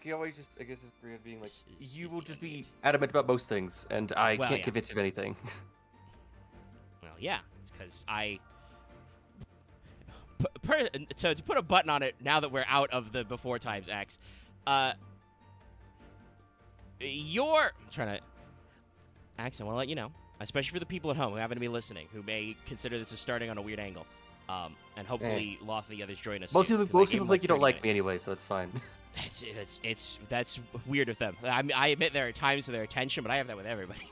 he always just, I guess, his way of being like, Is you the will just be engaged. adamant about most things, and I Well, can't yeah. convince you of anything. Well, yeah, it's because I. So to put a button on it, now that we're out of the before times X, I'm trying to. X, I want to let you know, especially for the people at home who happen to be listening, who may consider this as starting on a weird angle, and hopefully Loth and the others join us. Most soon, people, 'cause I gave them, think you don't 30 like me minutes. anyway, so it's fine. That's weird of them. I admit there are times for their attention, but I have that with everybody.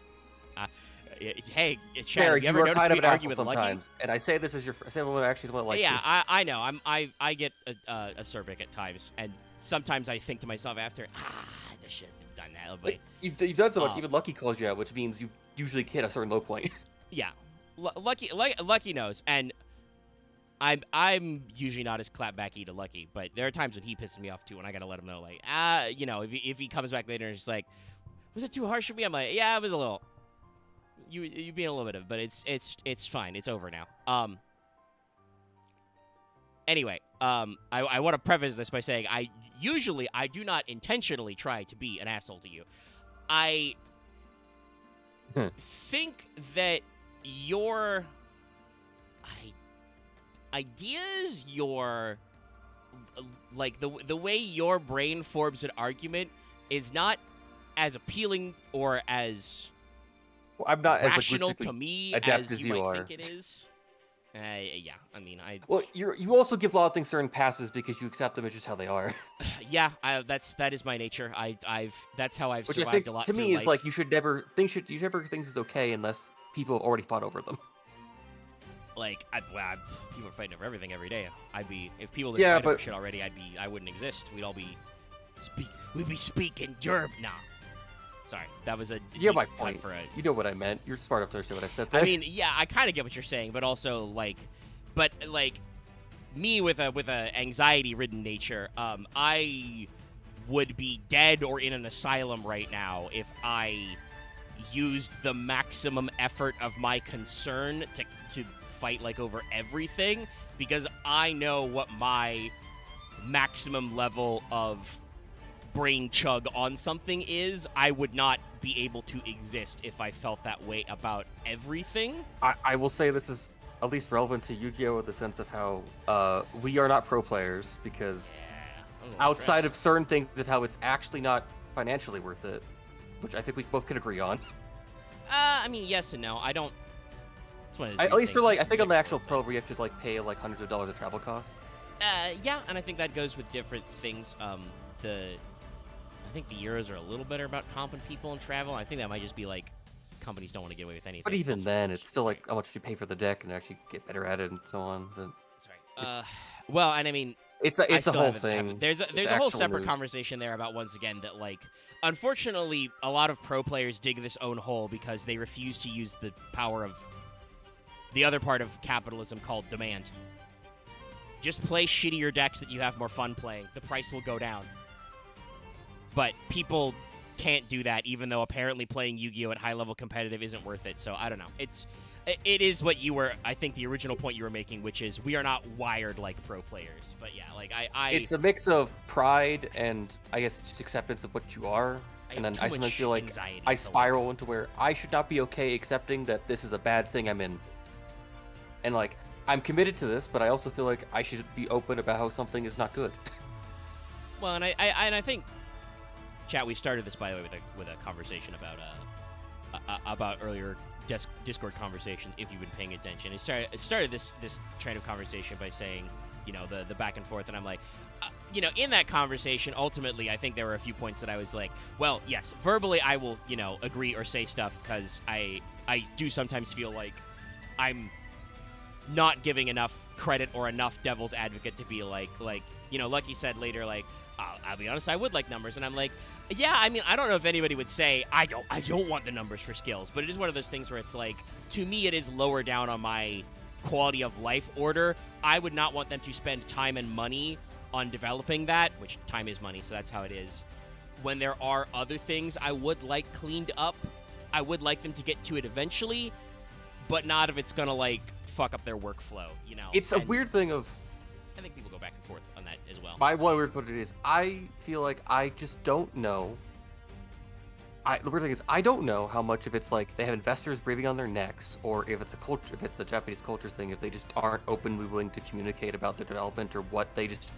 Hey, Chad, Mary, have you ever are noticed kind of me an argue asshole with Lucky? sometimes, and I say this as your, I say when actually someone likes you. Yeah, I know. I get acerbic at times, and sometimes I think to myself after, I should have done that. But You've done so much. Even Lucky calls you out, which means you usually hit a certain low point. yeah, Lucky knows, and I'm usually not as clapbacky to Lucky, but there are times when he pisses me off too, and I gotta let him know, like, if he comes back later and it's like, was it too harsh for me? I'm like, yeah, it was a little. You being a little bit of, but it's fine. It's over now. Anyway, I want to preface this by saying I do not intentionally try to be an asshole to you. I think that your ideas, your like the way your brain forms an argument is not as appealing or as Well, I'm not rational as to me adept as you might are. think it is. Yeah, I mean, Well, you also give a lot of things certain passes because you accept them as just how they are. Yeah, that is my nature. That's how I've Which survived I think, a lot to through me, life. is like you should never things is okay unless people have already fought over them. Like, people are fighting over everything every day. If people didn't fight over shit already, I wouldn't exist. We'd be speaking German. Nah. Sorry, that was a my point. You know what I meant. You're smart enough to understand what I said there. I mean, yeah, I kind of get what you're saying, but also me with a anxiety-ridden nature, I would be dead or in an asylum right now if I used the maximum effort of my concern to fight like over everything, because I know what my maximum level of brain chug on something is. I would not be able to exist if I felt that way about everything. I will say this is at least relevant to Yu-Gi-Oh! In the sense of how we are not pro players, because outside of certain things of how it's actually not financially worth it, which I think we both can agree on. I mean, yes and no. I don't. It's one of those At least things. for I think on the actual pro, where you have to pay hundreds of dollars of travel costs. Yeah, and I think that goes with different things. I think the Euros are a little better about comping people and travel. I think that might just be companies don't want to get away with anything. But even then, it's still how much you pay for the deck and actually get better at it and so on. But that's right. Well, and I mean, it's a whole thing. There's a whole separate conversation there about, once again, that unfortunately, a lot of pro players dig this own hole because they refuse to use the power of the other part of capitalism called demand. Just play shittier decks that you have more fun playing. The price will go down. But people can't do that, even though apparently playing Yu-Gi-Oh! At high-level competitive isn't worth it. So I don't know. It is what you were, I think, the original point you were making, which is we are not wired like pro players. But yeah, it's a mix of pride and, I guess, just acceptance of what you are. And then I sometimes feel like I spiral into where I should not be okay accepting that this is a bad thing I'm in. And I'm committed to this, but I also feel like I should be open about how something is not good. Well, and I think, chat, we started this, by the way, with a conversation about earlier Discord conversation, if you've been paying attention. It started this trend of conversation by saying, the back and forth, and I'm like, in that conversation, ultimately, I think there were a few points that I was like, well, yes, verbally I will, agree or say stuff, because I do sometimes feel like I'm not giving enough credit or enough devil's advocate to be Lucky said later, I'll be honest, I would like numbers, and I'm like, yeah, I mean, I don't know if anybody would say I don't want the numbers for skills, but it is one of those things where it's to me, it is lower down on my quality of life order. I would not want them to spend time and money on developing that, which time is money, so that's how it is. When there are other things I would like cleaned up, I would like them to get to it eventually, but not if it's gonna fuck up their workflow, It's a weird thing of, I think people go back and forth on that as well. well. My one weird put it is, I feel like I just don't know. The weird thing is, I don't know how much if it's like they have investors breathing on their necks, or if it's a culture, if it's a Japanese culture thing, if they just aren't openly willing to communicate about the development, or what they just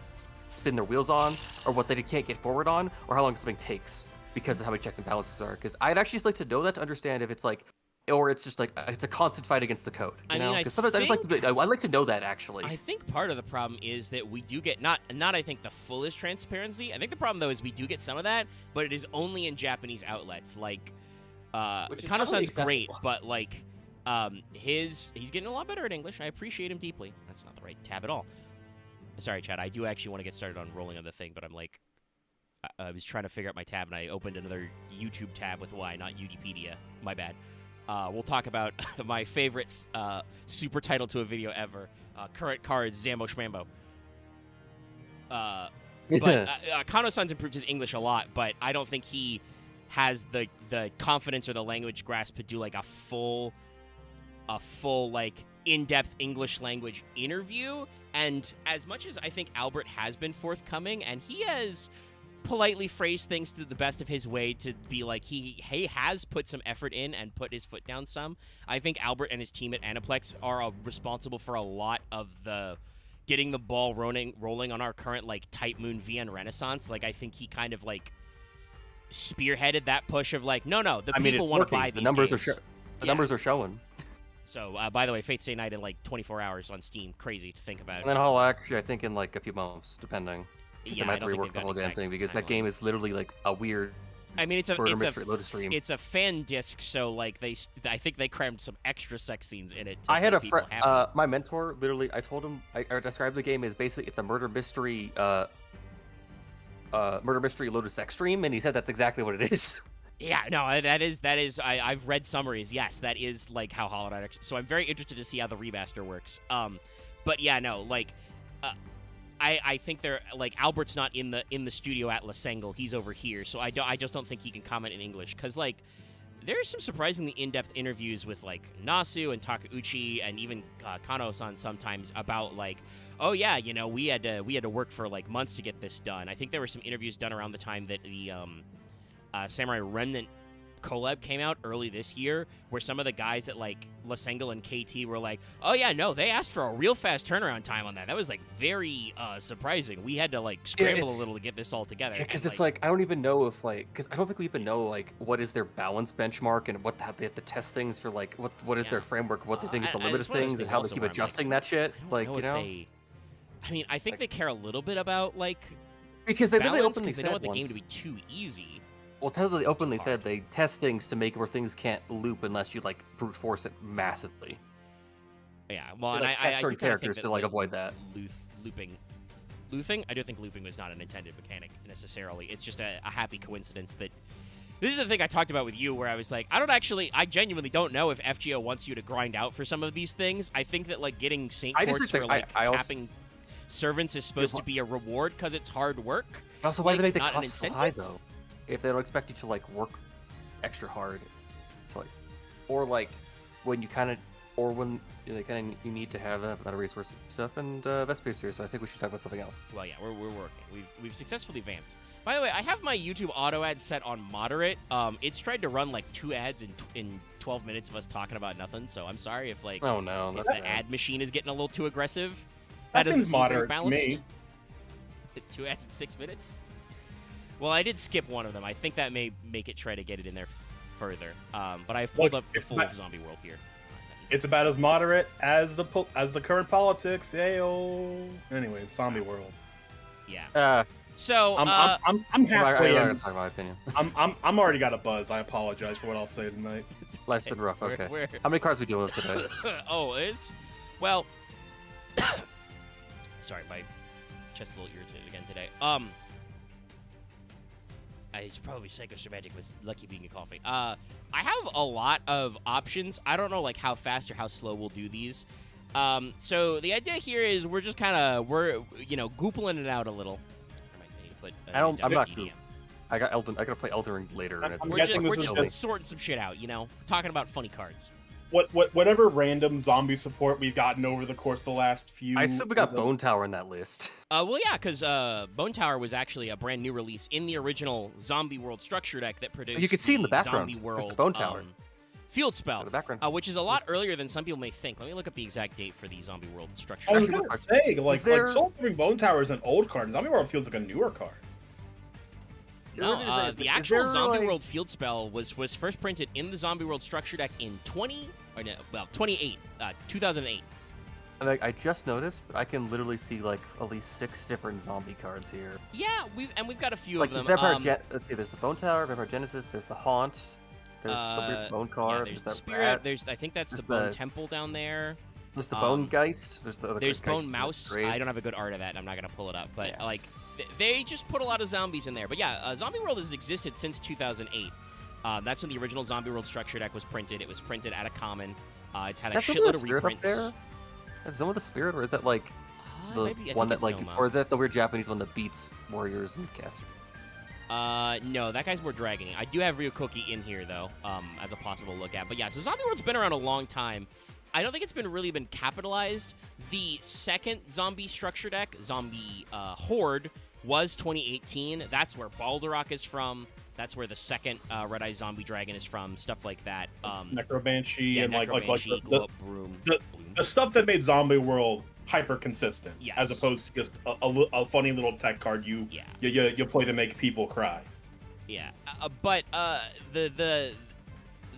spin their wheels on, or what they can't get forward on, or how long something takes because of how many checks and balances are. Because I'd actually just like to know that to understand if it's like, or it's just like it's a constant fight against the code. You know? Because sometimes I like to know that actually. I think part of the problem is that we do get not I think the fullest transparency. I think the problem though is we do get some of that, but it is only in Japanese outlets. Like, Kano-san's great, but like, he's getting a lot better at English. I appreciate him deeply. That's not the right tab at all. Sorry, Chad. I do actually want to get started on rolling on the thing, but I'm like, I was trying to figure out my tab and I opened another YouTube tab with Y, not Wikipedia. My bad. We'll talk about my favorites, super title to a video ever. Current cards, Zambo Schmambo. But Kano-san's improved his English a lot, but I don't think he has the confidence or the language grasp to do like a full like in-depth English language interview. And as much as I think Albert has been forthcoming, and he has politely phrased things to the best of his way to be like he has put some effort in and put his foot down some. I think Albert and his team at Aniplex are responsible for a lot of the getting the ball rolling on our current like Type Moon VN Renaissance. Like I think he kind of like spearheaded that push of like no the people want to buy these numbers games. The numbers are showing. So, by the way, Fate Stay Night in like 24 hours on Steam. Crazy to think about. And then I'll actually, I think in like a few months, depending. Yeah, I might have to rework the whole damn thing because that game is literally like a weird. I mean, it's a fan disc, so like I think they crammed some extra sex scenes in it. I had a friend, my mentor. Literally, I told him I described the game as basically it's a murder mystery, Lotus Extreme, and he said that's exactly what it is. Yeah, no, that is. I've read summaries. Yes, that is like how Hollow Knight. So I'm very interested to see how the remaster works. But yeah, no, like, I think they're like Albert's not in the studio at Lasengle. He's over here, so I just don't think he can comment in English because like there's some surprisingly in-depth interviews with like Nasu and Takeuchi and even Kano-san sometimes about like, oh yeah, you know, we had to work for like months to get this done. I think there were some interviews done around the time that the Samurai Remnant collab came out early this year, where some of the guys at like Lasengle and KT were like, oh yeah, no, they asked for a real fast turnaround time on that. That was like very surprising. We had to like scramble a little to get this all together. Because it's like I don't even know if like, because I don't think we even know like what is their balance benchmark and what they have to test things for, like what is their framework, what they think is the limit of things, and how they keep adjusting that shit. Like, you know, I mean, I think they care a little bit about like because they balance, openly they said don't want the once. game to be too easy. Well, Tesla openly said they test things to make it where things can't loop unless you like brute force it massively. Yeah, well, and I test certain characters to like avoid that. Looping? I do think looping was not an intended mechanic necessarily. It's just a happy coincidence that. This is the thing I talked about with you, where I was like, I genuinely don't know if FGO wants you to grind out for some of these things. I think that like getting Saint Courts for like capping servants is supposed to be a reward because it's hard work. Also, why do they make the cost so high though? If they don't expect you to like work extra hard, to, like, or like when you kind of, or when you need to have a better resource and stuff, and that's pretty serious. So I think we should talk about something else. Well, yeah, we're working. We've successfully vamped. By the way, I have my YouTube auto ad set on moderate. It's tried to run like 2 ads in 12 minutes of us talking about nothing. So I'm sorry if like if the ad machine is getting a little too aggressive. That seems moderate to me. 2 ads in 6 minutes. Well, I did skip one of them. I think that may make it try to get it in there further. But I've pulled up the full Zombie World here. It's about as moderate as the current politics. Ayo. Anyways, Zombie World. Yeah. So I'm halfway in. I'm gonna talk my opinion. I'm already got a buzz. I apologize for what I'll say tonight. Life's been rough. Okay. How many cards are we dealing with today? Well. Sorry, my chest's a little irritated again today. It's probably psychosomatic with Lucky being a coffee. I have a lot of options. I don't know like how fast or how slow we'll do these. So the idea here is we're just kind of goopling it out a little. I'm not goop. I gotta play Elden Ring later. We're just sorting some shit out, talking about funny cards. whatever random zombie support we've gotten over the course of the last few. I assume we got Bone Tower in that list. Well, yeah, because Bone Tower was actually a brand new release in the original Zombie World structure deck that produced. You can see in the background. Zombie World the Bone Tower. Field spell, the background. Which is a lot earlier than some people may think. Let me look up the exact date for the Zombie World structure. I was gonna say, like Soul Giving Bone Tower is an old card. Zombie World feels like a newer card. No, the actual Zombie World Field Spell was first printed in the Zombie World structure deck in 2008. And I just noticed, but I can literally see like at least 6 different zombie cards here. Yeah, we've got a few like, of them. Let's see, there's the Bone Tower, Vampire Genesis, there's the Haunt, there's the weird Bone card, yeah, there's the Spirit, Rat, I think that's the Bone Temple down there. There's the Bone Geist, there's Bone Mouse. I don't have a good art of that. I'm not gonna pull it up, but like they just put a lot of zombies in there. But yeah, Zombie World has existed since 2008. That's when the original Zombie World structure deck was printed. It was printed at a common. It's had a shitload of reprints. Is that the Spirit, or is that like the one that like, or is that the weird Japanese one that beats warriors and casters? No, that guy's more dragony. I do have Ryokoki in here though, as a possible look at. But yeah, so Zombie World's been around a long time. I don't think it's really been capitalized. The second zombie structure deck, Zombie Horde, was 2018. That's where Balderok is from. That's where the second Red Eye Zombie Dragon is from. Stuff like that. Necrobanshee and like Bloom. The stuff that made Zombie World hyper consistent, as opposed to just a funny little tech card you play to make people cry. Yeah, but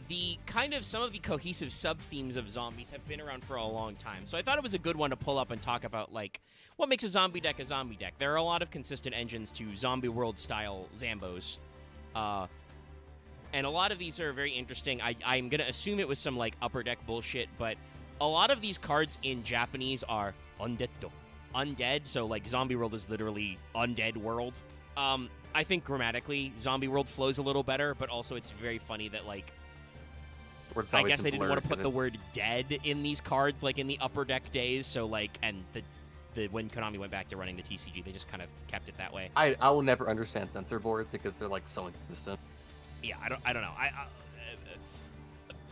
the kind of some of the cohesive sub-themes of zombies have been around for a long time. So I thought it was a good one to pull up and talk about, like, what makes a zombie deck a zombie deck. There are a lot of consistent engines to Zombie World-style Zambos. And a lot of these are very interesting. I'm going to assume it was some, like, upper deck bullshit, but a lot of these cards in Japanese are undetto. Undead, so, like, Zombie World is literally undead world. I think grammatically, Zombie World flows a little better, but also it's very funny that, like, I guess they didn't want to put the word dead in these cards, like in the upper deck days. So, like, and when Konami went back to running the TCG, they just kind of kept it that way. I will never understand censor boards because they're like so inconsistent. Yeah, I don't know.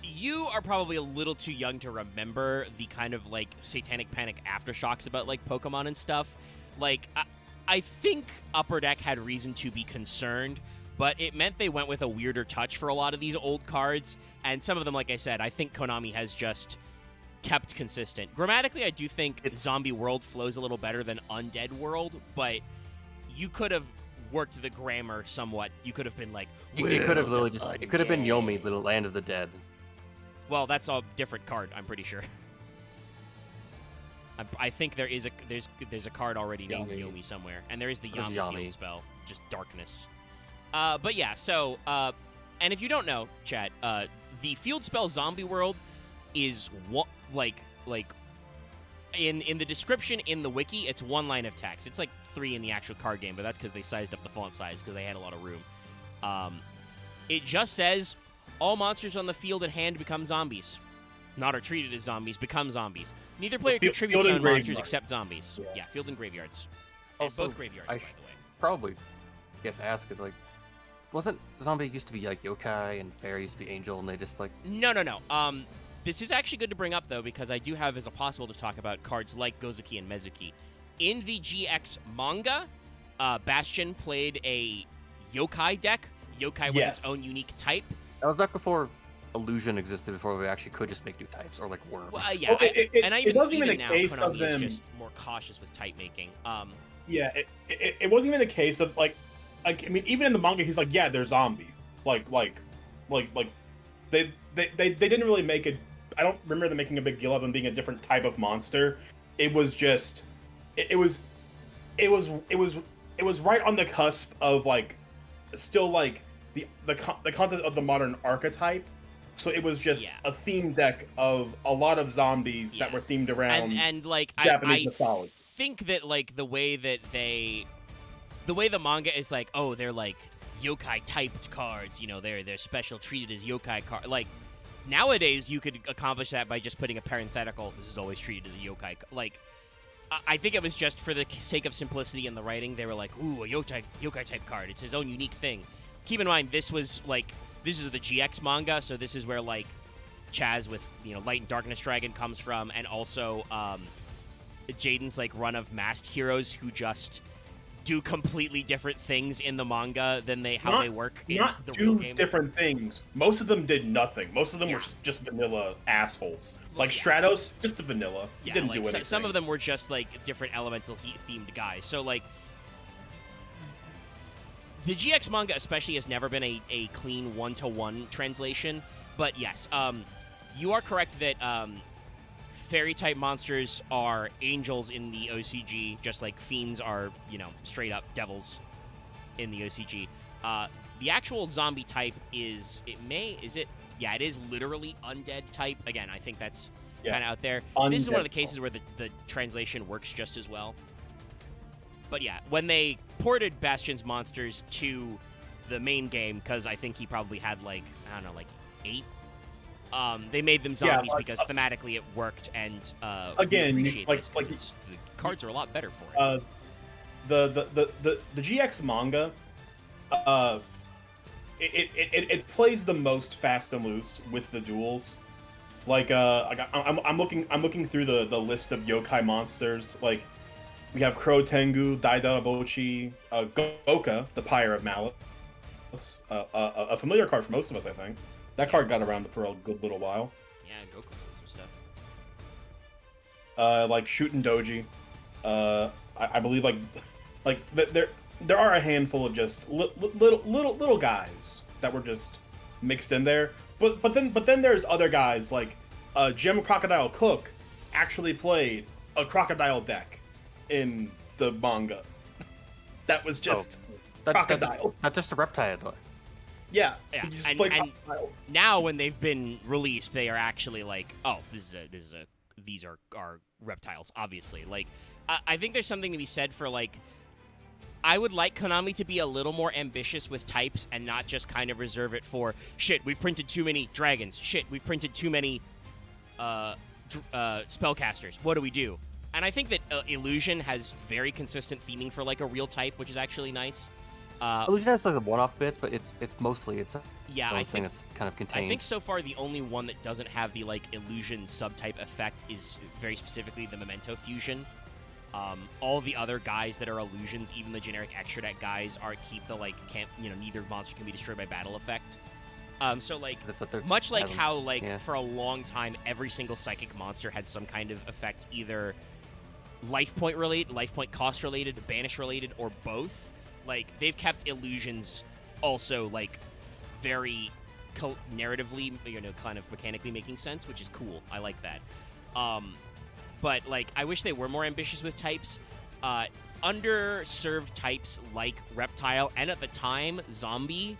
You are probably a little too young to remember the kind of like satanic panic aftershocks about like Pokemon and stuff. Like, I think upper deck had reason to be concerned, but it meant they went with a weirder touch for a lot of these old cards, and some of them, like I said, I think Konami has just kept consistent. Grammatically, I do think Zombie World flows a little better than Undead World, but you could have worked the grammar somewhat. You could have been like, it could have literally just, it could have been Yomi, the Land of the Dead. Well, that's a different card, I'm pretty sure. I think there's a card already named Yomi somewhere, and there is the Yami field spell, just darkness. But yeah, so, and if you don't know, chat, the field spell Zombie World is in the description in the wiki, it's 1 line of text. It's like 3 in the actual card game, but that's because they sized up the font size because they had a lot of room. It just says, all monsters on the field at hand become zombies. Not are treated as zombies, become zombies. Neither player contributes on monsters except zombies. Yeah, field and graveyards. Also, and both graveyards, by the way. Probably, ask is like, wasn't zombie used to be like yokai and fairy used to be angel, and they just like... No. This is actually good to bring up, though, because I do have as a possible to talk about cards like Gozuki and Mezuki. In the GX manga, Bastion played a yokai deck. Yokai was its own unique type. That was back before Illusion existed, before we actually could just make new types, or like Worm. Well, yeah, well, it wasn't even a case of them... just more cautious with type making. It wasn't even a case of, like, I mean, even in the manga, he's like, yeah, they're zombies. Like they didn't really make it. I don't remember them making a big deal of them being a different type of monster. It was just, it was right on the cusp of like, still like the concept of the modern archetype. So it was just a theme deck of a lot of zombies that were themed around and like Japanese mythology. I think that like the way the manga is like, oh, they're like yokai typed cards, you know, they're special treated as yokai card. Like nowadays you could accomplish that by just putting a parenthetical, this is always treated as a yokai. Like I think it was just for the sake of simplicity in the writing, they were like, ooh, a yokai type card, it's his own unique thing. Keep in mind, this is the GX manga, so this is where like Chaz with Light and Darkness Dragon comes from, and also Jaden's like run of masked heroes who just do completely different things in the manga than they work in the real game. Different things. Most of them did nothing. Most of them were just vanilla assholes. Like Stratos, just a vanilla. He didn't do anything. Some of them were just like different elemental heat themed guys. So like the GX manga especially has never been a clean 1-to-1 translation. But yes, you are correct that fairy type monsters are angels in the OCG, just like fiends are, straight up devils in the OCG. The actual zombie type it is literally undead type. Again, I think that's kind of out there. This is one of the cases where the translation works just as well. But yeah, when they ported Bastion's monsters to the main game, because I think he probably had like 8. They made them zombies because thematically it worked, and again, the cards are a lot better for it. The GX manga, it plays the most fast and loose with the duels. Like I'm looking through the list of yokai monsters. Like we have Crow Tengu, Daidarabochi, Goka, the Pyre of Malice, a familiar card for most of us, I think. That card got around for a good little while. Yeah, Goku did some stuff. Like Shootin' Doji. I believe there are a handful of just little guys that were just mixed in there. But then there's other guys like Jim Crocodile Cook actually played a crocodile deck in the manga. That was just crocodile. That's just a reptile though. Yeah. And now when they've been released, they are actually like, oh, these are reptiles, obviously. Like, I think there's something to be said for like, I would like Konami to be a little more ambitious with types and not just kind of reserve it for shit. We've printed too many dragons. Shit, we've printed too many spellcasters. What do we do? And I think that Illusion has very consistent theming for like a real type, which is actually nice. Illusion has like the one-off bits, but it's mostly I think it's kind of contained. I think so far the only one that doesn't have the like Illusion subtype effect is very specifically the Memento Fusion. All the other guys that are illusions, even the generic extra deck guys, keep the like neither monster can be destroyed by battle effect. So like much like how for a long time every single psychic monster had some kind of effect, either life point related, life point cost related, banish related, or both. Like, they've kept illusions also, like, very narratively, kind of mechanically making sense, which is cool. I like that. But, like, I wish they were more ambitious with types. Underserved types like Reptile, and at the time, Zombie,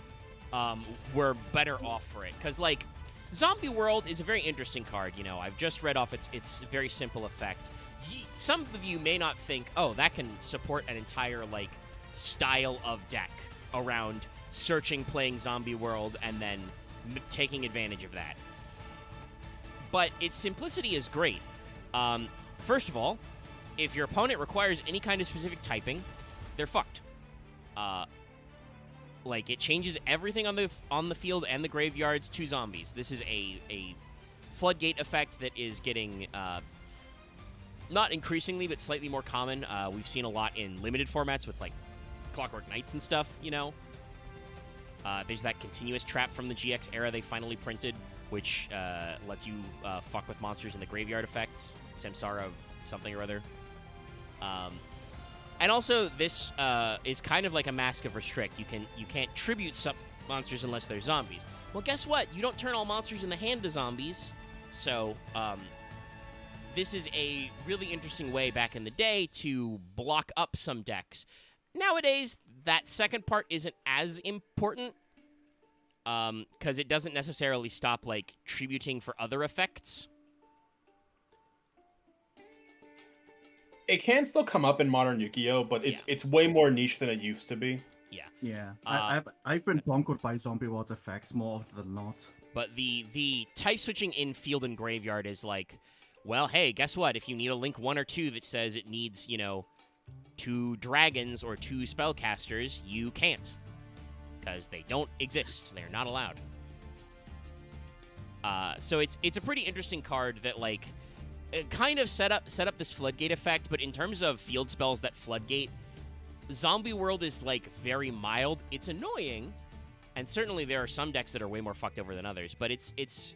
were better off for it. Because, like, Zombie World is a very interesting card, I've just read off its very simple effect. Some of you may not think, oh, that can support an entire, like, style of deck around searching, playing Zombie World, and then taking advantage of that. But its simplicity is great. First of all, if your opponent requires any kind of specific typing, they're fucked. Like, it changes everything on the field and the graveyards to zombies. This is a floodgate effect that is getting not increasingly, but slightly more common. We've seen a lot in limited formats with like Clockwork Knights and stuff, There's that continuous trap from the GX era they finally printed, which lets you fuck with monsters in the graveyard effects. Samsara of something or other. And also, this is kind of like a Mask of Restrict. You can't tribute some monsters unless they're zombies. Well, guess what? You don't turn all monsters in the hand to zombies. So, this is a really interesting way back in the day to block up some decks. Nowadays, that second part isn't as important, because it doesn't necessarily stop, like, tributing for other effects. It can still come up in modern Yu-Gi-Oh, but it's way more niche than it used to be. Yeah. I've been bungled by Zombie World's effects more often than not. But the type switching in field and graveyard is like, well, hey, guess what? If you need a link 1 or 2 that says it needs, 2 dragons or 2 spellcasters, you can't. Because they don't exist. They're not allowed. So it's a pretty interesting card that like it kind of set up this floodgate effect, but in terms of field spells that floodgate, Zombie World is like very mild. It's annoying, and certainly there are some decks that are way more fucked over than others. But it's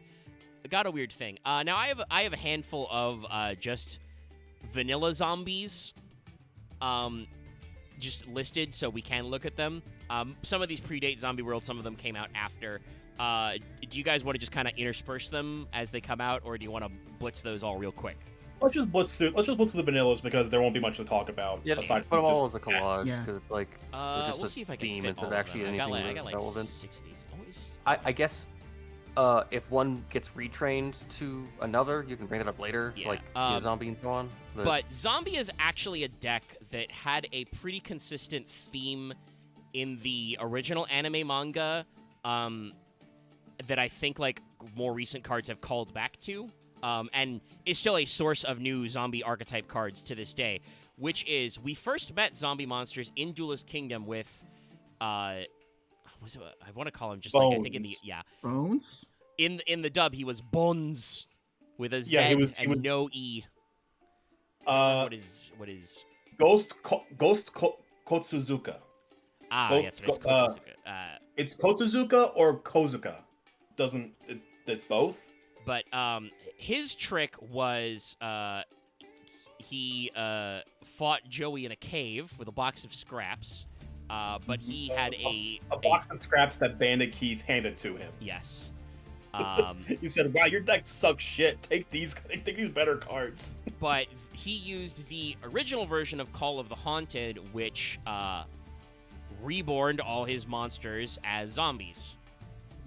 got a weird thing. Now I have a handful of just vanilla zombies, just listed so we can look at them. Some of these predate Zombie World. Some of them came out after. Do you guys want to just kind of intersperse them as they come out, or do you want to blitz those all real quick? Let's just blitz through the vanillas because there won't be much to talk about. Yeah, aside put them from all just- as a collage because it's like they're just We'll a see if I can theme fit instead all of actually of them. anything I got like relevant. 6 of these. Always. I guess if one gets retrained to another, you can bring that up later, Yeah, like zombie and so on. But Zombie is actually a deck that had a pretty consistent theme in the original anime manga that I think like more recent cards have called back to, and is still a source of new zombie archetype cards to this day, which is we first met zombie monsters in Duelist Kingdom with I want to call him just Bones. like I think in the Bones? in the dub he was Bones with a Z Yeah, he was- no E. What is Ghost Kotsuzuka. yes, it's Kosuzuka. It's Kotsuzuka or Kozuka. It's both. But his trick was he fought Joey in a cave with a box of scraps, but he had a box of scraps that Bandit Keith handed to him. Yes. He said, "Wow, your deck sucks shit. Take these better cards." But he used the original version of Call of the Haunted, which reborned all his monsters as zombies.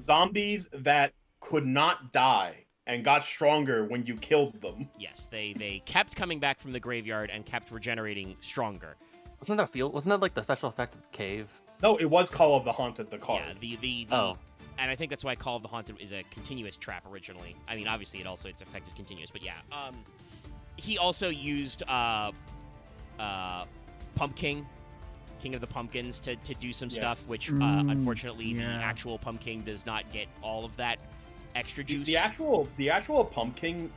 Zombies that could not die and got stronger when you killed them. Yes, they kept coming back from the graveyard and kept regenerating stronger. Wasn't that a field? Wasn't that like the special effect of the cave? No, it was Call of the Haunted, the card. Yeah, and I think that's why Call of the Haunted is a continuous trap originally. I mean, obviously its effect is continuous, but yeah. He also used Pumpkin, King of the Pumpkins, to do some stuff, which unfortunately the actual Pumpkin does not get all of that extra juice. The actual Pumpkin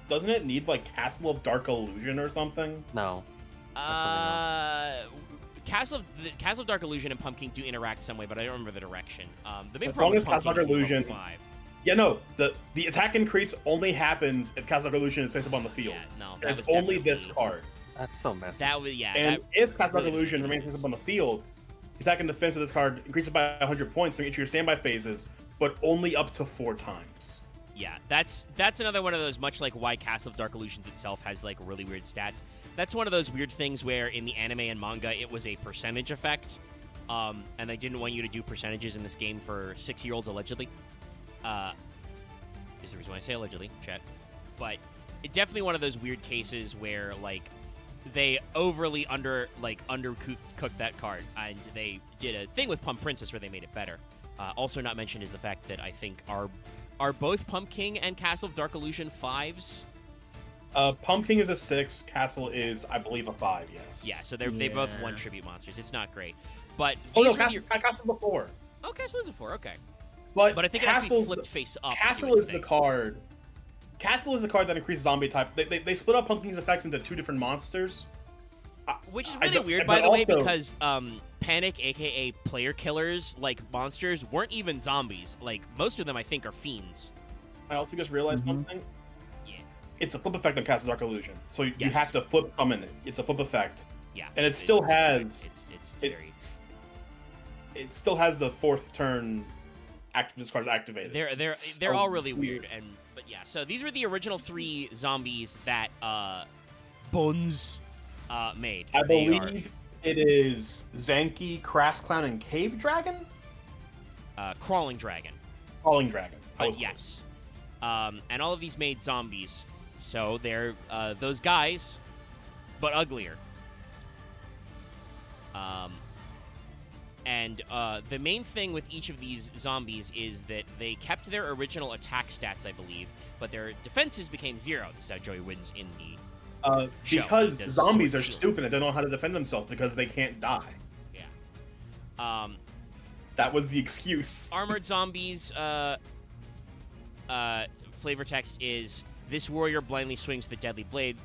doesn't it need like Castle of Dark Illusion or something? No. Castle of Dark Illusion and Pumpkin do interact some way, but I don't remember the direction. The big As problem long with as Castle Pumpkin of Dark is Illusion. level 5. Yeah, no. The attack increase only happens if Castle of Dark Illusion is face up on the field. Yeah, no, And it's only this card. That's so messy. That was And if Castle of really Dark Illusion remains face up on the field, attack and defense of this card increases by 100 points during each of your standby phases, but only up to 4 times. Yeah, that's another one of those, much like why Castle of Dark Illusions itself has like really weird stats. That's one of those weird things where in the anime and manga it was a percentage effect, and they didn't want you to do percentages in this game for 6-year-olds allegedly. Is the reason why I say allegedly, chat. But it's definitely one of those weird cases where like they overly undercooked that card, and they did a thing with Pump Princess where they made it better. Also not mentioned is the fact that I think are both Pumpkin and Castle of Dark Illusion 5s? Pumpkin is a 6, Castle is, I believe, a 5, yes. Yeah, so they both won tribute monsters. It's not great. But Castle's a 4. Oh, Castle is a 4, okay. But I think it has to be flipped face up. Castle is the card. Castle is the card that increases zombie type. They split up Pumpkin's effects into 2 different monsters. Which is really weird, by the way, because Panic, aka player killers, like monsters, weren't even zombies. Like, most of them, I think, are fiends. I also just realized something. Yeah. It's a flip effect on Castle Dark Illusion. So you Yes. have to flip summon it. It's a flip effect. Yeah. And it still has... It's It still has the 4th turn this card's activated. They're all really weird. But yeah, so these were the original 3 zombies that Bones made. I believe it is Zanki, Crass Clown, and Cave Dragon? Crawling Dragon. Crawling Dragon. Yes. And all of these made zombies. So they're those guys, but uglier. And the main thing with each of these zombies is that they kept their original attack stats, I believe, but their defenses became 0. This is how Joey wins in the because zombies are stupid and don't know how to defend themselves because they can't die. Yeah. That was the excuse. Armored zombies flavor text is, this warrior blindly swings a deadly blade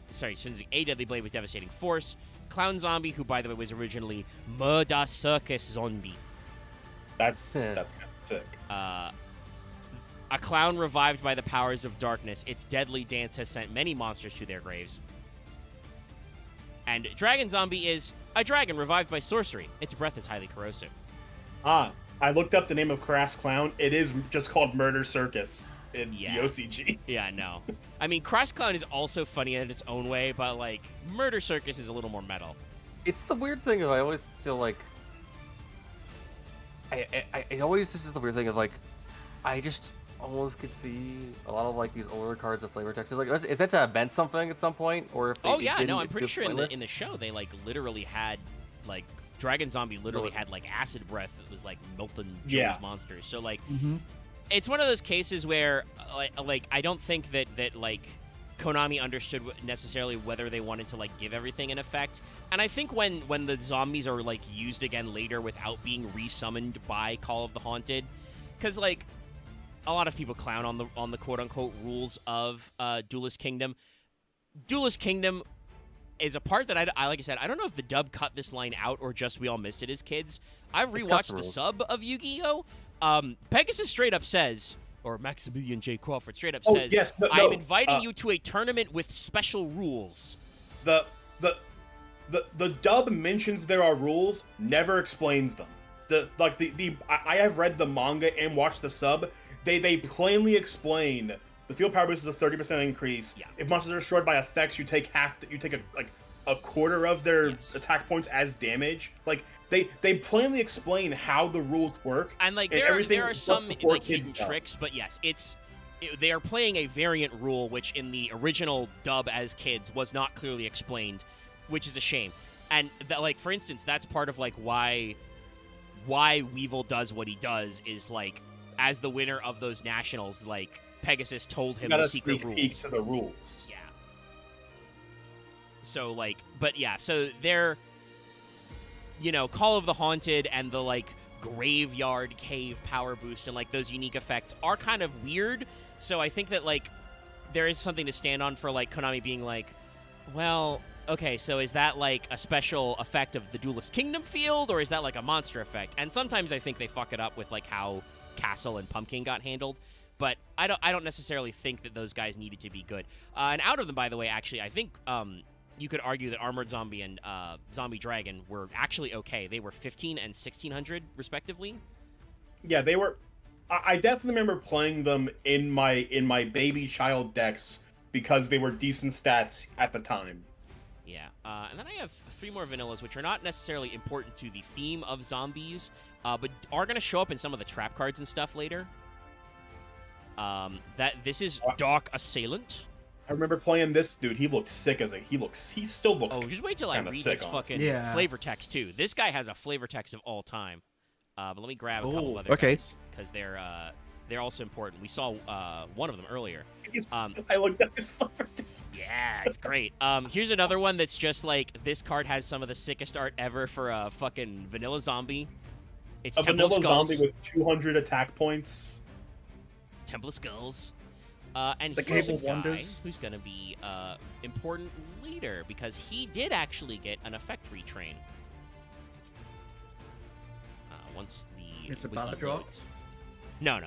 with devastating force. Clown zombie, who by the way was originally Murder Circus zombie. That's kind of sick. A clown revived by the powers of darkness. Its deadly dance has sent many monsters to their graves. And dragon zombie is a dragon revived by sorcery. Its breath is highly corrosive. I looked up the name of Crass Clown. It is just called Murder Circus in the OCG. Yeah, no. I mean, Crass Clown is also funny in its own way, but, like, Murder Circus is a little more metal. It's the weird thing of I always feel like... It always just is the weird thing of, like, I just almost could see a lot of, like, these older cards of flavor text. Like, is that to have meant something at some point? Or if they, I'm pretty sure in the show they, like, literally had, like... Dragon Zombie literally had, like, acid breath that was, like, melting Joe's monsters. So, like, it's one of those cases where, like I don't think that, like, Konami understood necessarily whether they wanted to, like, give everything an effect. And I think when the zombies are, like, used again later without being resummoned by Call of the Haunted, because, like, a lot of people clown on the quote-unquote rules of Duelist Kingdom. Duelist Kingdom is a part that I like I said, I don't know if the dub cut this line out or just we all missed it as kids. I've rewatched the sub of Yu-Gi-Oh! Pegasus straight up says, or Maximilian J. Crawford straight up says, I'm inviting you to a tournament with special rules. The dub mentions there are rules, never explains them. I have read the manga and watched the sub. They plainly explain the field power boost is a 30% increase. Yeah. If monsters are destroyed by effects, you take a quarter of their attack points as damage. Like they plainly explain how the rules work. And like there are some like hidden tricks, but yes, they are playing a variant rule which in the original dub as kids was not clearly explained, which is a shame. And that, like, for instance, that's part of like why Weevil does what he does is like as the winner of those nationals, like Pegasus told him the secret rules. Peek to the rules. Yeah. So like, but yeah, so they're, you know, Call of the Haunted and the like graveyard cave power boost and like those unique effects are kind of weird. So I think that like there is something to stand on for like Konami being like, well, okay, so is that like a special effect of the Duelist Kingdom field or is that like a monster effect? And sometimes I think they fuck it up with like how Castle and Pumpkin got handled. But I don't necessarily think that those guys needed to be good. And out of them, by the way, actually, I think you could argue that Armored Zombie and Zombie Dragon were actually okay. They were 15 and 1600 respectively. Yeah, they were. I definitely remember playing them in my baby child decks because they were decent stats at the time. Yeah, and then I have 3 more vanillas, which are not necessarily important to the theme of zombies, but are going to show up in some of the trap cards and stuff later. This is Dark Assailant. I remember playing this dude. He looked sick he still looks. Oh, just wait till I read this fucking flavor text too. This guy has a flavor text of all time. But let me grab a couple of other guys because they're also important. We saw one of them earlier. I looked at this flavor text. Yeah, it's great. Here's another one that's just like this card has some of the sickest art ever for a fucking vanilla zombie. It's a Temple vanilla of Skulls. zombie with 200 attack points. Temple of Skulls. And here's a guy who's going to be important later because he did actually get an effect retrain. Once the Is it Ballad Rock? No.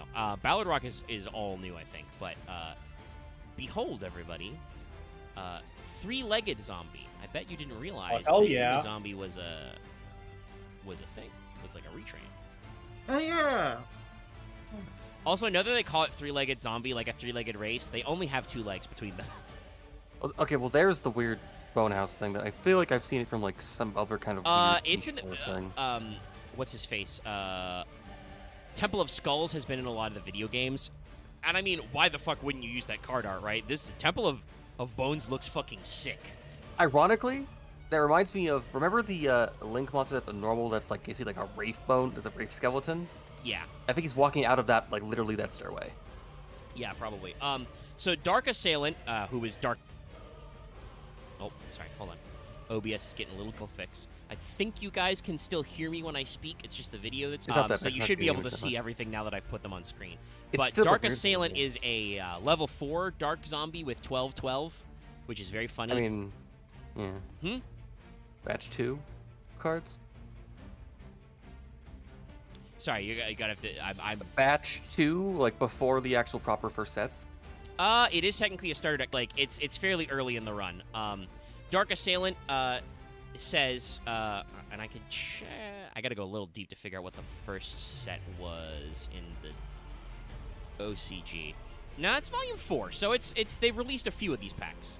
Ballad Rock is all new, I think. But behold, everybody, 3-legged zombie. I bet you didn't realize that zombie was a thing. It was like a retrain. Oh yeah. Also, I know that they call it 3-legged zombie, like a 3-legged race. They only have 2 legs between them. Okay, well, there's the weird bone house thing that I feel like I've seen it from like some other kind of weird it's an thing. What's his face? Temple of Skulls has been in a lot of the video games, and I mean, why the fuck wouldn't you use that card art, right? This Temple of Bones looks fucking sick. Ironically, that reminds me of remember the Link monster that's a normal that's like you see like a Wraith bone, there's a Wraith skeleton. Yeah. I think he's walking out of that, like, literally that stairway. Yeah, probably. So Dark Assailant, who is Dark... Oh, sorry, hold on. OBS is getting a little fix. I think you guys can still hear me when I speak. It's just the video that's not that so bad. you should be able to see everything now that I've put them on screen. It's But still Dark the weird Assailant thing. is a level 4 Dark Zombie with 12/12, which is very funny. I mean, yeah. Batch 2 cards. Sorry, you gotta have to. I'm Batch 2, like before the actual proper first sets. It is technically a starter deck. Like it's fairly early in the run. Dark Assailant says, and I could check. I gotta go a little deep to figure out what the first set was in the OCG. No, it's volume 4, so it's they've released a few of these packs.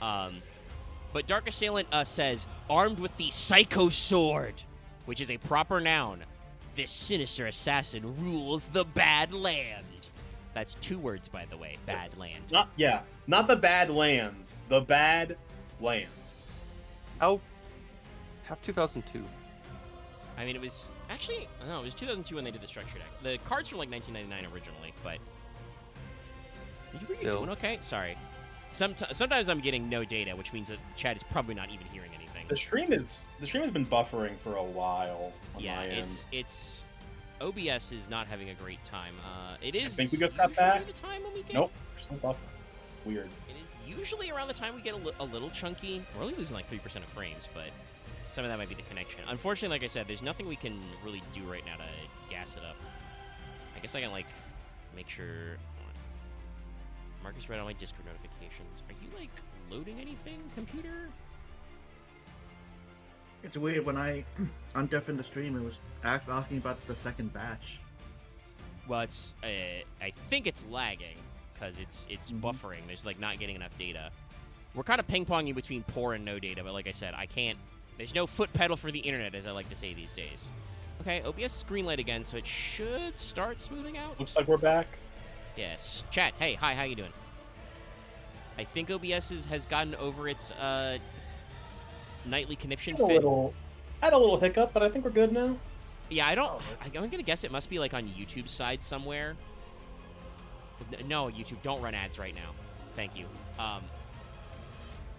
But Dark Assailant says, armed with the Psycho Sword, which is a proper noun. This sinister assassin rules the Bad Land. That's 2 words, by the way. Bad Land. Not the Bad Lands. The Bad Land. How? Have 2002. I mean, it was actually no, it was 2002 when they did the structure deck. The cards from like 1999 originally, but were you doing okay? Sorry. Sometimes I'm getting no data, which means that Chad is probably not even hearing anything. The stream has been buffering for a while. On my end. it's OBS is not having a great time. It is. I think we got that back. The time when we get. Nope, we're still buffering. Weird. It is usually around the time we get a little chunky. We're only losing like 3% of frames, but some of that might be the connection. Unfortunately, like I said, there's nothing we can really do right now to gas it up. I guess I can like make sure. Marcus read all my Discord notifications. Are you like loading anything, computer? It's weird, when I undeafened the stream, it was asking about the second batch. Well, it's I think it's lagging because it's buffering. There's like not getting enough data. We're kind of ping-ponging between poor and no data, but like I said, I can't. There's no foot pedal for the internet, as I like to say these days. Okay, OBS is green light again, so it should start smoothing out. Looks like we're back. Yes, chat. Hey, hi, how you doing? I think OBS has gotten over its nightly conniption fit. Had a little hiccup, but I think we're good now. Yeah, I'm gonna guess it must be like on YouTube's side somewhere. No, YouTube, don't run ads right now. Thank you.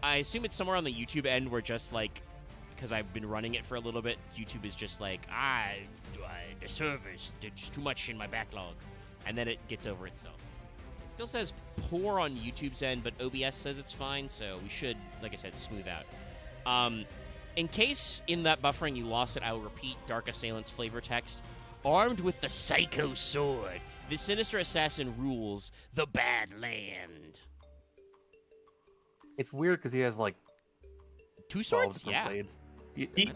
I assume it's somewhere on the YouTube end where just like, because I've been running it for a little bit, YouTube is just like, the servers, there's too much in my backlog, and then it gets over itself. It still says poor on YouTube's end, but OBS says it's fine, so we should, like I said, smooth out. In case in that buffering you lost it, I will repeat Dark Assailant's flavor text. Armed with the Psycho Sword, the sinister assassin rules the Bad Land. It's weird because he has like 2 swords. Yeah. Blades.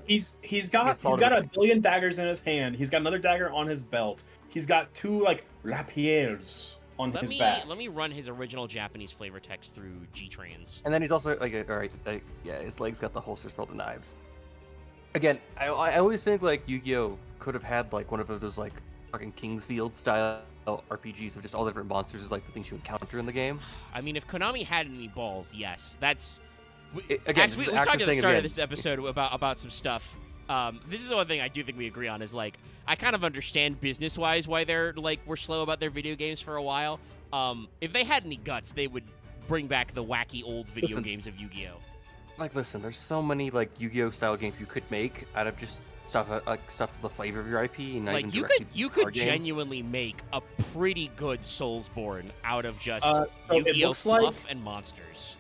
He's got a billion daggers in his hand. He's got another dagger on his belt. He's got 2 like rapiers on his back. Let me run his original Japanese flavor text through G-Trans. And then he's also like, yeah, his legs got the holsters for all the knives. Again, I always think like Yu-Gi-Oh could have had like one of those like fucking Kingsfield style RPGs of just all different monsters as like the things you encounter in the game. I mean, if Konami had any balls, yes, that's. Again, we talked at the start of this episode about some stuff. This is the one thing I do think we agree on is like I kind of understand business-wise why they're like we're slow about their video games for a while. If they had any guts, they would bring back the wacky old video games of Yu-Gi-Oh. Like, listen, there's so many like Yu-Gi-Oh style games you could make out of just stuff with the flavor of your IP. And not like even you could genuinely make a pretty good Soulsborne out of just Yu-Gi-Oh fluff and monsters.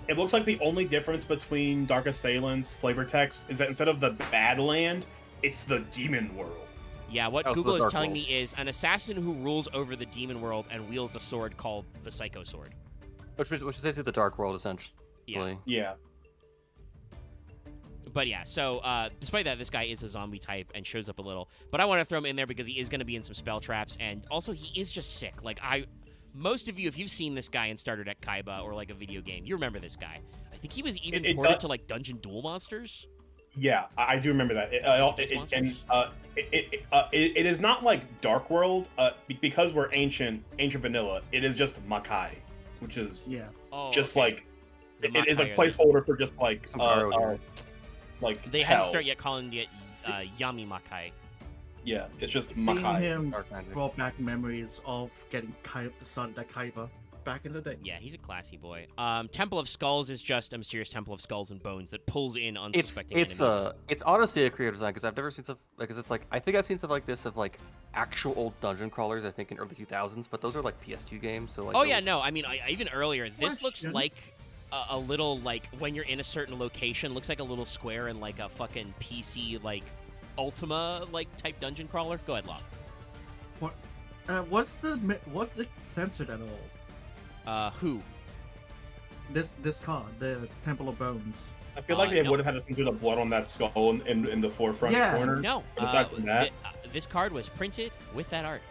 It looks like the only difference between Dark Assailant's flavor text is that instead of the Bad Land, it's the Demon World. Yeah, what Google is telling me is an assassin who rules over the Demon World and wields a sword called the Psycho Sword. Which is basically the Dark World, essentially. Yeah. But yeah, so despite that, this guy is a zombie type and shows up a little. But I want to throw him in there because he is going to be in some spell traps, and also he is just sick. Like most of you, if you've seen this guy in Starter Deck Kaiba or like a video game, you remember this guy. I think he was even ported to like Dungeon Duel Monsters. Yeah, I do remember that. It is not like Dark World because we're ancient vanilla. It is just Makai, which is just like it is a placeholder for just like like they hadn't started yet calling it Yami Makai. Yeah, it's just Seeing Makai. him brought back memories of getting the Starter Deck Kaiba back in the day. Yeah, he's a classy boy. Temple of Skulls is just a mysterious temple of skulls and bones that pulls in unsuspecting enemies. It's honestly a creative design because I've never seen stuff like it's like I think I've seen stuff like this of like actual old dungeon crawlers. I think in early 2000s, but those are like PS2 games. So like. Oh yeah, no. I mean, even earlier. This looks like a little like when you're in a certain location, looks like a little square in like a fucking PC like Ultima like type dungeon crawler. Go ahead, Lob. What? What's it censored at all? Who? This card, the Temple of Bones. I feel like they would have had to censor the blood on that skull in the forefront corner. No. But aside from that, this card was printed with that art.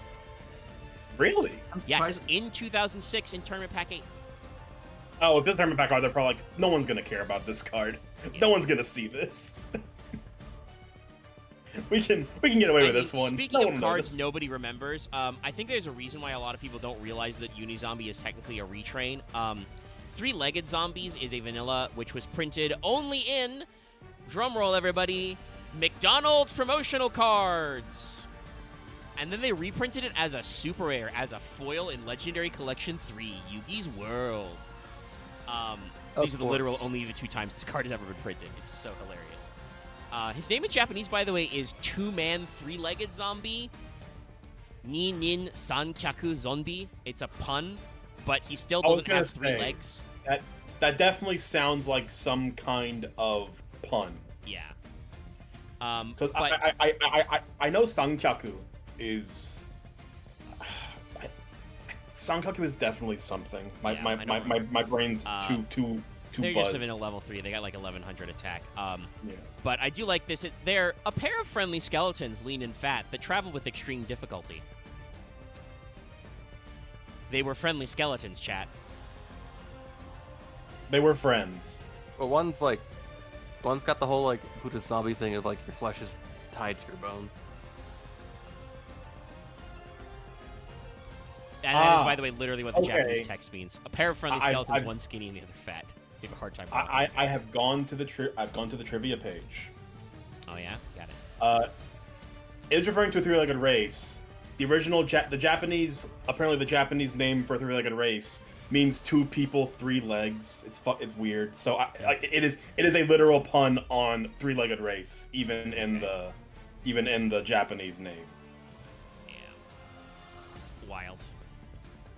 Really? Yes, in 2006 in Tournament Pack 8. Oh, if this Tournament Pack card, they're probably like, no one's gonna care about this card. Yeah. No one's gonna see this. we can get away with this one. Speaking of cards nobody remembers, I think there's a reason why a lot of people don't realize that Unizombie is technically a retrain. Three-Legged Zombies is a vanilla, which was printed only in, drumroll everybody, McDonald's promotional cards. And then they reprinted it as a super rare, as a foil in Legendary Collection 3, Yugi's World. These are the literal only the 2 times this card has ever been printed. It's so hilarious. His name in Japanese, by the way, is Two-Man Three-Legged Zombie. Ni nin sankyaku zombie. It's a pun, but he still doesn't have 3 legs. That definitely sounds like some kind of pun. Yeah. Because I know sankyaku is sankyaku is definitely something. My brain's too they're buzzed. just in a level 3. They got like 1100 attack. But I do like this. They're a pair of friendly skeletons, lean and fat, that travel with extreme difficulty. They were friendly skeletons, chat. They were friends. Well, one's got the whole like Buddhist zombie thing of like your flesh is tied to your bone. And that is, by the way, literally what the Japanese text means. A pair of friendly skeletons, one skinny and the other fat. You have a hard time. I have gone to the trivia page. Oh yeah, got it. It's referring to a 3-legged race. The original the Japanese name for a 3-legged race means 2 people, 3 legs. It's weird. So it is a literal pun on 3-legged race, even in the Japanese name. Yeah. Wild.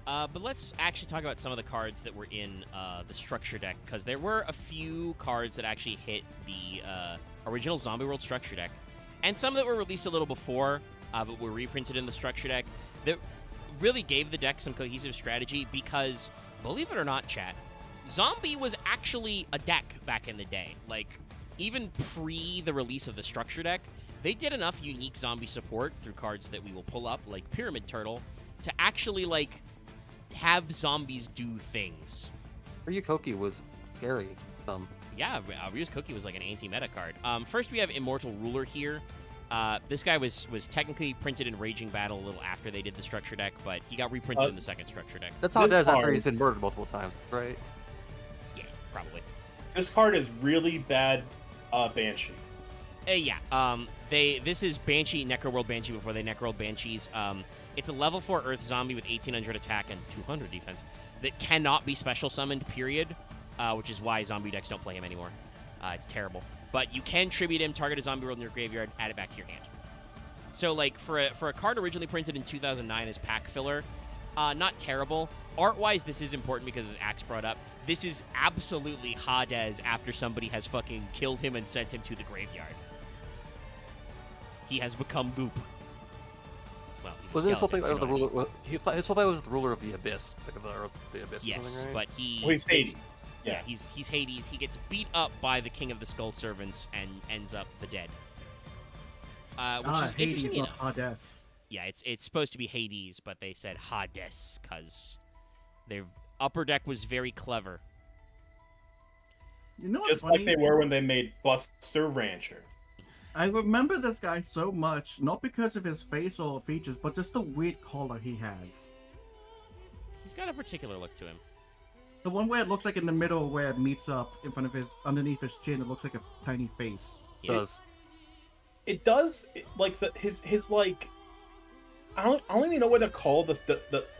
But let's actually talk about some of the cards that were in the structure deck, because there were a few cards that actually hit the original Zombie World structure deck, and some that were released a little before, but were reprinted in the structure deck, that really gave the deck some cohesive strategy, because, believe it or not, chat, Zombie was actually a deck back in the day. Like, even pre the release of the structure deck, they did enough unique zombie support through cards that we will pull up, like Pyramid Turtle, to actually, like, have zombies do things. Ryukoki was scary. Yeah, Ryukoki was like an anti-meta card. First, we have Immortal Ruler here. This guy was technically printed in Raging Battle a little after they did the structure deck, but he got reprinted in the second structure deck. That's how it does after he's been murdered multiple times, right? Yeah, probably. This card is really bad Banshee. Yeah. This is Banshee, Necroworld Banshee before they Necroworld Banshees. It's a level 4 Earth Zombie with 1800 attack and 200 defense that cannot be special summoned, period, which is why zombie decks don't play him anymore. It's terrible. But you can tribute him, target a zombie world in your graveyard, add it back to your hand. So, like, for a card originally printed in 2009 as pack filler, not terrible. Art-wise, this is important because, as Axe brought up, this is absolutely Hades after somebody has fucking killed him and sent him to the graveyard. He has become goop. Well, he's a skeleton, the ruler? His whole thing was the ruler of the abyss, the abyss. Yes, or something, right? but he's Hades. Yeah, he's Hades. He gets beat up by the King of the Skull Servants and ends up the dead. Which is Hades, interesting not enough. Hades. Yeah, it's supposed to be Hades, but they said Hades because their upper deck was very clever. You know what's Just funny? like they were when they made Buster Rancher. I remember this guy so much, not because of his facial features, but just the weird collar he has. He's got a particular look to him. The one where it looks like in the middle where it meets up in front of underneath his chin, it looks like a tiny face. Yeah. Does. It does, his I don't even know what to call I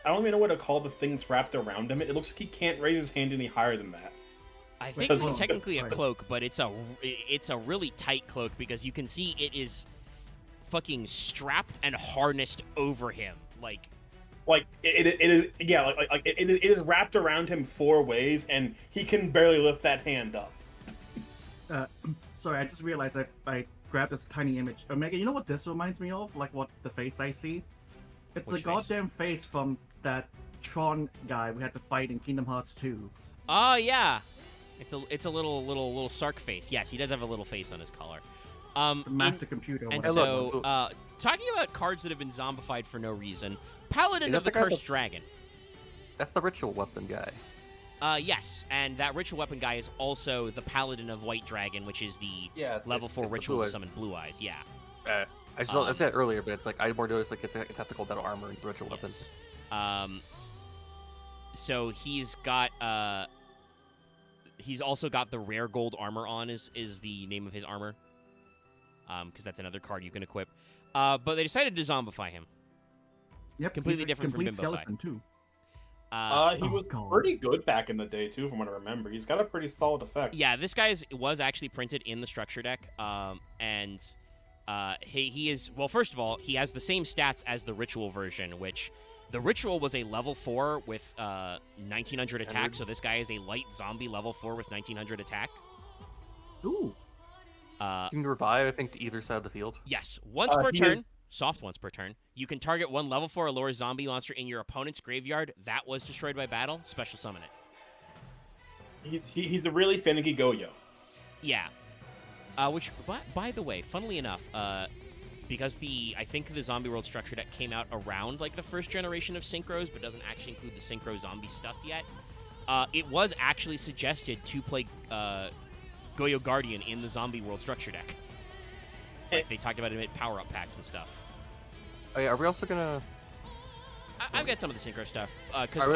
don't even know what to call the things wrapped around him. It looks like he can't raise his hand any higher than that. I think it's technically a cloak, but it's a really tight cloak because you can see it is fucking strapped and harnessed over him, like it is, yeah, it is wrapped around him 4 ways, and he can barely lift that hand up. Sorry, I just realized I grabbed this tiny image. Omega, you know what this reminds me of? Like what the face I see? It's the goddamn face from that Tron guy we had to fight in Kingdom Hearts 2. Oh yeah, it's a little Sark face. Yes, he does have a little face on his collar. The master computer. And so, talking about cards that have been zombified for no reason, Paladin of the Cursed Dragon. That's the ritual weapon guy. Yes, and that ritual weapon guy is also the Paladin of White Dragon, which is the level 4 ritual to summon Blue Eyes. Yeah. I said it earlier, but it's like I more noticed like it's tactical metal armor and ritual weapons. So he's also got the rare gold armor on is the name of his armor. Because that's another card you can equip. But they decided to zombify him. Yep, completely different from Bimbo skeleton too. He was pretty good back in the day too, from what I remember. He's got a pretty solid effect. Yeah, this guy was actually printed in the structure deck, and he is, well, first of all, he has the same stats as the ritual version, which the ritual was a level 4 with 1900 attack, so this guy is a light zombie level 4 with 1900 attack. Ooh. You can revive, I think, to either side of the field. Yes, once per turn. Soft once per turn. You can target one level 4 or lower zombie monster in your opponent's graveyard that was destroyed by battle. Special summon it. He's a really finicky Goyo. Yeah. Which, by the way, funnily enough, because I think the Zombie World structure deck came out around like the first generation of Synchros, but doesn't actually include the Synchro zombie stuff yet. It was actually suggested to play Goyo Guardian in the Zombie World structure deck. Like, they talked about it in power-up packs and stuff. Oh, yeah, are we also gonna... I've got some of the Synchro stuff, because I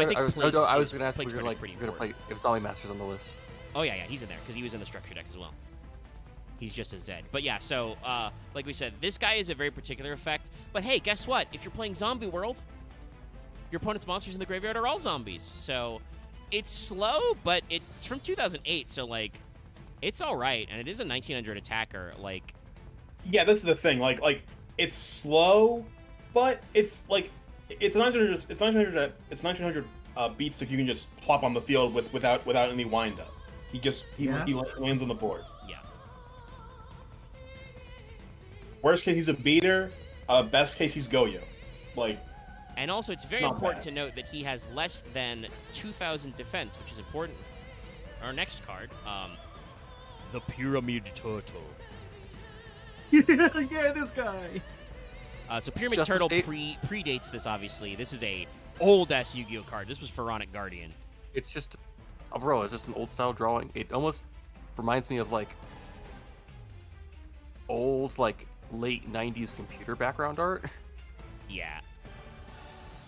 was gonna ask if we're we're gonna play if Zombie Master's on the list. Oh, yeah, he's in there, because he was in the structure deck as well. He's just a Zed. But yeah, so, like we said, this guy is a very particular effect. But hey, guess what? If you're playing Zombie World, your opponent's monsters in the graveyard are all zombies. So, it's slow, but it's from 2008, so, like, it's alright. And it is a 1900 attacker, like... Yeah, this is the thing. Like it's slow, but it's like it's 1900 beats that you can just plop on the field without any wind up. He lands on the board. Yeah. Worst case, he's a beater. Best case, he's Goyo. Like. And also, it's very important to note that he has less than 2,000 defense, which is important. Our next card, the Pyramid Turtle. Yeah, this guy. So Pyramid Turtle predates this, obviously. This is a old-ass Yu-Gi-Oh card. This was Pharaonic Guardian. It's just... Oh, bro, it's just an old-style drawing. It almost reminds me of, like, old, like, late 90s computer background art. Yeah.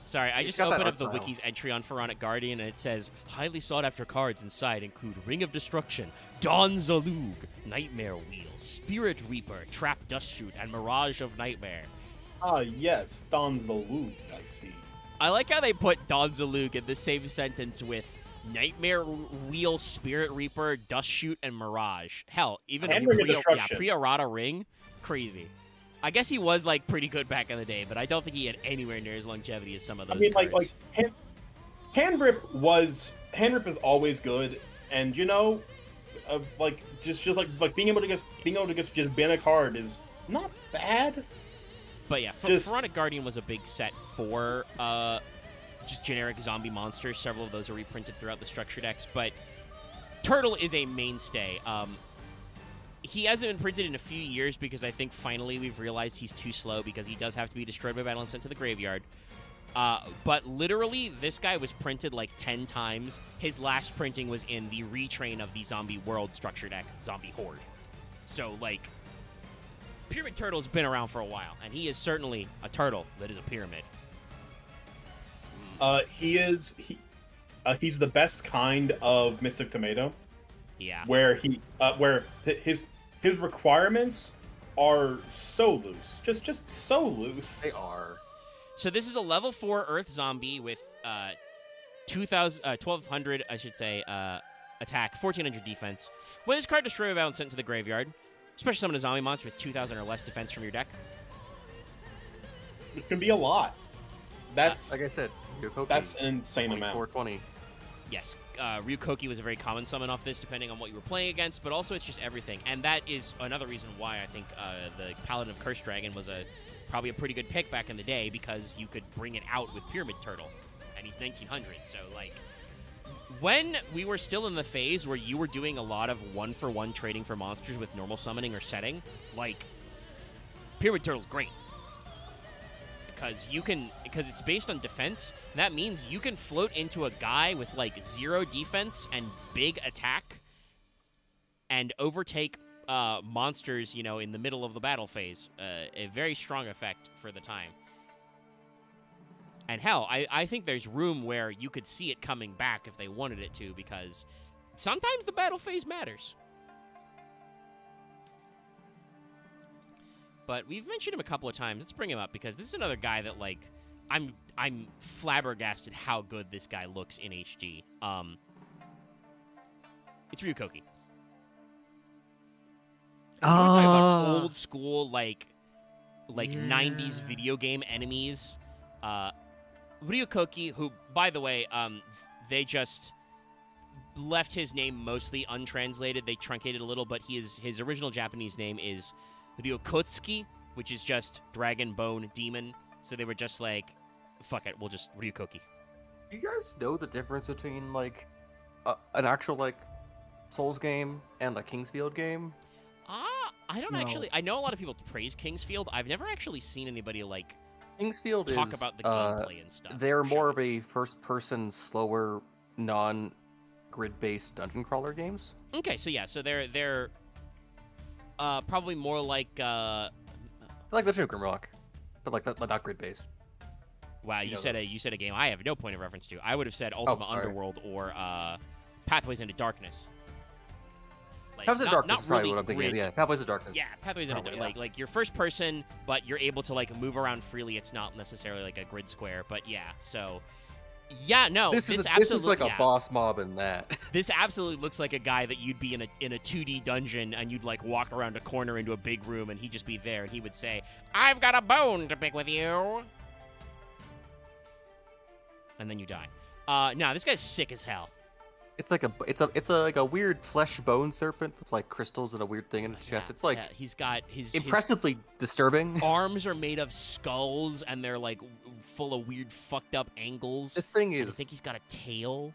Sorry, I just opened up the wiki's entry on Pharaonic Guardian, and it says, highly sought-after cards inside include Ring of Destruction, Dawn Zalug, Nightmare Wheel, Spirit Reaper, Trap Dust Shoot, and Mirage of Nightmare. Ah, yes, Dawn Zalug, I see. I like how they put Dawn Zalug in the same sentence with Nightmare Wheel, Spirit Reaper, Dust Shoot, and Mirage. Hell, even pre-errata Ring? Crazy. I guess he was, like, pretty good back in the day, but I don't think he had anywhere near as longevity as some of those cards. Hand Rip is always good, and, you know, just being able to just ban a card is not bad. But yeah, Pharaonic Guardian was a big set for just generic zombie monsters. Several of those are reprinted throughout the structure decks, but Turtle is a mainstay. He hasn't been printed in a few years because I think finally we've realized he's too slow because he does have to be destroyed by battle and sent to the graveyard. But literally, this guy was printed like 10 times. His last printing was in the retrain of the Zombie World structure deck, Zombie Horde. So, like, Pyramid Turtle's been around for a while, and he is certainly a turtle that is a pyramid. He's the best kind of Mystic Tomato. Yeah. Where his requirements are so loose, just so loose. They are. So this is a level 4 Earth zombie with 1,200, I should say, attack, 1,400 defense. When this card destroy a battle and sent to the graveyard, special summon a zombie monster with 2,000 or less defense from your deck. It can be a lot. That's like I said, that's an insane amount. 420. Yes, Ryukoki was a very common summon off this, depending on what you were playing against, but also it's just everything. And that is another reason why I think the Paladin of Curse Dragon was probably a pretty good pick back in the day, because you could bring it out with Pyramid Turtle, and he's 1900. So, like, when we were still in the phase where you were doing a lot of one-for-one trading for monsters with normal summoning or setting, like, Pyramid Turtle's great. Because it's based on defense, that means you can float into a guy with, like, 0 defense and big attack and overtake monsters, you know, in the middle of the battle phase. A very strong effect for the time. And hell, I think there's room where you could see it coming back if they wanted it to, because sometimes the battle phase matters. But we've mentioned him a couple of times. Let's bring him up, because this is another guy that, like, I'm flabbergasted how good this guy looks in HD. It's Ryukoki. We're talking about old school, like yeah. 90s video game enemies. Ryukoki, who, by the way, they just left his name mostly untranslated. They truncated a little, but his original Japanese name is Ryukotsuki, which is just Dragon Bone Demon. So they were just like, fuck it, we'll just Ryukoki. You guys know the difference between, like, an actual, like, Souls game and a Kingsfield game? I don't actually. I know a lot of people praise Kingsfield. I've never actually seen anybody, like, Kingsfield talk about the gameplay and stuff. They're more of a first-person, slower, non-grid-based dungeon crawler games. Okay, so yeah, so they're probably more like Legend of Grimrock, but like not grid-based. Wow, you said a game I have no point of reference to. I would have said Ultima Underworld or Pathways into Darkness. Like, Pathways into Darkness is probably really what I'm thinking. Yeah, Pathways into Darkness. Yeah, Pathways into Darkness. Like you're first person, but you're able to, like, move around freely. It's not necessarily like a grid square, but yeah. So, yeah, no, this is like a boss mob in that. This absolutely looks like a guy that you'd be in a 2D dungeon, and you'd, like, walk around a corner into a big room, and he'd just be there, and he would say, "I've got a bone to pick with you," and then you die. No, this guy's sick as hell. It's like a weird flesh bone serpent with, like, crystals and a weird thing in his chest. It's like he's got his impressively disturbing. Arms are made of skulls, and they're, like, full of weird fucked up angles. This thing is. I think he's got a tail.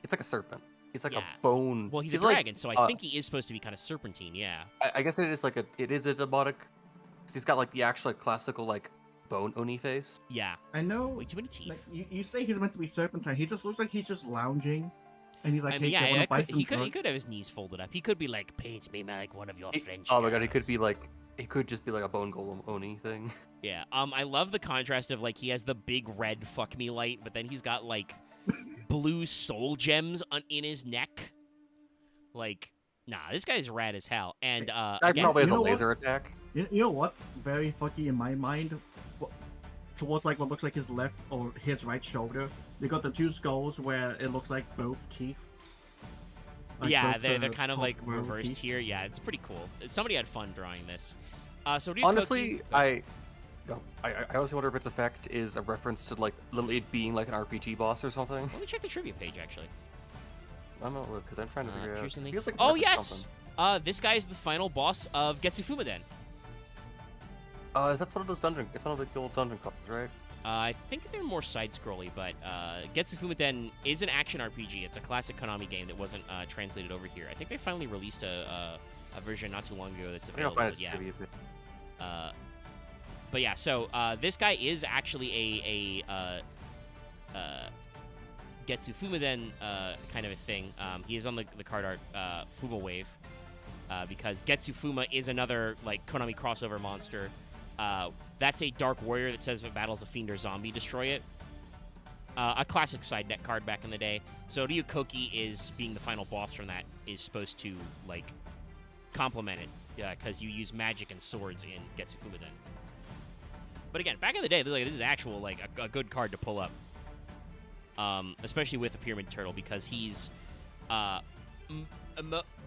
It's like a serpent. He's like a bone. Well, he's a dragon, so I think he is supposed to be kind of serpentine. Yeah. I guess it is a demonic. He's got, like, the actual, like, classical, like, bone Oni face. Yeah. I know. Way too many teeth. Like, you say he's meant to be serpentine. He just looks like he's just lounging. And he's like, he could have his knees folded up. He could be like, paint me like one of your French Oh my god, he could just be like a bone golem Oni thing. Yeah. I love the contrast of, like, he has the big red fuck me light, but then he's got, like, blue soul gems in his neck. Like, nah, this guy's rad as hell. And again, probably has a laser attack. You know what's very fucky in my mind? Towards, like, what looks like his left or his right shoulder, you got the two skulls where it looks like both teeth. Like, yeah, they're kind of like reversed teeth here. Yeah, it's pretty cool. Somebody had fun drawing this. So honestly, I honestly wonder if its effect is a reference to, like, it being like an RPG boss or something. Let me check the trivia page, actually. I don't know, because I'm trying to figure out. Something. Feels like oh yes, this guy is the final boss of Getsu Fumaden. That's one of those dungeon. It's one of the old dungeon crawlers, right? I think they're more side-scrolly, but Getsu Fumaden is an action RPG. It's a classic Konami game that wasn't translated over here. I think they finally released a version not too long ago that's available. But yeah, so this guy is actually a Getsu Fumaden kind of a thing. He is on the card art Fuma Wave because Getsu Fuma is another, like, Konami crossover monster. That's a Dark Warrior that says if it battles a fiend or zombie, destroy it. A classic side deck card back in the day. So Ryukoki is being the final boss from that is supposed to, like, complement it because you use magic and swords in Getsu Fumaden. But again, back in the day, like, this is actual like a good card to pull up, especially with a Pyramid Turtle because he's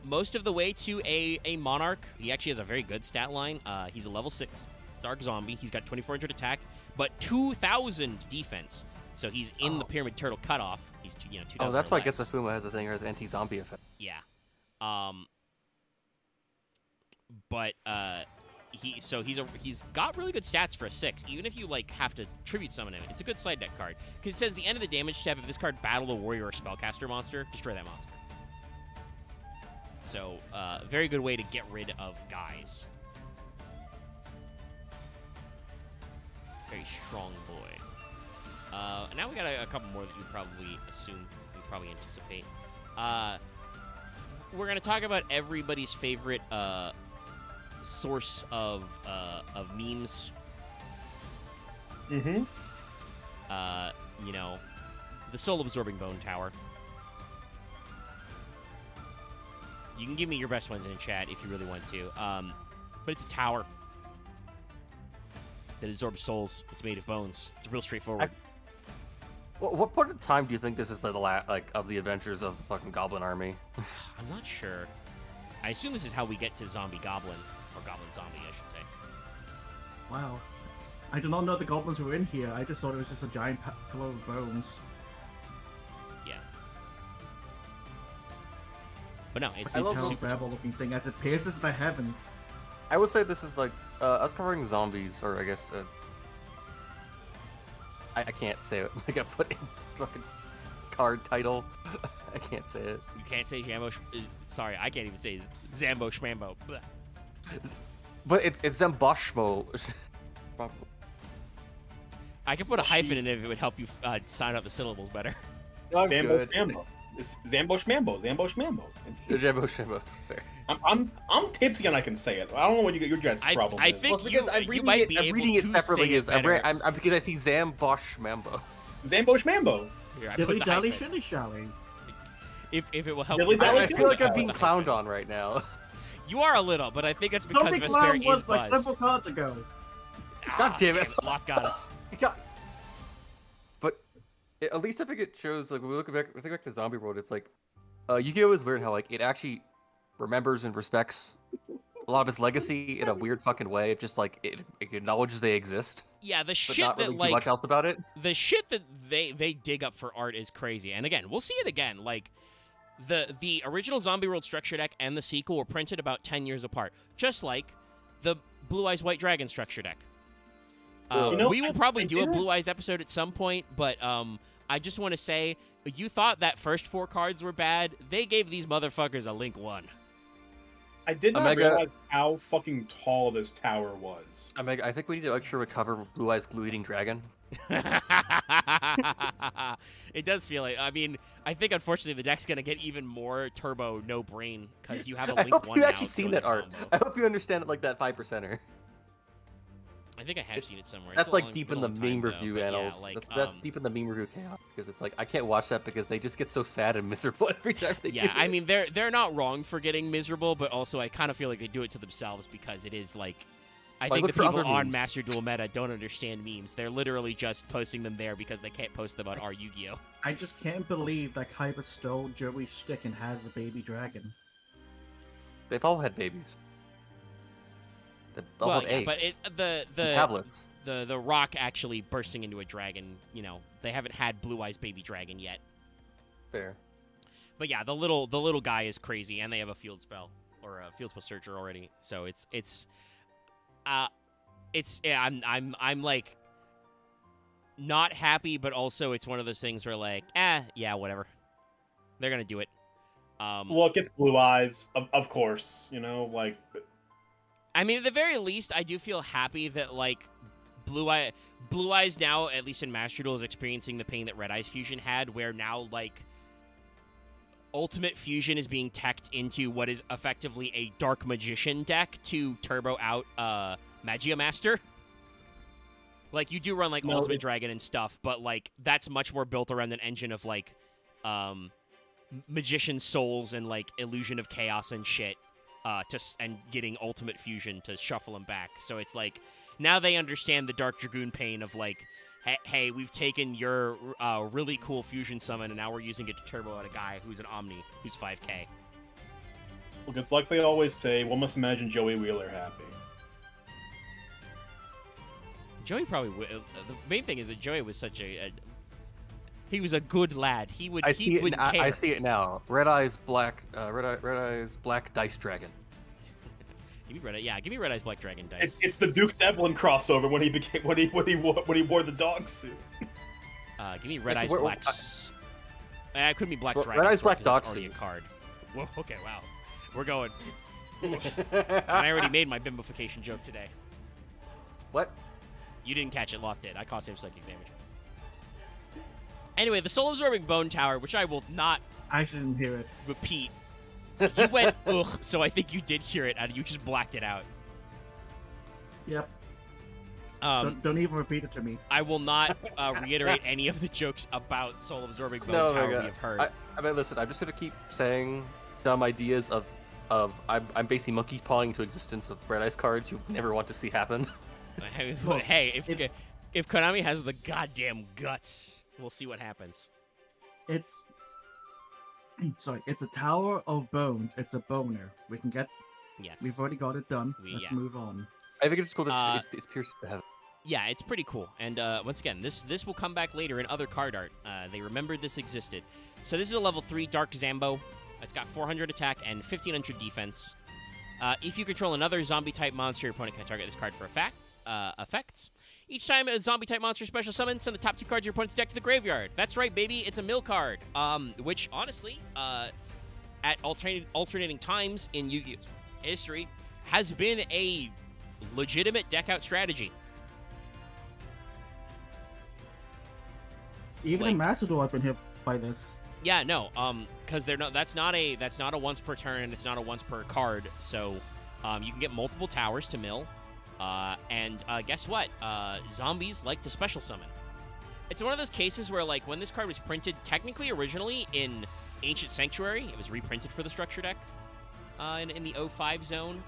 most of the way to a Monarch. He actually has a very good stat line. He's a level 6 Dark Zombie. He's got 2400 attack, but 2000 defense. So he's in the Pyramid Turtle cutoff. He's 2000. Oh, that's why Gesafuma has a thing or the anti-zombie effect. Yeah. But he's got really good stats for a 6. Even if you like have to tribute summon him, it's a good side deck card because it says the end of the damage step. If this card battled a warrior or spellcaster monster, destroy that monster. So very good way to get rid of guys. Very strong boy. Now we got a couple more that you probably assume, you probably anticipate. We're gonna talk about everybody's favorite source of memes. Mm-hmm. The soul-absorbing bone tower. You can give me your best ones in chat if you really want to. But it's a tower that absorbs souls. It's made of bones. It's real straightforward. What point of time do you think this is the of the adventures of the fucking Goblin Army? I'm not sure. I assume this is how we get to Zombie Goblin, or Goblin Zombie, I should say. Wow. I did not know the goblins were in here. I just thought it was just a giant pillow of bones. Yeah. But no, it's a super terrible looking thing as it pierces the heavens. I would say this is like us covering zombies, or I guess I can't say it. Like I put in fucking card title. I can't say it. You can't say Jambo. Sorry, I can't even say Zambo Schmambo. Blech. But it's Zamboshmo. I could put a hyphen in it if it would help you sound out the syllables better. I'm Zambo good. Schmambo. It's Zambo Schmambo. Zambo Schmambo. Jambo Shimbo. Fair. I'm tipsy and I can say it. I don't know what your guys' problem I is. think because you might be able to separately. say it better. I'm because I see Zambosh Mambo. Zambo Schmambo. Here, I put Dilly the dally hyphen. shilly shally. If it will help Dilly you. dally I feel like I'm put being the clowned hyphen. on right now. You are a little, but I think it's because Zombie Vesper Clown is was like buzzed. several cards ago. God damn it. Lock got us. But at least I think it shows, like, when we think back to Zombie World, it's like, Yu-Gi-Oh! Is weird how, like, it actually remembers and respects a lot of its legacy in a weird fucking way. It just, like, it acknowledges they exist, Yeah, the but shit not really that too like much else about it. the shit that they dig up for art is crazy. And again, we'll see it again. Like the original Zombie World structure deck and the sequel were printed about 10 years apart, just like the Blue Eyes White Dragon structure deck. We will probably do a Blue Eyes episode at some point, but I just want to say, you thought that first 4 cards were bad. They gave these motherfuckers a Link 1. I did not Omega- realize how fucking tall this tower was. I think we need to actually recover Blue Eyes Glue Eating Dragon. It does feel like, I mean, I think unfortunately the deck's going to get even more turbo no brain because you have a I Link 1 hope you now actually to seen go that with art. combo. I hope you understand it like that 5%er. I think I have seen it somewhere. That's It's a like long- deep been in a the long time, meme though, review but yeah, annals. like, That's deep in the meme review chaos because it's like I can't watch that because they just get so sad and miserable every time they do Yeah, I it. mean they're not wrong for getting miserable, but also I kind of feel like they do it to themselves because it is like I think look the for people other on memes. Master Duel Meta don't understand memes. They're literally just posting them there because they can't post them on our Yu-Gi-Oh. I just can't believe that Kaiba stole Joey's stick and has a baby dragon. They've all had babies. They've all Well, had yeah, eggs. but the and tablets. the rock actually bursting into a dragon, you know, they haven't had Blue Eyes baby dragon yet. Fair. But yeah, the little guy is crazy, and they have a field spell or a field spell searcher already. So yeah, I'm like not happy, but also it's one of those things where like, yeah, whatever. They're gonna do it. Look, it's Blue Eyes, of course. You know, like. I mean, at the very least, I do feel happy that like Blue Eyes now, at least in Master Duel, is experiencing the pain that Red Eyes Fusion had, where now like Ultimate Fusion is being teched into what is effectively a Dark Magician deck to turbo out Magia Master. Like, you do run, like, Ultimate Dragon and stuff, but, like, that's much more built around an engine of, like, Magician Souls and, like, Illusion of Chaos and shit, and getting Ultimate Fusion to shuffle them back. So it's, like, now they understand the Dark Dragoon pain of like, hey, we've taken your really cool fusion summon and now we're using it to turbo out a guy who's an Omni, who's 5k. Look, it's like they always say, one must imagine Joey Wheeler happy. Joey probably the main thing is that Joey was such he was a good lad. He would. I see it now. Red Eyes Black Dice Dragon. Give me Red Eye. Yeah, give me Red Eyes Black Dragon dice. It's the Duke Devlin crossover when he wore the dog suit. Give me Red Eyes Black. It could be Black Dragon. Red Eyes Black Dog Suit. A card. Whoa. Okay. Wow. We're going. And I already made my bimbofication joke today. What? You didn't catch it. Loth did. I caused him psychic damage. Anyway, the Soul Absorbing Bone Tower, which I will not. I didn't hear it. Repeat. You went ugh, so I think you did hear it, and you just blacked it out. Yep. Don't even repeat it to me. I will not reiterate any of the jokes about Soul Absorbing Bone Tower we have heard. I mean, listen, I'm just gonna keep saying dumb ideas of I'm basically monkey pawing into existence of Red Eyes cards you never want to see happen. Hey, if Konami has the goddamn guts, we'll see what happens. It's a Tower of Bones. It's a boner. We can get. Yes. We've already got it done. Let's move on. I think it's cool that it's pierced the heaven. Yeah, it's pretty cool. And once again, this will come back later in other card art. They remembered this existed. So this is a level 3 Dark Zambo. It's got 400 attack and 1500 defense. If you control another zombie-type monster, your opponent can target this card for effects. Each time a zombie-type monster special summons, send the top 2 cards of your opponent's deck to the graveyard. That's right, baby. It's a mill card. Which, honestly, at alternating times in Yu-Gi-Oh! History, has been a legitimate deck-out strategy. Even in Macedor, I've been hit by this. Yeah, no, because that's not a once per turn, it's not a once per card, so you can get multiple towers to mill, and guess what? Zombies like to special summon. It's one of those cases where, like, when this card was printed, technically originally in Ancient Sanctuary, it was reprinted for the structure deck in the 05 zone.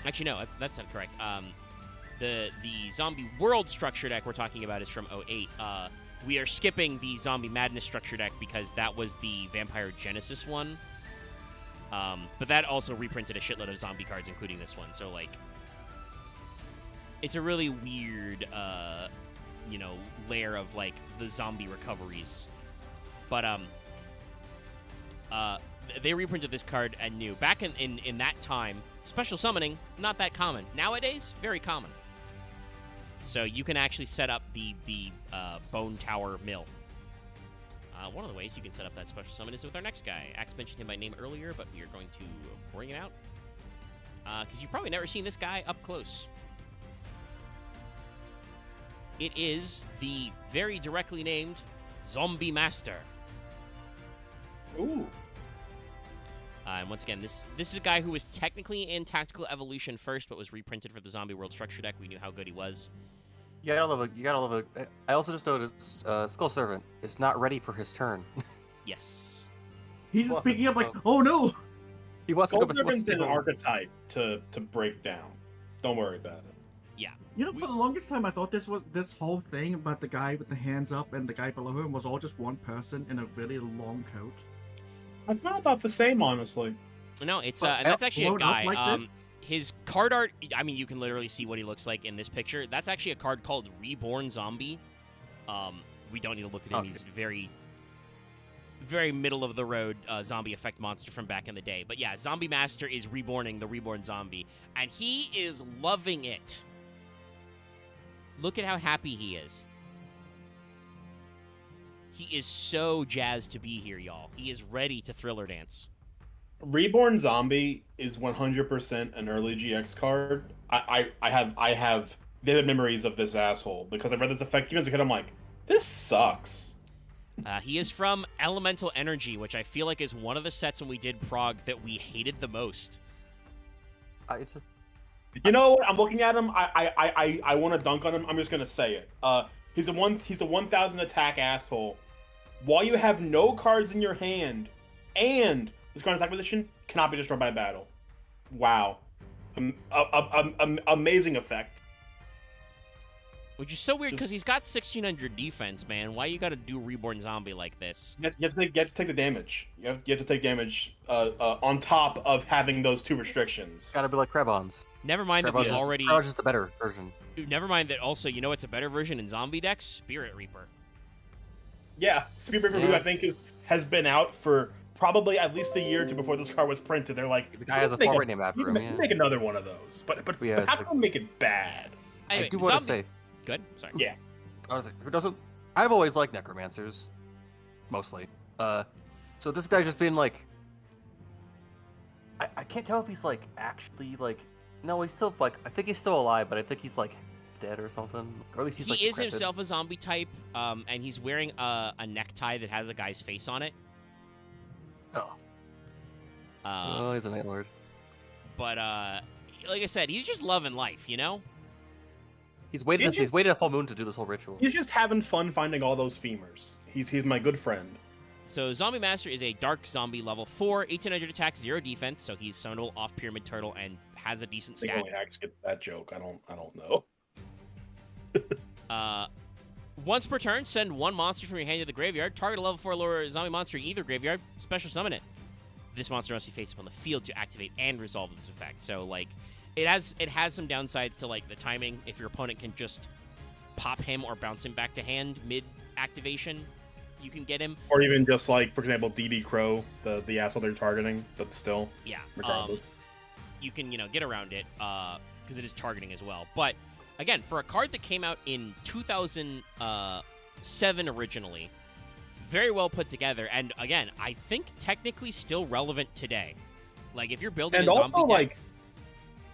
Actually, no, that's not correct. The Zombie World structure deck we're talking about is from 08. We are skipping the Zombie Madness structure deck because that was the Vampire Genesis one. But that also reprinted a shitload of zombie cards, including this one. So, like, it's a really weird, layer of, like, the zombie recoveries. But, they reprinted this card anew. Back in that time, special summoning, not that common. Nowadays, very common. So you can actually set up the Bone Tower Mill. One of the ways you can set up that special summon is with our next guy. Axe mentioned him by name earlier, but we are going to bring it out. Because you've probably never seen this guy up close. It is the very directly named Zombie Master. Ooh. And once again, this is a guy who was technically in Tactical Evolution first, but was reprinted for the Zombie World structure deck. We knew how good he was. You gotta love it. I also just noticed Skull Servant is not ready for his turn. Yes. He's just picking up like, oh no! He wants Skull to go. Servant's an archetype to break down. Don't worry about it. Yeah. You know, for the longest time, I thought this whole thing about the guy with the hands up and the guy below him was all just one person in a really long coat. I kind of thought the same, honestly. No, it's and that's actually a guy. Like His card art, I mean, you can literally see what he looks like in this picture. That's actually a card called Reborn Zombie. We don't need to look at him. Okay. He's very, very middle of the road zombie effect monster from back in the day. But yeah, Zombie Master is reborning the Reborn Zombie, and he is loving it. Look at how happy he is. He is so jazzed to be here, y'all. He is ready to thriller dance. Reborn Zombie is 100% an early GX card. I have vivid memories of this asshole because I read this effect even as a kid. I'm like, this sucks. He is from Elemental Energy, which I feel like is one of the sets when we did Prague that we hated the most. You know what? I'm looking at him. I want to dunk on him. I'm just gonna say it. He's a 1,000 attack asshole. While you have no cards in your hand, and this card's attack position cannot be destroyed by battle. wow, amazing effect. Which is so weird because he's got 1600 defense, man. Why you got to do Reborn Zombie like this? You have to take the damage. You have to take damage on top of having those 2 restrictions. Gotta be like Krebons. Never mind that we already. Krebons is just a better version. Never mind that also, you know what's a better version in zombie decks? Spirit Reaper. Yeah, Spirit Reaper, who I think has been out for probably at least a year or 2 before this card was printed. They're like, the guy has a forward name after him. Make another one of those, but how can we make it bad? Anyway, I do want to say. Good. Sorry. Yeah. Who doesn't? I've always liked necromancers, mostly. So this guy's just been like, I can't tell if he's like actually like, no, he's still like, I think he's still alive, but I think he's like dead or something, or at least he's he like. He is decrepit. himself a zombie type, and he's wearing a necktie that has a guy's face on it. Oh. Oh, he's a Night Lord. But like I said, he's just loving life, you know. He's waited a full moon to do this whole ritual. He's just having fun finding all those femurs. He's my good friend. So Zombie Master is a dark zombie level 4, 1800 attack, 0 defense. So he's summonable off Pyramid Turtle and has a decent I think stat. only Axe gets that joke. I don't know. Once per turn, send 1 monster from your hand to the graveyard. Target a level 4 lower zombie monster in either graveyard. Special summon it. This monster must be faced up on the field to activate and resolve this effect. So like. It has some downsides to like the timing. If your opponent can just pop him or bounce him back to hand mid activation, you can get him. Or even just like, for example, DD Crow, the asshole they're targeting, but still. Yeah. Regardless. You can get around it because it is targeting as well. But again, for a card that came out in 2007 originally, very well put together, and again, I think technically still relevant today. Like if you're building and a also zombie deck,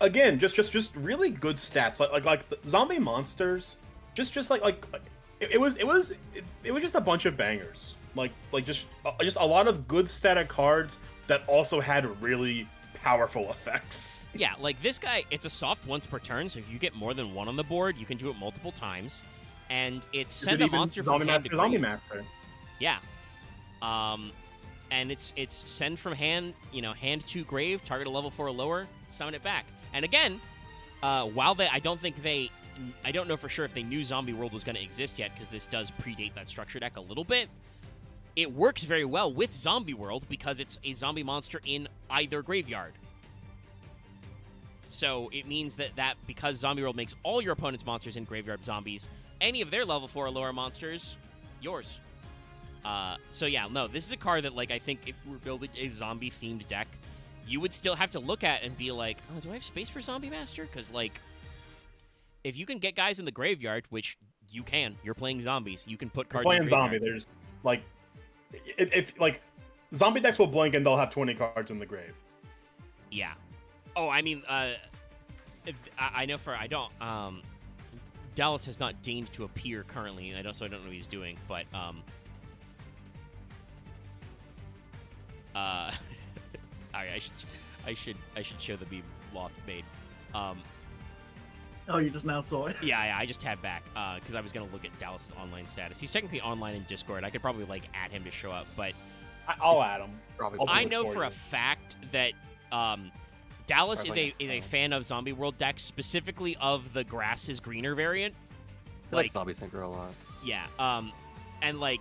again, just really good stats. Like the zombie monsters, just like it was just a bunch of bangers. Like just a lot of good static cards that also had really powerful effects. Yeah, like this guy, it's a soft once per turn, so if you get more than 1 on the board, you can do it multiple times. And it's send a monster from hand to grave. Zombie Master. Yeah. And it's send from hand, hand to grave, target a level 4 or lower, summon it back. And again, while I don't know for sure if they knew Zombie World was going to exist yet, because this does predate that structure deck a little bit, it works very well with Zombie World because it's a zombie monster in either graveyard. So it means that because Zombie World makes all your opponent's monsters in graveyard zombies, any of their level 4 or lower monsters, yours. So yeah, no, this is a card that, like, I think if we're building a zombie-themed deck, you would still have to look at and be like, oh, do I have space for Zombie Master? Because, like, if you can get guys in the graveyard, which you can, you're playing zombies, you can put cards in the graveyard. Zombie, there's, like, if zombie decks will blink and they'll have 20 cards in the grave. Yeah. Oh, I mean, I know Dallas has not deigned to appear currently, and so I don't know what he's doing, but, sorry, I should show the beam Loth made. Oh, you just now saw it? Yeah, I just tabbed back because I was gonna look at Dallas's online status. He's technically online in Discord. I could probably like add him to show up, but I'll add him. I know for a fact that Dallas is a fan of Zombie World decks, specifically of the Grass is Greener variant. I like Zombie Sinker a lot. Yeah, and like,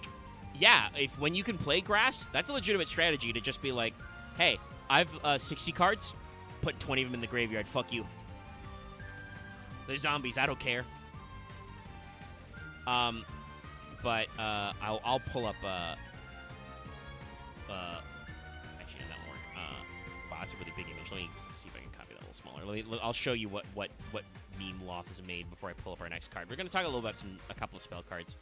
yeah, when you can play Grass, that's a legitimate strategy to just be like, hey, I've 60 cards, put 20 of them in the graveyard. Fuck you. They're zombies. I don't care. But I'll pull up. Actually, no, that won't work. Wow, that's a really big image. Let me see if I can copy that a little smaller. I'll show you what meme Loth has made before I pull up our next card. We're gonna talk a little about a couple of spell cards.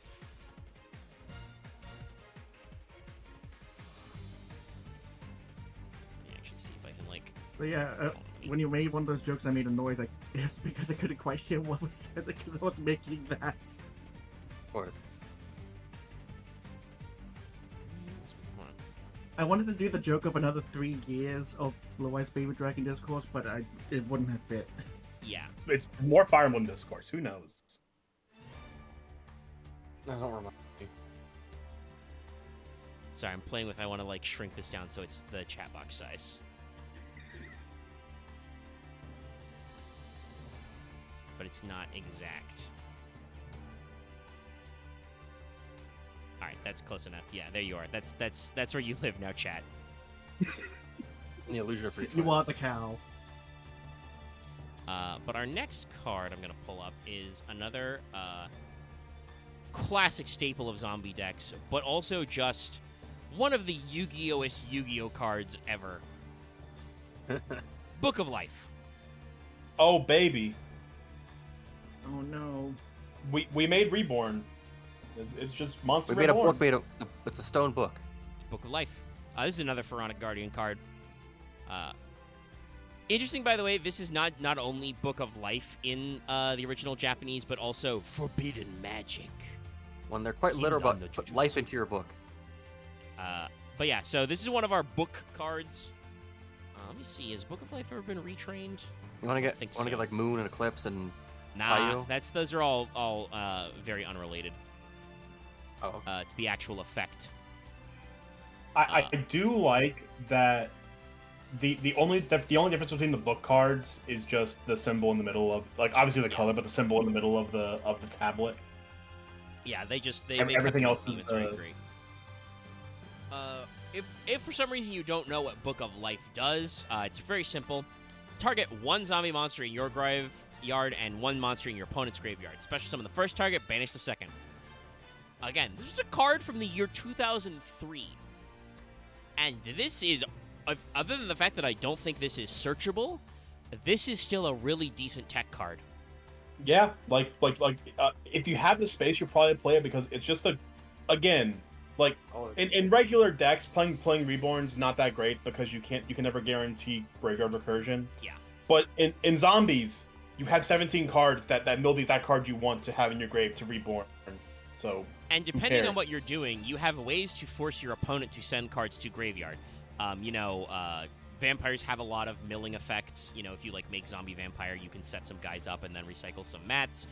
Let me actually see if I can like. But yeah, when you made one of those jokes, I made a noise. Like, it's because I couldn't quite hear what was said because I was making that. Of course. I wanted to do the joke of another 3 years of Blue Eyes Baby Dragon Discourse, but it wouldn't have fit. Yeah. It's more Fire Emblem Discourse. Who knows? I don't remember. Sorry, I'm playing with. I want to like shrink this down so it's the chat box size. it's not exact. All right, that's close enough. Yeah, there you are. That's where you live now, chat. The illusion of free You want the cow. But our next card I'm going to pull up is another classic staple of zombie decks, but also just one of the Yu-Gi-Oh-est Yu-Gi-Oh cards ever. Book of Life. Oh, baby. Oh, no. We made Reborn. It's just Monster We made a Reborn. book. It's a stone book. It's Book of Life. This is another Pharaonic Guardian card. Interesting, by the way, this is not only Book of Life in the original Japanese, but also Forbidden Magic. When they're quite literal about put life into your book. But yeah, so this is one of our book cards. Let me see, has Book of Life ever been retrained? You want to get like Moon and Eclipse and Nah, those are all very unrelated. Oh. It's the actual effect. I do like that. The only difference between the book cards is just the symbol in the middle of, like, obviously the color, but the symbol in the middle of the tablet. Yeah, they everything else theme. is It's very great. If for some reason you don't know what Book of Life does, it's very simple. Target one zombie monster in your graveyard and one monster in your opponent's graveyard. Special summon the first target, banish the second. Again, this is a card from the year 2003. And this is, other than the fact that I don't think this is searchable, this is still a really decent tech card. Yeah, if you have the space, you'll probably play it because it's just in regular decks, playing Reborn's not that great because you can never guarantee graveyard recursion. Yeah. But in zombies, you have 17 cards that mill that card you want to have in your grave to Reborn. So. And depending on what you're doing, you have ways to force your opponent to send cards to graveyard. Vampires have a lot of milling effects. You know, if you make zombie vampire, you can set some guys up and then recycle some mats.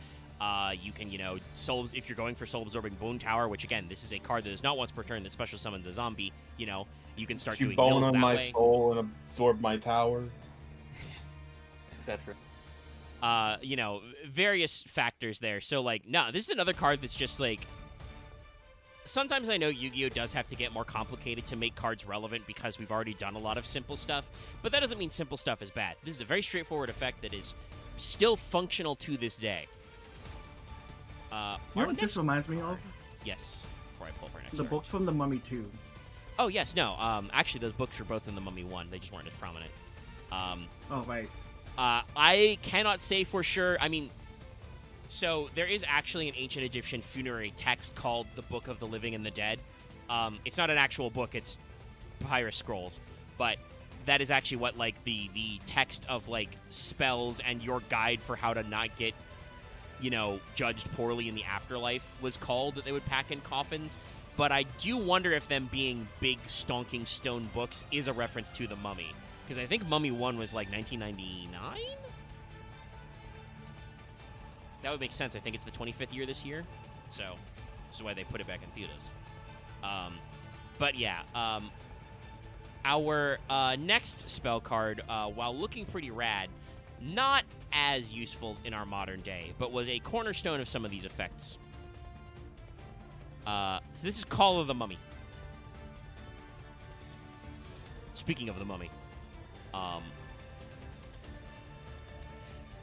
You can, if you're going for soul absorbing bone tower, which again, this is a card that is not once per turn that special summons a zombie. You can start doing bone mills on that my way. soul and absorb my tower, etc. Various factors there. So no, this is another card that's just sometimes I know Yu-Gi-Oh! Does have to get more complicated to make cards relevant because we've already done a lot of simple stuff, but that doesn't mean simple stuff is bad. This is a very straightforward effect that is still functional to this day. You know what this reminds me of? Yes, before I pull up our next The card. book from The Mummy 2. Oh, yes, no. Actually, those books were both in The Mummy 1. They just weren't as prominent. Oh, right. I cannot say for sure. I mean, so there is actually an ancient Egyptian funerary text called the Book of the Living and the Dead. It's not an actual book. It's papyrus scrolls. But that is actually what, the text of, spells and your guide for how to not get, judged poorly in the afterlife was called, that they would pack in coffins. But I do wonder if them being big, stonking stone books is a reference to The Mummy. Because I think Mummy 1 was, 1999? That would make sense. I think it's the 25th year this year. So, this is why they put it back in theaters. But yeah, our next spell card, while looking pretty rad, not as useful in our modern day, but was a cornerstone of some of these effects. So this is Call of the Mummy. Speaking of the Mummy.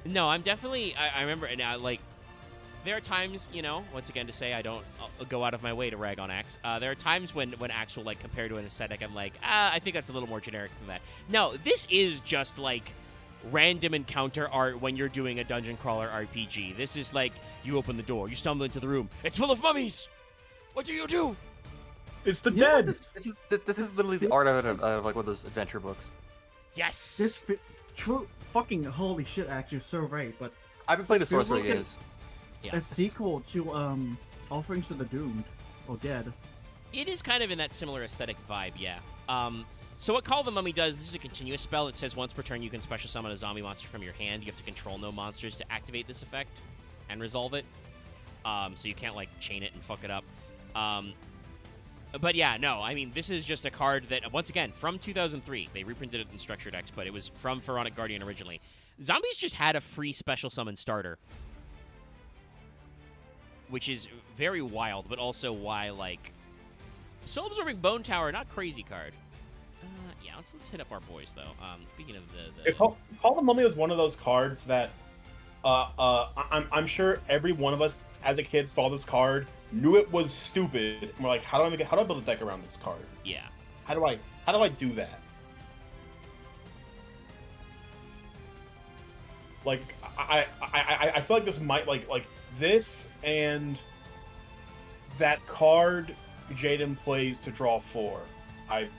No, I'm definitely... I remember now, there are times, once again to say I don't go out of my way to rag on Axe. There are times when Axe will, compare to an aesthetic, I'm I think that's a little more generic than that. No, this is just, random encounter art when you're doing a dungeon crawler RPG. This is you open the door, you stumble into the room, it's full of mummies! What do you do? It's the dead! This is literally the art of it, of one of those adventure books. Yes! This true fucking holy shit, actually, so right, but I've been playing the feels Sorcery like games. a sequel to Offerings to the Doomed or Dead. It is kind of in that similar aesthetic vibe, yeah. So what Call of the Mummy does, this is a continuous spell. It says once per turn you can special summon a zombie monster from your hand. You have to control no monsters to activate this effect and resolve it. So you can't chain it and fuck it up. But yeah, no, I mean, this is just a card that, once again, from 2003. They reprinted it in Structure Decks, but it was from Pharaonic Guardian originally. Zombies just had a free special summon starter, which is very wild, but also why, like, Soul Absorbing Bone Tower, not crazy card. Yeah, let's hit up our boys, though. Speaking of the... Call the Mummy was one of those cards that I'm sure every one of us as a kid saw this card, knew it was stupid, and we're like, how do I build a deck around this card? Yeah. How do I do that? Like, I feel like this might like this and that card Jaden plays to draw 4. I'm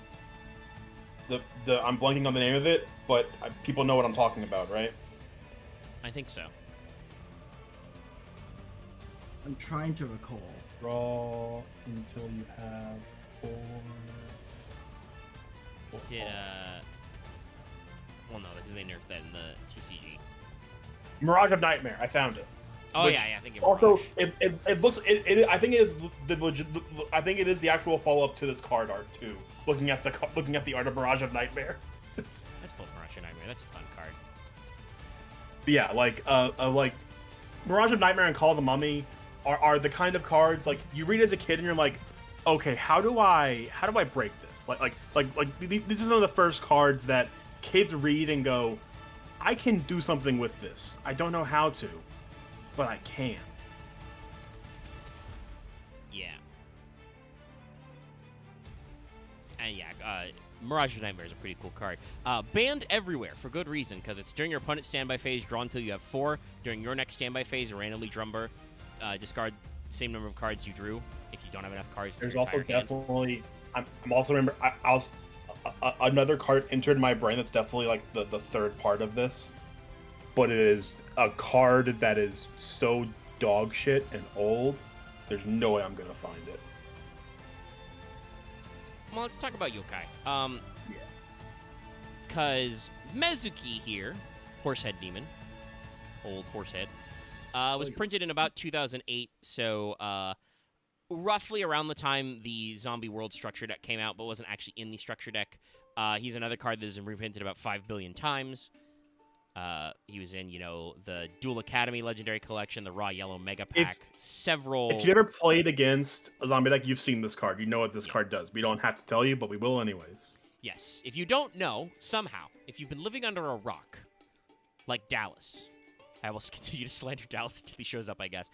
blanking on the name of it, but people know what I'm talking about, right? I think so. I'm trying to recall. Draw until you have 4. Is it, well, no, because they nerfed that in the TCG. Mirage of Nightmare. I found it. Oh, yeah, I think it also, it looks, I think it is I think it is the actual follow-up to this card art, too. Looking at the art of Mirage of Nightmare. That's both Mirage of Nightmare. That's a fun card. But yeah, like Mirage of Nightmare and Call of the Mummy are the kind of cards like you read as a kid and you're like, okay, how do I break this? Like this is one of the first cards that kids read and go, I can do something with this. I don't know how to, but I can. Yeah. And yeah, Mirage of Nightmare is a pretty cool card. Banned everywhere for good reason, because it's during your opponent's standby phase, draw until you have 4. During your next standby phase, randomly drumber, discard the same number of cards you drew. If you don't have enough cards, there's also definitely. I'm also remember. Another card entered my brain that's definitely like the third part of this, but it is a card that is so dog shit and old. There's no way I'm gonna find it. Well, let's talk about yokai. Yeah. Because Mezuki here, Horsehead Demon, old Horsehead, was printed in about 2008, so roughly around the time the Zombie World Structure Deck came out, but wasn't actually in the Structure Deck. He's another card that has been reprinted about 5 billion times. He was in, the Duel Academy Legendary Collection, the Raw Yellow Mega Pack, several... If you ever played against a zombie deck, you've seen this card. You know what this card does. We don't have to tell you, but we will anyways. Yes. If you don't know, somehow, if you've been living under a rock, like Dallas, I will continue to slander Dallas until he shows up, I guess.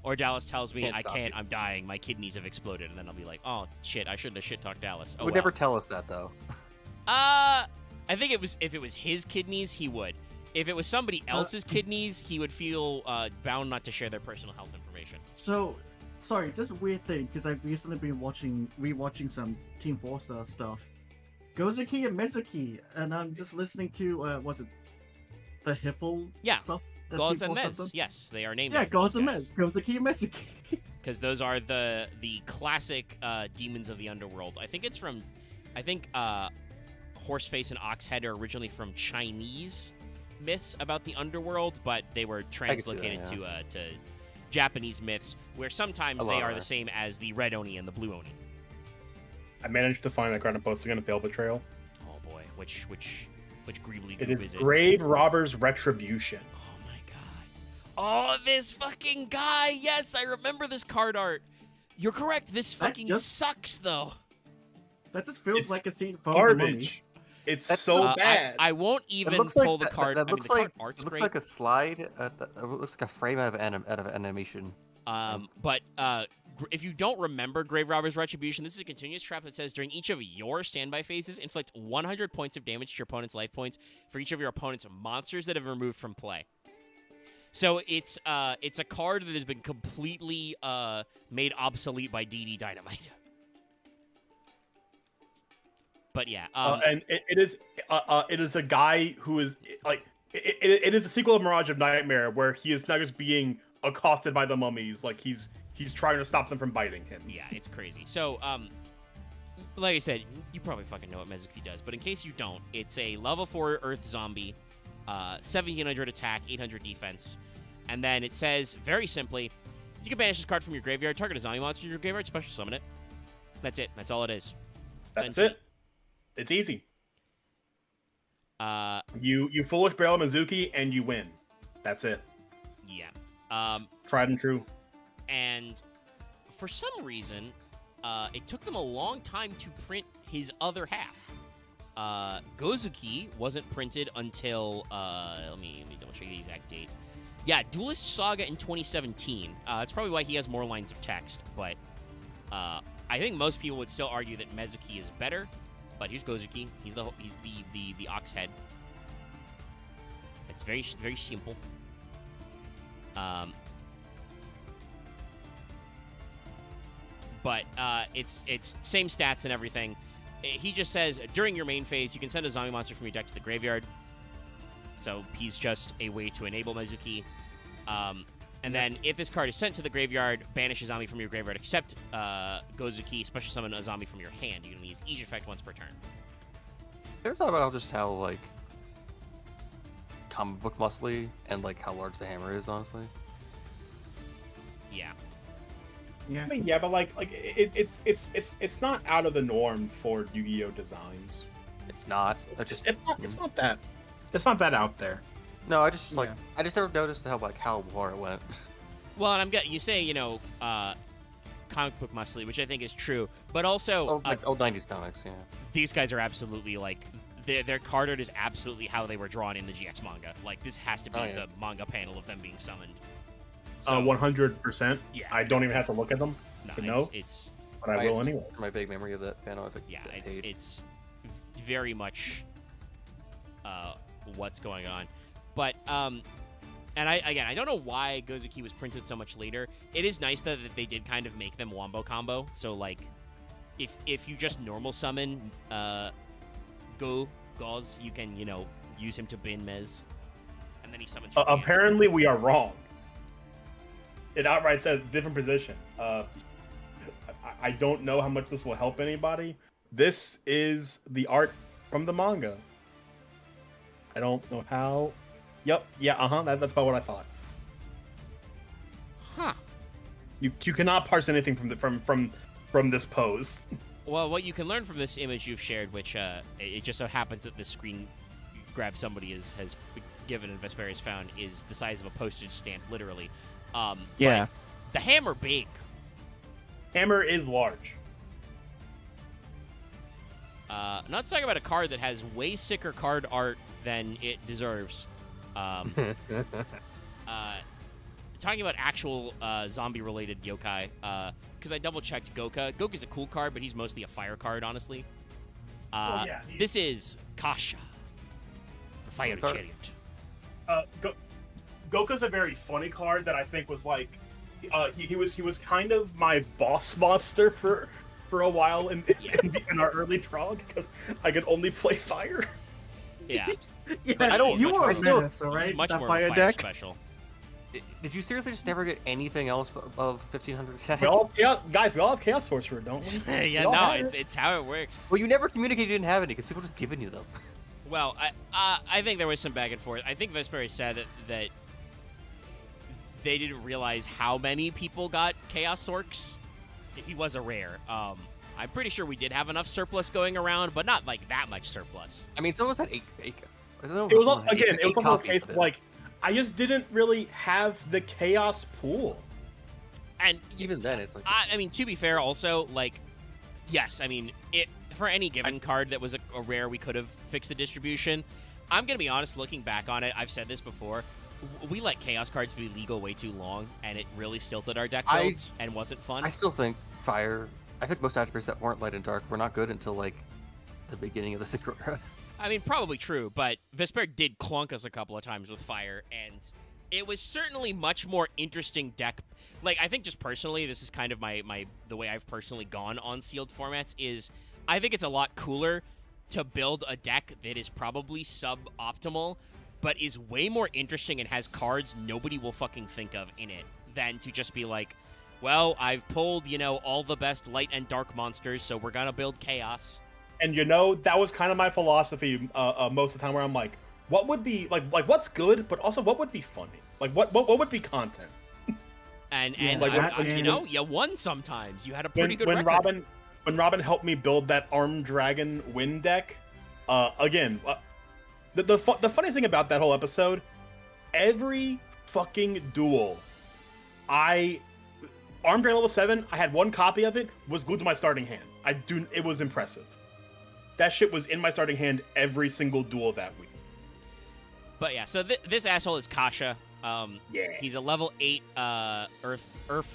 Or Dallas tells me, I can't, I'm dying, my kidneys have exploded, and then I'll be like, oh, shit, I shouldn't have shit-talked Dallas. He would never tell us that, though. I think if it was his kidneys, he would. If it was somebody else's kidneys, he would feel bound not to share their personal health information. So, sorry, just a weird thing, because I've recently been rewatching some Team Forza stuff. Gozuki and Mezuki, and I'm just listening to, what's it, the Hiffle stuff? Gauze and Mez, yes, they are named. Yeah, Gauze and Mez, Gozuki and Mezuki. Because those are the classic demons of the underworld. I think Horseface and Oxhead are originally from Chinese myths about the underworld, but they were translocated to Japanese myths, where sometimes they are the same as the Red Oni and the Blue Oni. I managed to find that card I'm posting on Fail Betrayal. Oh boy, which Greebly group is it? Grave Robber's Retribution. Oh my god. Oh, this fucking guy! Yes, I remember this card art. You're correct. This fucking sucks, though. That just feels like a scene from garbage. The Mummy. It's so bad. I won't even pull the card. That looks like art's it looks great. like a slide. It looks like a frame out of animation. But if you don't remember Grave Robber's Retribution, this is a continuous trap that says during each of your standby phases, inflict 100 points of damage to your opponent's life points for each of your opponent's monsters that have been removed from play. So it's a card that has been completely made obsolete by DD Dynamite. But yeah, and it is a guy who is like it is a sequel of Mirage of Nightmare where he is not just being accosted by the mummies, like he's trying to stop them from biting him. Yeah, it's crazy. So like I said, you probably fucking know what Mezuki does, but in case you don't, it's a level 4 Earth zombie, 1700 attack, 800 defense, and then it says very simply, you can banish this card from your graveyard, target a zombie monster in your graveyard, special summon it. That's it. That's all it is. That's it. It's easy. You foolish barrel Mizuki and you win. That's it. Yeah. Tried and true. And for some reason, it took them a long time to print his other half. Gozuki wasn't printed until let me double check the exact date. Yeah, Duelist Saga in 2017. That's probably why he has more lines of text, but I think most people would still argue that Mizuki is better. But here's Gozuki. He's the ox head. It's very very simple. But it's same stats and everything. He just says, during your main phase, you can send a zombie monster from your deck to the graveyard. So he's just a way to enable Mizuki. And then if this card is sent to the graveyard, banish a zombie from your graveyard, except Gozuki, special summon a zombie from your hand. You can use each effect once per turn. You ever thought about just how, like, comic book muscly and, like, how large the hammer is, honestly? Yeah. Yeah. I mean, yeah, but like it's not out of the norm for Yu-Gi-Oh designs. It's not. It's not that out there. No, I just I just never noticed how far it went. Well, and you say, comic book muscly, which I think is true, but also like old 90s comics, yeah. These guys are absolutely like their card art is absolutely how they were drawn in the GX manga. Like this has to be the manga panel of them being summoned. So, 100%. Yeah. I don't even have to look at them. It's but I will anyway. My big memory of that panel, I think. Yeah, it's very much what's going on. But and I don't know why Gozuki was printed so much later. It is nice that they did kind of make them wombo combo. So like, if you just normal summon Goz, you can use him to bin Mez, and then he summons. Apparently, we are wrong. It outright says different position. I don't know how much this will help anybody. This is the art from the manga. I don't know how. Yep. Yeah. That's about what I thought. Huh. You cannot parse anything from this pose. Well, what you can learn from this image you've shared, which it just so happens that the screen grab somebody has given and Vesperius found, is the size of a postage stamp, literally. Yeah. But the hammer big. Hammer is large. Not talking about a card that has way sicker card art than it deserves. Talking about actual zombie-related yokai, because I double-checked Goka. Goka's a cool card, but he's mostly a fire card, honestly. This is Kasha, the Fire Chariot. Goka's a very funny card that I think was like, he was kind of my boss monster for a while in our early Trog, because I could only play fire. Yeah. Yeah, I don't. You were a still menace, right? Much that more fire of a fire deck. special. Did you seriously just never get anything else above 1500 attack? We all have Chaos Sorcerer, don't we? Yeah, no, it's how it works. Well, you never communicated you didn't have any because people just given you them. Well, I think there was some back and forth. I think Vesperi said that they didn't realize how many people got Chaos Sorks. He was a rare. I'm pretty sure we did have enough surplus going around, but not like that much surplus. I mean, some of us had eight. It was a case of like, I just didn't really have the Chaos pool. And even then, it's like... I mean, to be fair, also, like, yes, I mean, for any given card that was a rare, we could have fixed the distribution. I'm going to be honest, looking back on it, I've said this before, we let Chaos cards be legal way too long, and it really stilted our deck builds and wasn't fun. I still think Fire... I think most attributes that weren't Light and Dark were not good until, like, the beginning of the Synchro era. I mean, probably true, but Vesper did clunk us a couple of times with Fire, and it was certainly much more interesting deck. Like, I think just personally, this is kind of the way I've personally gone on sealed formats, is I think it's a lot cooler to build a deck that is probably suboptimal, but is way more interesting and has cards nobody will fucking think of in it, than to just be like, well, I've pulled, all the best light and dark monsters, so we're gonna build Chaos. And that was kind of my philosophy most of the time, where I'm like, what would be like what's good, but also what would be funny? Like what would be content? And you won sometimes. You had a pretty good record. when Robin helped me build that Armed Dragon Wind deck, again, the funny thing about that whole episode, every fucking duel, Armed Dragon level 7, I had one copy of it, was glued to my starting hand. It was impressive. That shit was in my starting hand every single duel that week. But yeah, so this asshole is Kasha. Yeah. He's a level 8 Earth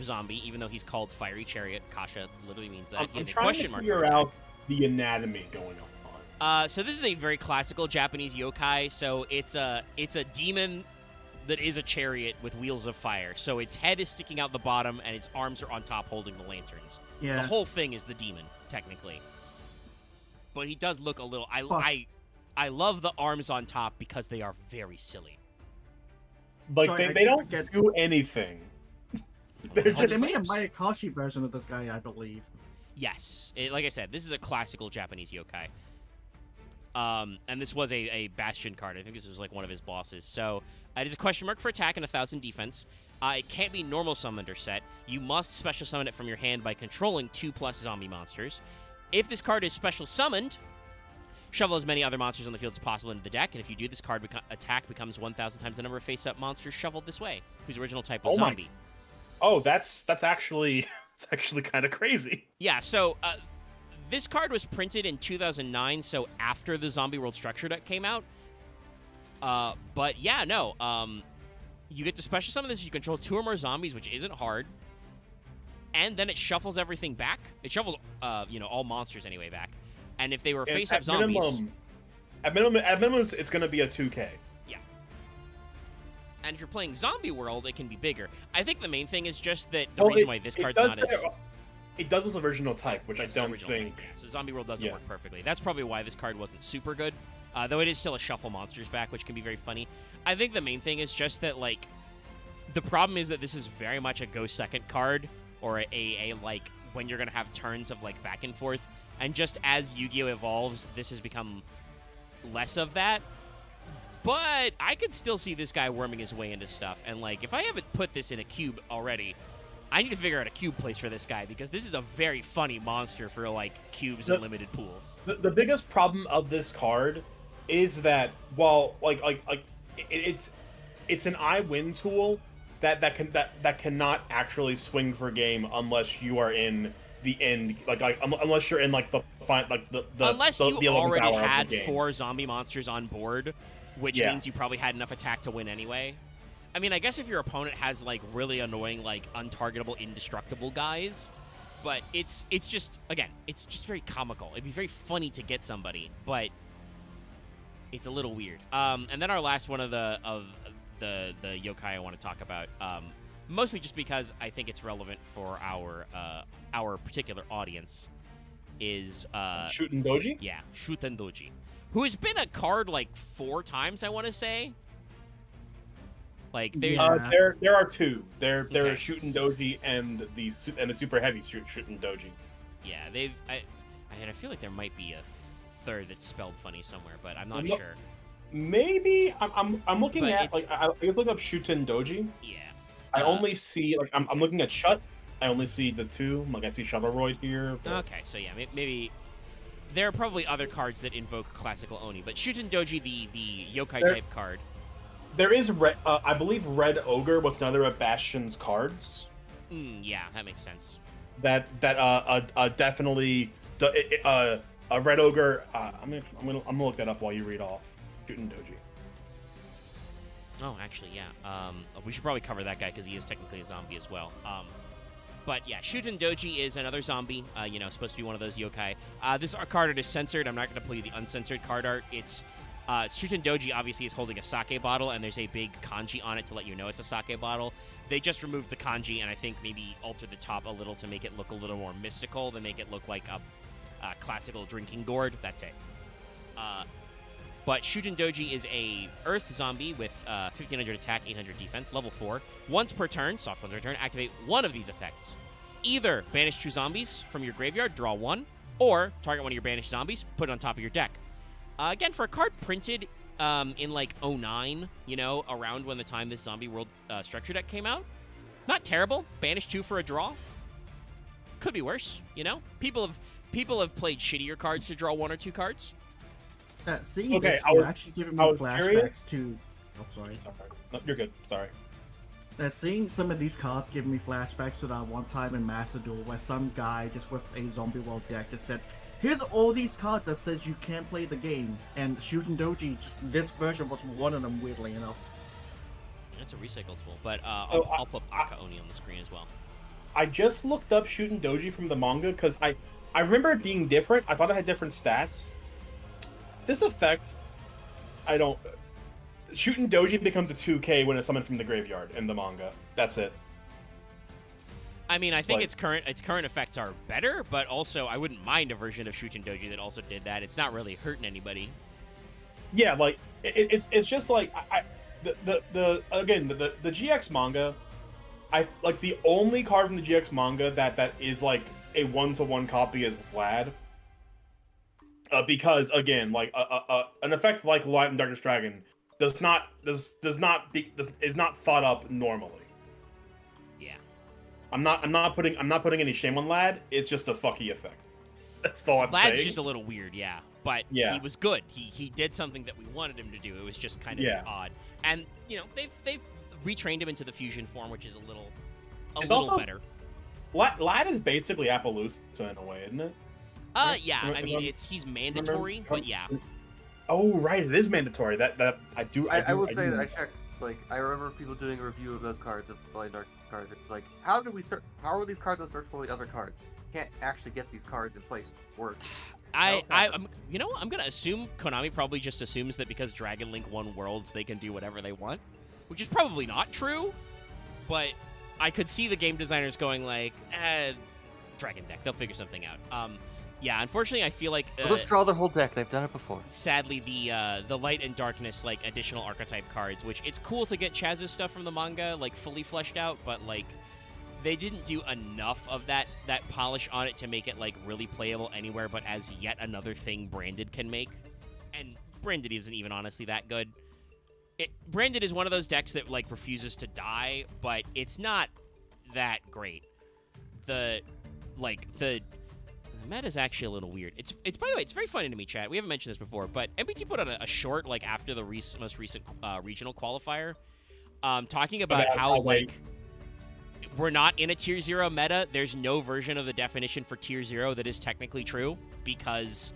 zombie, even though he's called Fiery Chariot. Kasha literally means that. I'm trying to figure out the anatomy going on. So this is a very classical Japanese yokai. So it's a demon that is a chariot with wheels of fire. So its head is sticking out the bottom, and its arms are on top holding the lanterns. Yeah. The whole thing is the demon, technically. But he does look a little... I love the arms on top because they are very silly. Like, Sorry, they don't do anything. They're just... They made a Mayakashi version of this guy, I believe. Yes. Like I said, this is a classical Japanese yokai. And this was a Bastion card. I think this was like one of his bosses. So it is a question mark for attack and 1,000 defense. It can't be normal summoned or set. You must special summon it from your hand by controlling 2+ zombie monsters. If this card is special summoned, shovel as many other monsters on the field as possible into the deck, and if you do, this card attack becomes 1,000 times the number of face-up monsters shoveled this way, whose original type was zombie. Oh, that's actually kind of crazy. Yeah. So this card was printed in 2009, so after the Zombie World Structure deck came out. But yeah, no. You get to special summon this if you control 2 or more zombies, which isn't hard. And then it shuffles everything back. It shuffles, all monsters anyway back. And if they were face-up zombies... At minimum, it's going to be a 2K. Yeah. And if you're playing Zombie World, it can be bigger. I think the main thing is just that the reason why this card's not as... It does this original type, which I don't think... Type, yeah. So Zombie World doesn't work perfectly. That's probably why this card wasn't super good. Though it is still a shuffle monsters back, which can be very funny. I think the main thing is just that, like... The problem is that this is very much a go second card, or a like, when you're going to have turns of, like, back and forth. And just as Yu-Gi-Oh! Evolves, this has become less of that. But I could still see this guy worming his way into stuff. And, like, if I haven't put this in a cube already, I need to figure out a cube place for this guy, because this is a very funny monster for, like, cubes and limited pools. The biggest problem of this card is that, while, it's an I-win tool that cannot actually swing for game unless you are in the end, unless you're in unless you the already had 4 zombie monsters on board, which Yeah. means you probably had enough attack to win anyway. I mean, I guess if your opponent has, like, really annoying, like, untargetable, indestructible guys, but it's just, again, it's just very comical. It'd be very funny to get somebody, but it's a little weird. And then our last one of the yokai I want to talk about, mostly just because I think it's relevant for our particular audience, is Shootin' Doji? Yeah, Shuten Doji, who has been a card like 4 times, I want to say. Like, there's there are 2. There Okay. are Shootin' Doji and the super heavy Shootin' Doji. Yeah, I feel like there might be a third that's spelled funny somewhere, but I'm not sure. Maybe I'm looking But at, like, I just looked up Shootin' Doji. Yeah. I only see, like, I'm looking at Shut. I only see the 2. Like, I see Shovelroid here. But... Okay, so yeah, maybe there are probably other cards that invoke classical Oni, but Shuten Doji, the yokai type card. There is I believe Red Ogre was another of Bastion's cards. Yeah, that makes sense. That definitely a Red Ogre. I'm gonna look that up while you read off Shootin' Doji. Oh, actually, yeah. We should probably cover that guy because he is technically a zombie as well. But yeah, Shuten Doji is another zombie. Supposed to be one of those yokai. This card art is censored. I'm not going to play the uncensored card art. It's Shuten Doji obviously is holding a sake bottle, and there's a big kanji on it to let you know it's a sake bottle. They just removed the kanji, and I think maybe altered the top a little to make it look a little more mystical, to make it look like a classical drinking gourd. That's it. But Shuten Doji is a Earth zombie with 1500 attack, 800 defense, level 4. Once per turn, soft one's return, activate one of these effects. Either banish 2 zombies from your graveyard, draw 1, or target one of your banished zombies, put it on top of your deck. Again, for a card printed in like 09, around when the time this Zombie World Structure deck came out, not terrible. Banish 2 for a draw. Could be worse, you know? People have played shittier cards to draw 1 or 2 cards. Seeing this, you're actually giving me flashbacks to... Oh, sorry. No, you're good. Sorry. Seeing some of these cards giving me flashbacks to that one time in Master Duel where some guy just with a Zombie World deck just said, here's all these cards that says you can't play the game, and Shooting Doji, this version was one of them, weirdly enough. That's a recycle tool, but I'll put Aka Oni on the screen as well. I just looked up Shooting Doji from the manga because I remember it being different. I thought it had different stats. This effect, I don't... Shooting Doji becomes a 2K when it's summoned from the graveyard in the manga. That's it. I mean, I think its current effects are better, but also I wouldn't mind a version of Shooting Doji that also did that. It's not really hurting anybody. Yeah, like it's just like the GX manga. I like the only card from the GX manga that is like a 1-to-1 copy is Lad. Because again, like an effect like Light and Darkness Dragon is not thought up normally. Yeah. I'm not putting any shame on Lad. It's just a fucky effect. That's all I'm saying. Lad's just a little weird, yeah. But he was good. He did something that we wanted him to do. It was just kind of odd. And you know, they've retrained him into the fusion form, which is a little better. Lad is basically Appaloosa in a way, isn't it? Yeah. I mean, he's mandatory, but yeah. Oh right, it is mandatory. That I will say that I checked. Like, I remember people doing a review of those cards, of Light and Dark cards. It's like, how are these cards unsearchable the other cards? You can't actually get these cards in place to work. I'm gonna assume Konami probably just assumes that because Dragon Link won Worlds, they can do whatever they want, which is probably not true. But I could see the game designers going like, Dragon deck, they'll figure something out. Yeah, unfortunately, I feel like let's draw their whole deck. They've done it before. Sadly, the Light and Darkness like additional archetype cards, which it's cool to get Chaz's stuff from the manga like fully fleshed out, but like they didn't do enough of that polish on it to make it like really playable anywhere but as yet another thing Branded can make. And Branded isn't even honestly that good. Branded is one of those decks that like refuses to die, but it's not that great. The meta is actually a little weird. It's by the way, it's very funny to me, chat. We haven't mentioned this before, but MBT put out a short like after the most recent regional qualifier, talking about how like we're not in a tier 0 meta. There's no version of the definition for tier 0 that is technically true because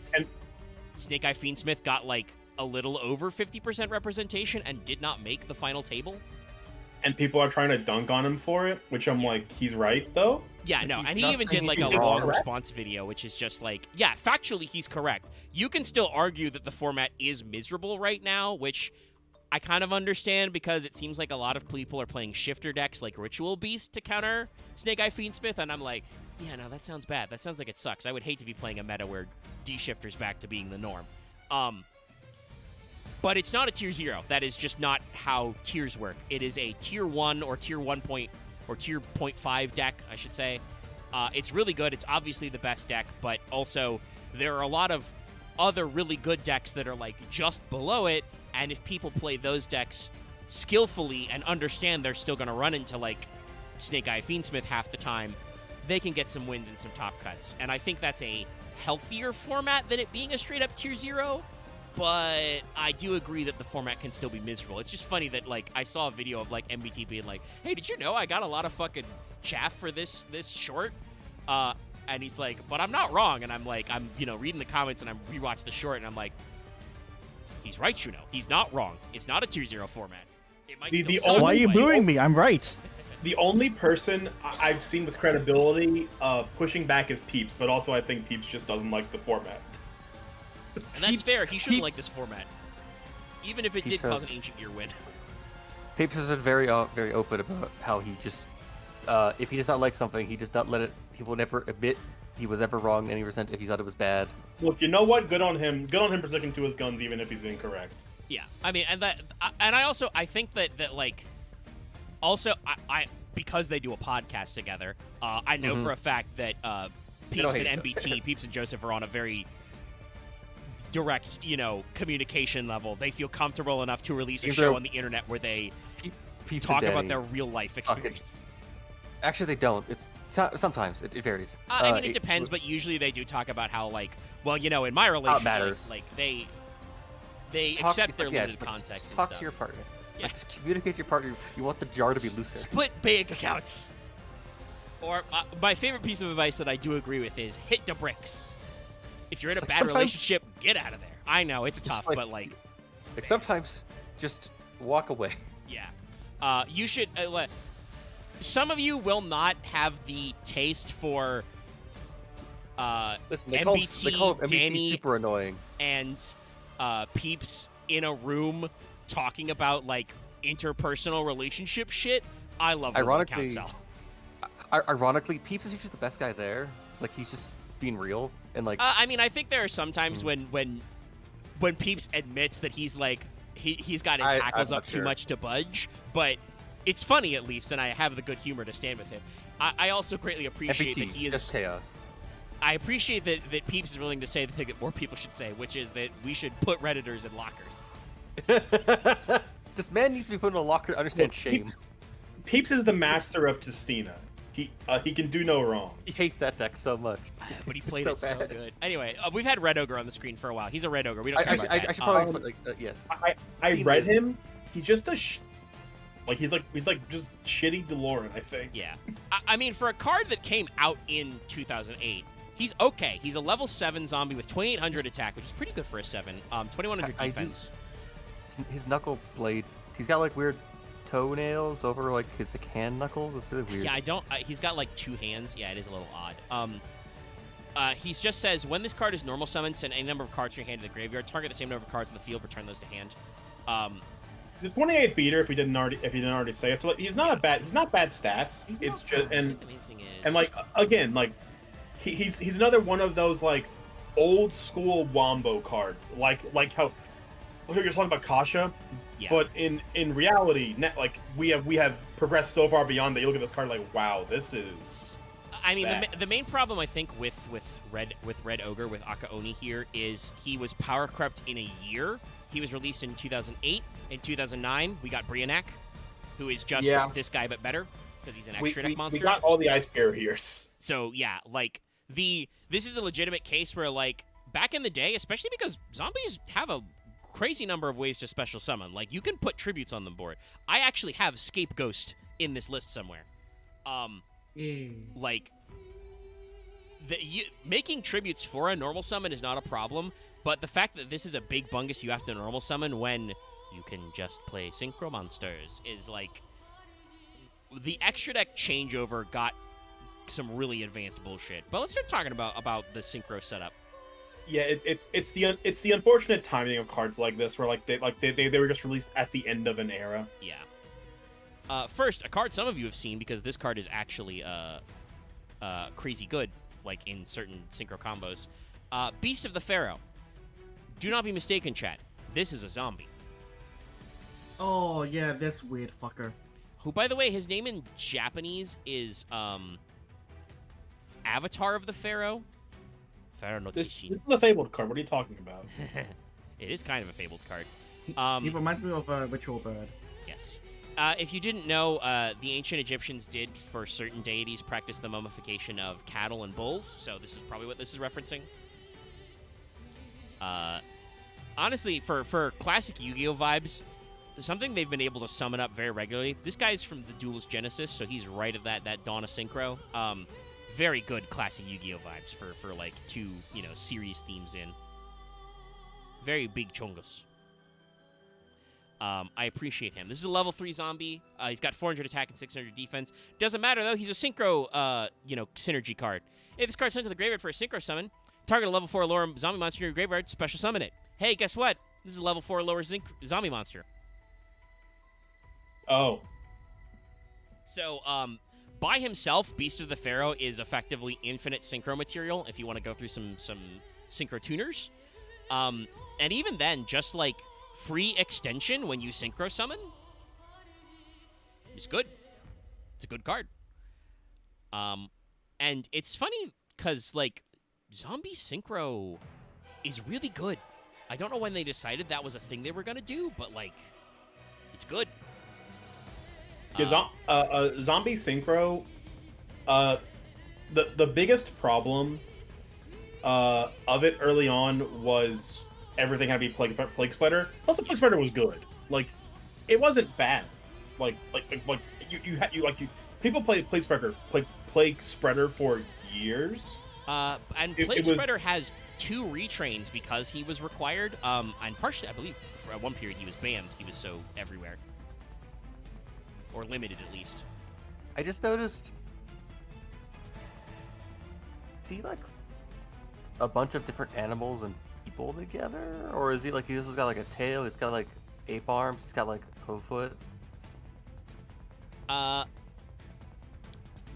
Snake Eye Fiendsmith got like a little over 50% representation and did not make the final table. And people are trying to dunk on him for it, which I'm like, he's right though. Yeah, no, and he even did like a long response video, which is just like, yeah, factually he's correct. You can still argue that the format is miserable right now, which I kind of understand because it seems like a lot of people are playing shifter decks like Ritual Beast to counter Snake Eye Fiendsmith, and I'm like, yeah, no, that sounds bad. That sounds like it sucks. I would hate to be playing a meta where D-Shifter's back to being the norm. But it's not a tier 0. That is just not how tiers work. It is a tier 1 or tier 1 or tier 0.5 deck, I should say. It's really good. It's obviously the best deck, but also there are a lot of other really good decks that are like just below it, and if people play those decks skillfully and understand they're still going to run into like Snake Eye Fiendsmith half the time, they can get some wins and some top cuts. And I think that's a healthier format than it being a straight up tier 0. But I do agree that the format can still be miserable. It's just funny that, like, I saw a video of, like, MBT being like, hey, did you know I got a lot of fucking chaff for this short? And he's like, but I'm not wrong. And I'm like, reading the comments and I'm rewatched the short and I'm like, he's right, Shuno. He's not wrong. It's not a tier 0 format. It might still suck. Why are you booing me? I'm right. The only person I've seen with credibility pushing back is Peeps, but also I think Peeps just doesn't like the format. And that's fair. He shouldn't like this format. Even if it did cause an Ancient Gear win. Peeps has been very open about how he just, if he does not like something, he does not let it, he will never admit he was ever wrong in any percent if he thought it was bad. Look, you know what? Good on him. Good on him for sticking to his guns even if he's incorrect. Yeah. I mean, I think that like, also, I because they do a podcast together, I know for a fact that Peeps and MBT, Peeps and Joseph are on a very direct, communication level. They feel comfortable enough to release a show on the internet where they talk about their real life experience. Actually, they don't. It's sometimes it varies. I mean, it depends, but usually they do talk about how, like, well, you know, in my relationship, like they accept their limited context. Talk to your partner. Yeah. Like, just communicate to your partner. You want the jar to be looser. Split bank accounts. Or my favorite piece of advice that I do agree with is hit the bricks. If you're in a bad relationship, get out of there. I know it's tough, but like sometimes just walk away. Yeah. You should. Some of you will not have the taste for Listen, MBT, they call MBT Danny, super annoying, and Peeps in a room talking about like interpersonal relationship shit. I love ironically, Council. Ironically, Peeps is usually the best guy there. It's like he's just being real and like. I mean, I think there are some times when Peeps admits that he's like he's got his hackles up too much to budge, but it's funny at least, and I have the good humor to stand with him. I also greatly appreciate that he is just chaos. I appreciate that Peeps is willing to say the thing that more people should say, which is that we should put Redditors in lockers. This man needs to be put in a locker to understand shame. Peeps is the master of Testina. He can do no wrong. He hates that deck so much. But he played it so good. Anyway, we've had Red Ogre on the screen for a while. He's a Red Ogre. We don't care about that. I should probably yes. I read him. He's just a he's just shitty DeLorean, I think. Yeah. I mean, for a card that came out in 2008, he's okay. He's a level 7 zombie with 2800 attack, which is pretty good for a 7. 2100 defense. His knuckle blade. He's got like weird toenails over like his hand knuckles. It's really weird. Yeah, I don't. He's got like 2 hands. Yeah, it is a little odd. He just says when this card is normal summon, send any number of cards from your hand to the graveyard. Target the same number of cards in the field. Return those to hand. The 28 beater, if you didn't already say it. So he's not bad stats. It's just and like again, like he's another one of those like old school wombo cards. Like how you're talking about Kasha. Yeah. But in reality, like we have progressed so far beyond that. You look at this card like, wow, this is. I mean, the main problem I think with Red Ogre with Akaoni here is he was power crept in a year. He was released in 2008. In 2009, we got Brianak, who is just this guy but better because he's an extra deck monster. We got all the Ice Barriers. So yeah, like this is a legitimate case where like back in the day, especially because zombies have a crazy number of ways to special summon. Like, you can put tributes on the board. I actually have Scapegoat in this list somewhere. Like, making tributes for a normal summon is not a problem, but the fact that this is a big bungus you have to normal summon when you can just play Synchro Monsters is, like, the extra deck changeover got some really advanced bullshit. But let's start talking about the Synchro setup. Yeah, it's the unfortunate timing of cards like this, where they were just released at the end of an era. Yeah. First, a card some of you have seen because this card is actually crazy good, like in certain synchro combos. Beast of the Pharaoh. Do not be mistaken, chat. This is a zombie. Oh yeah, this weird fucker. Who, by the way, his name in Japanese is Avatar of the Pharaoh. This is a fabled card. What are you talking about? It is kind of a fabled card. He reminds me of a ritual bird. Yes. If you didn't know, the ancient Egyptians did, for certain deities, practice the mummification of cattle and bulls, so this is probably what this is referencing. Honestly, for classic Yu-Gi-Oh vibes, something they've been able to summon up very regularly. This guy's from the Duelist Genesis, so he's right at that Dawn of Synchro. Very good classic Yu-Gi-Oh vibes for like 2, series themes in. Very big chongus. I appreciate him. This is a level 3 zombie. He's got 400 attack and 600 defense. Doesn't matter though. He's a synchro, synergy card. If this card's sent to the graveyard for a synchro summon, target a level 4 lower zombie monster in your graveyard, special summon it. Hey, guess what? This is a level 4 lower zombie monster. Oh. So, by himself, Beast of the Pharaoh is effectively infinite synchro material if you want to go through some synchro tuners. And even then, just like free extension when you synchro summon, it's good. It's a good card. And it's funny because like zombie synchro is really good. I don't know when they decided that was a thing they were gonna do, but like it's good. Yeah, zombie synchro The biggest problem of it early on was everything had to be plague spreader. Plus, the plague spreader was good. Like, it wasn't bad. Like people play plague spreader for years. And plague spreader has 2 retrains because he was required. And partially, I believe, for at one period he was banned. He was so everywhere, or limited at least. I just noticed. See, like a bunch of different animals and people together, or is he like he's got like a tail? He's got like ape arms. He's got like crowfoot.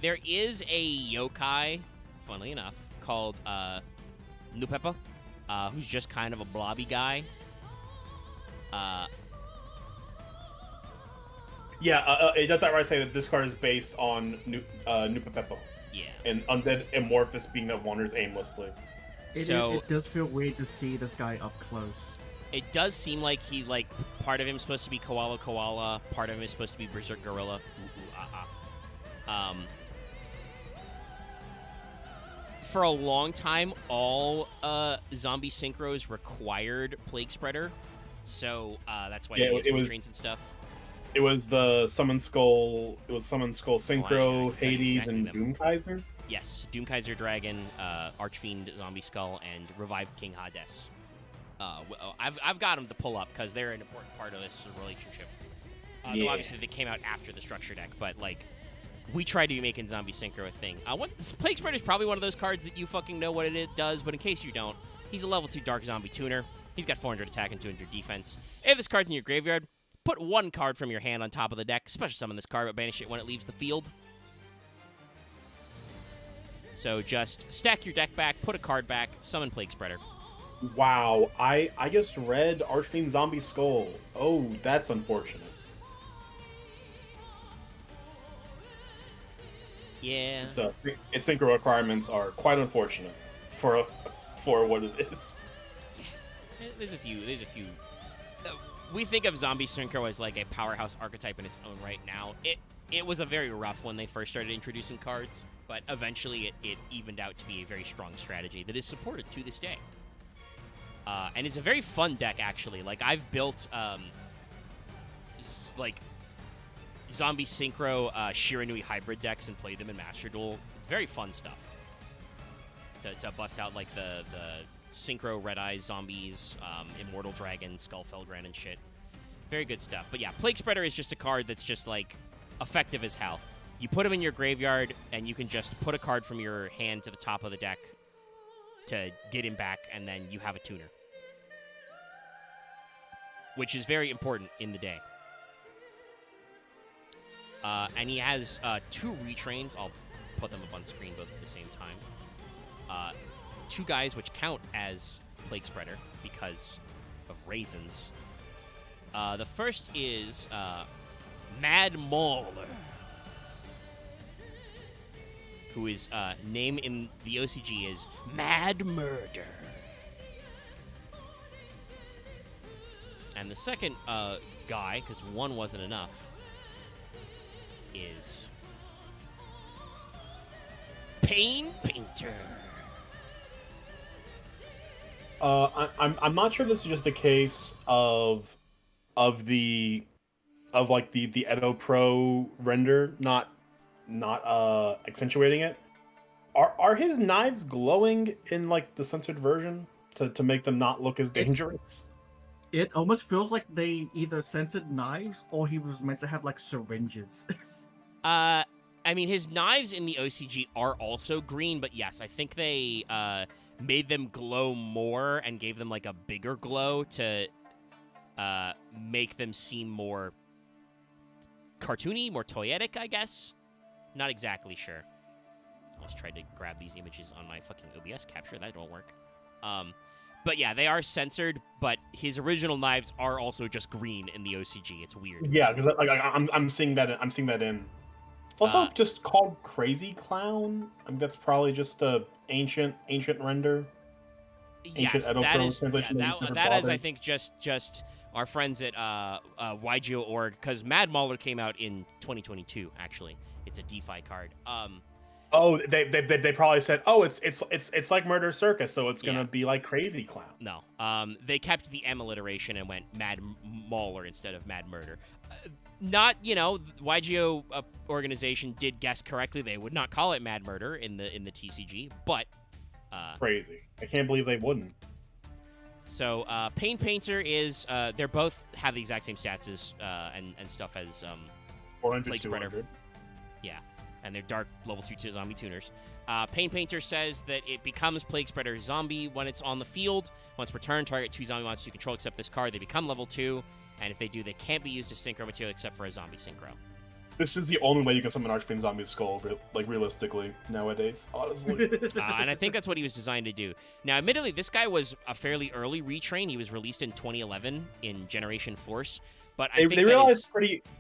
There is a yokai, funnily enough, called Nupepa, who's just kind of a blobby guy. That's right. I say that this card is based on Nupepa. Yeah. And undead amorphous being that wanders aimlessly. It does feel weird to see this guy up close. It does seem like he, like, part of him is supposed to be koala, part of him is supposed to be berserk gorilla. For a long time, all zombie synchros required plague spreader, so that's why he has retrains and stuff. It was the Summon Skull. It was Summon Skull Synchro, Hades, exactly and Doomkaiser. Yes, Doomkaiser Dragon, Archfiend Zombie Skull, and Revived King Hades. I've got them to pull up because they're an important part of this relationship. Though obviously they came out after the structure deck, but like we tried to be making Zombie Synchro a thing. Plague Spreader is probably one of those cards that you fucking know what it does, but in case you don't, he's a level 2 Dark Zombie tuner. He's got 400 attack and 200 defense. If this card's in your graveyard, put 1 card from your hand on top of the deck, special summon this card, but banish it when it leaves the field. So just stack your deck back, put a card back, summon Plague Spreader. Wow, I just read Archfiend Zombie Skull. Oh, that's unfortunate. Yeah. Its synchro requirements are quite unfortunate for what it is. Yeah. There's a few. We think of Zombie Synchro as like a powerhouse archetype in its own right now. It was a very rough when they first started introducing cards, but eventually it evened out to be a very strong strategy that is supported to this day. And it's a very fun deck, actually. Like, I've built, like, Zombie Synchro Shiranui hybrid decks and played them in Master Duel. Very fun stuff. To bust out, like, the Synchro Red Eyes zombies, Immortal Dragon, Skullfelgran, and shit. Very good stuff. But yeah, Plague Spreader is just a card that's just, like, effective as hell. You put him in your graveyard, and you can just put a card from your hand to the top of the deck to get him back, and then you have a tuner. Which is very important in the day. And he has 2 retrains. I'll put them up on screen both at the same time. 2 guys which count as Plague Spreader because of raisins. The first is Mad Mauler, who is name in the OCG is Mad Murder. And the second guy, because 1 wasn't enough, is Pain Painter. I'm not sure this is just a case of the Edo Pro render not accentuating it. Are his knives glowing in like the censored version to make them not look as dangerous? It almost feels like they either censored knives or he was meant to have like syringes. I mean, his knives in the OCG are also green, but yes, I think they made them glow more and gave them like a bigger glow to make them seem more cartoony, more toyetic, I guess. Not exactly sure. I almost tried to grab these images on my fucking OBS capture. That don't work. But yeah, they are censored, but his original knives are also just green in the OCG. It's weird. Yeah, because like I'm seeing that. I'm seeing that in. It's also just called Crazy Clown. I mean, that's probably just a ancient render. Yes, that is. That is, I think, just our friends at YGO.org, because Mad Mauler came out in 2022. Actually, it's a DeFi card. Oh, they probably said, oh, it's like Murder Circus, so it's gonna be like Crazy Clown. No, they kept the M alliteration and went Mad Mauler instead of Mad Murder. Not, YGO organization did guess correctly. They would not call it Mad Murder in the TCG, but crazy. I can't believe they wouldn't. So Pain Painter is they're both have the exact same stats as and stuff as 400, Plague 200. Spreader. Yeah, and they're dark level 2 zombie tuners. Pain Painter says that it becomes Plague Spreader zombie when it's on the field. Once per turn, target 2 zombie monsters you control except this card. They become level 2, and if they do, they can't be used as synchro material except for a zombie synchro. This is the only way you can summon Archfiend Zombie Skull, realistically, nowadays, honestly. And I think that's what he was designed to do. Now, admittedly, this guy was a fairly early retrain. He was released in 2011 in Generation Force, but I think they realized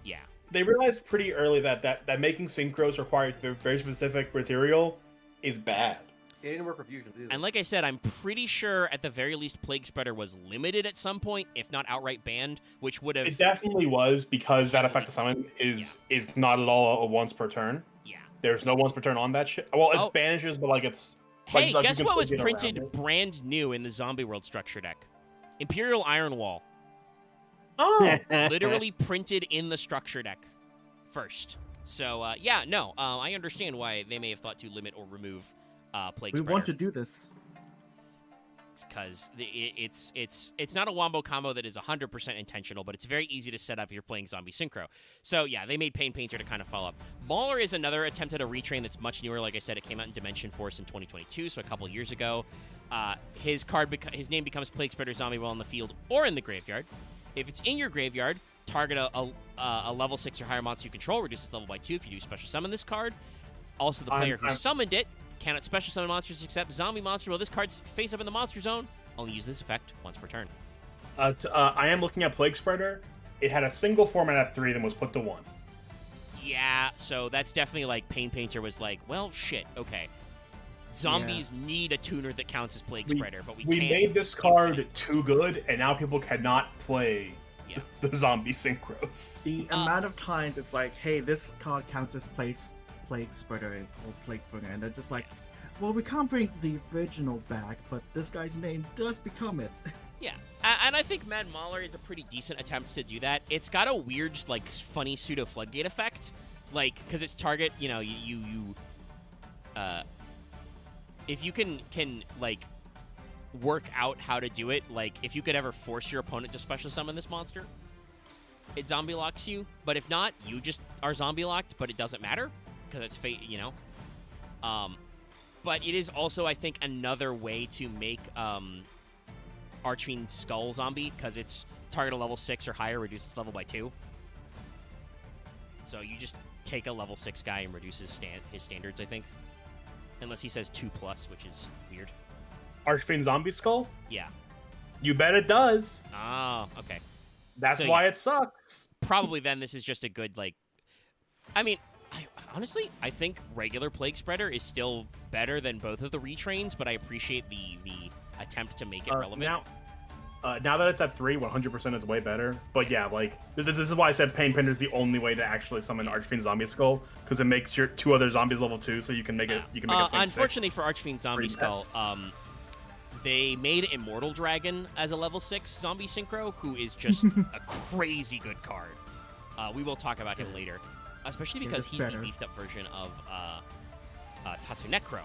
yeah. They realized pretty early that making synchros requires very specific material is bad. It didn't work for fusions either. And like I said, I'm pretty sure at the very least Plague Spreader was limited at some point, if not outright banned, which would have... It definitely was, because that effect of summon is not at all a once per turn. Yeah. There's no once per turn on that shit. Well, it banishes, but like it's... Hey, like guess you can what was still get printed around it. brand new in the Zombie World structure deck? Imperial Iron Wall. Oh! Literally printed in the structure deck first. So, I understand why they may have thought to limit or remove Plague Spreader. We want to do this. Because it's not a wombo combo that is 100% intentional, but it's very easy to set up if you're playing Zombie Synchro. So, yeah, they made Pain Painter to kind of follow up. Mauler is another attempt at a retrain that's much newer. Like I said, it came out in Dimension Force in 2022, so a couple years ago. His name becomes Plague Spreader Zombie while in the field or in the graveyard. If it's in your graveyard, target a level 6 or higher monster you control, reduce its level by 2 if you do special summon this card. Also, the player who summoned it cannot special summon monsters except zombie monster while this card's face up in the monster zone. Only use this effect once per turn. I am looking at Plague Spreader. It had a single format at 3, then was put to 1. Yeah, so that's definitely like Pain Painter was like, well, shit, okay. Zombies need a tuner that counts as Plague Spreader, but we can't. We made this card too good, and now people cannot play the zombie synchros. The amount of times it's like, hey, this card counts as Plague Spreader or Plague Bringer, and they're just like, well, we can't bring the original back, but this guy's name does become it. Yeah, and I think Mad Mauler is a pretty decent attempt to do that. It's got a weird, like, funny pseudo floodgate effect, like, because it's target, if you can like work out how to do it, like if you could ever force your opponent to special summon this monster, it zombie locks you. But if not, you just are zombie locked, but it doesn't matter because it's fate, But it is also, I think, another way to make Archfiend Skull zombie, because it's target a level 6 or higher, reduce its level by 2. So you just take a level 6 guy and reduce his standards, I think. Unless he says 2+, which is weird. Archfiend Zombie Skull? Yeah. You bet it does. Oh, okay. That's why it sucks. Probably then this is just a good, like... I mean, honestly, I think regular Plague Spreader is still better than both of the retrains, but I appreciate the attempt to make it relevant. Now that it's at 3, 100% is way better. But yeah, like, this is why I said Pain Painter is the only way to actually summon Archfiend Zombie Skull, because it makes your 2 other zombies level 2, so you can make it. You can make it. Unfortunately for Archfiend Zombie Skull, they made Immortal Dragon as a level 6 zombie synchro, who is just a crazy good card. We will talk about him later, especially because he's the beefed up version of Tatsunecro.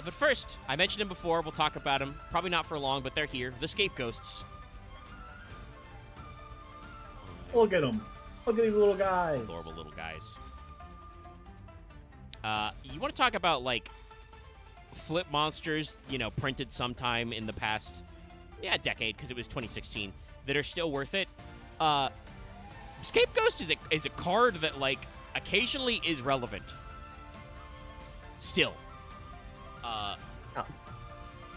But first, I mentioned him before. We'll talk about him. Probably not for long, but they're here. The Scapegoats. Look at them. Look at these little guys. Adorable little guys. You want to talk about, like, flip monsters, printed sometime in the past, decade, because it was 2016, that are still worth it. Scapegoat is a card that, like, occasionally is relevant. Still.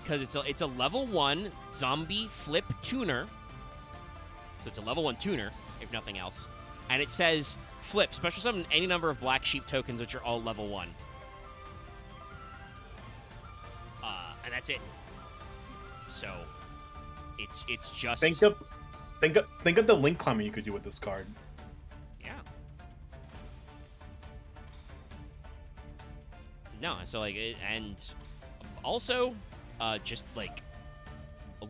Because it's a level 1 zombie flip tuner. So it's a level 1 tuner, if nothing else. And it says, flip, special summon any number of black sheep tokens, which are all level 1. And that's it. So, it's just... Think of the link climbing you could do with this card. Yeah. No, so like, and also, just like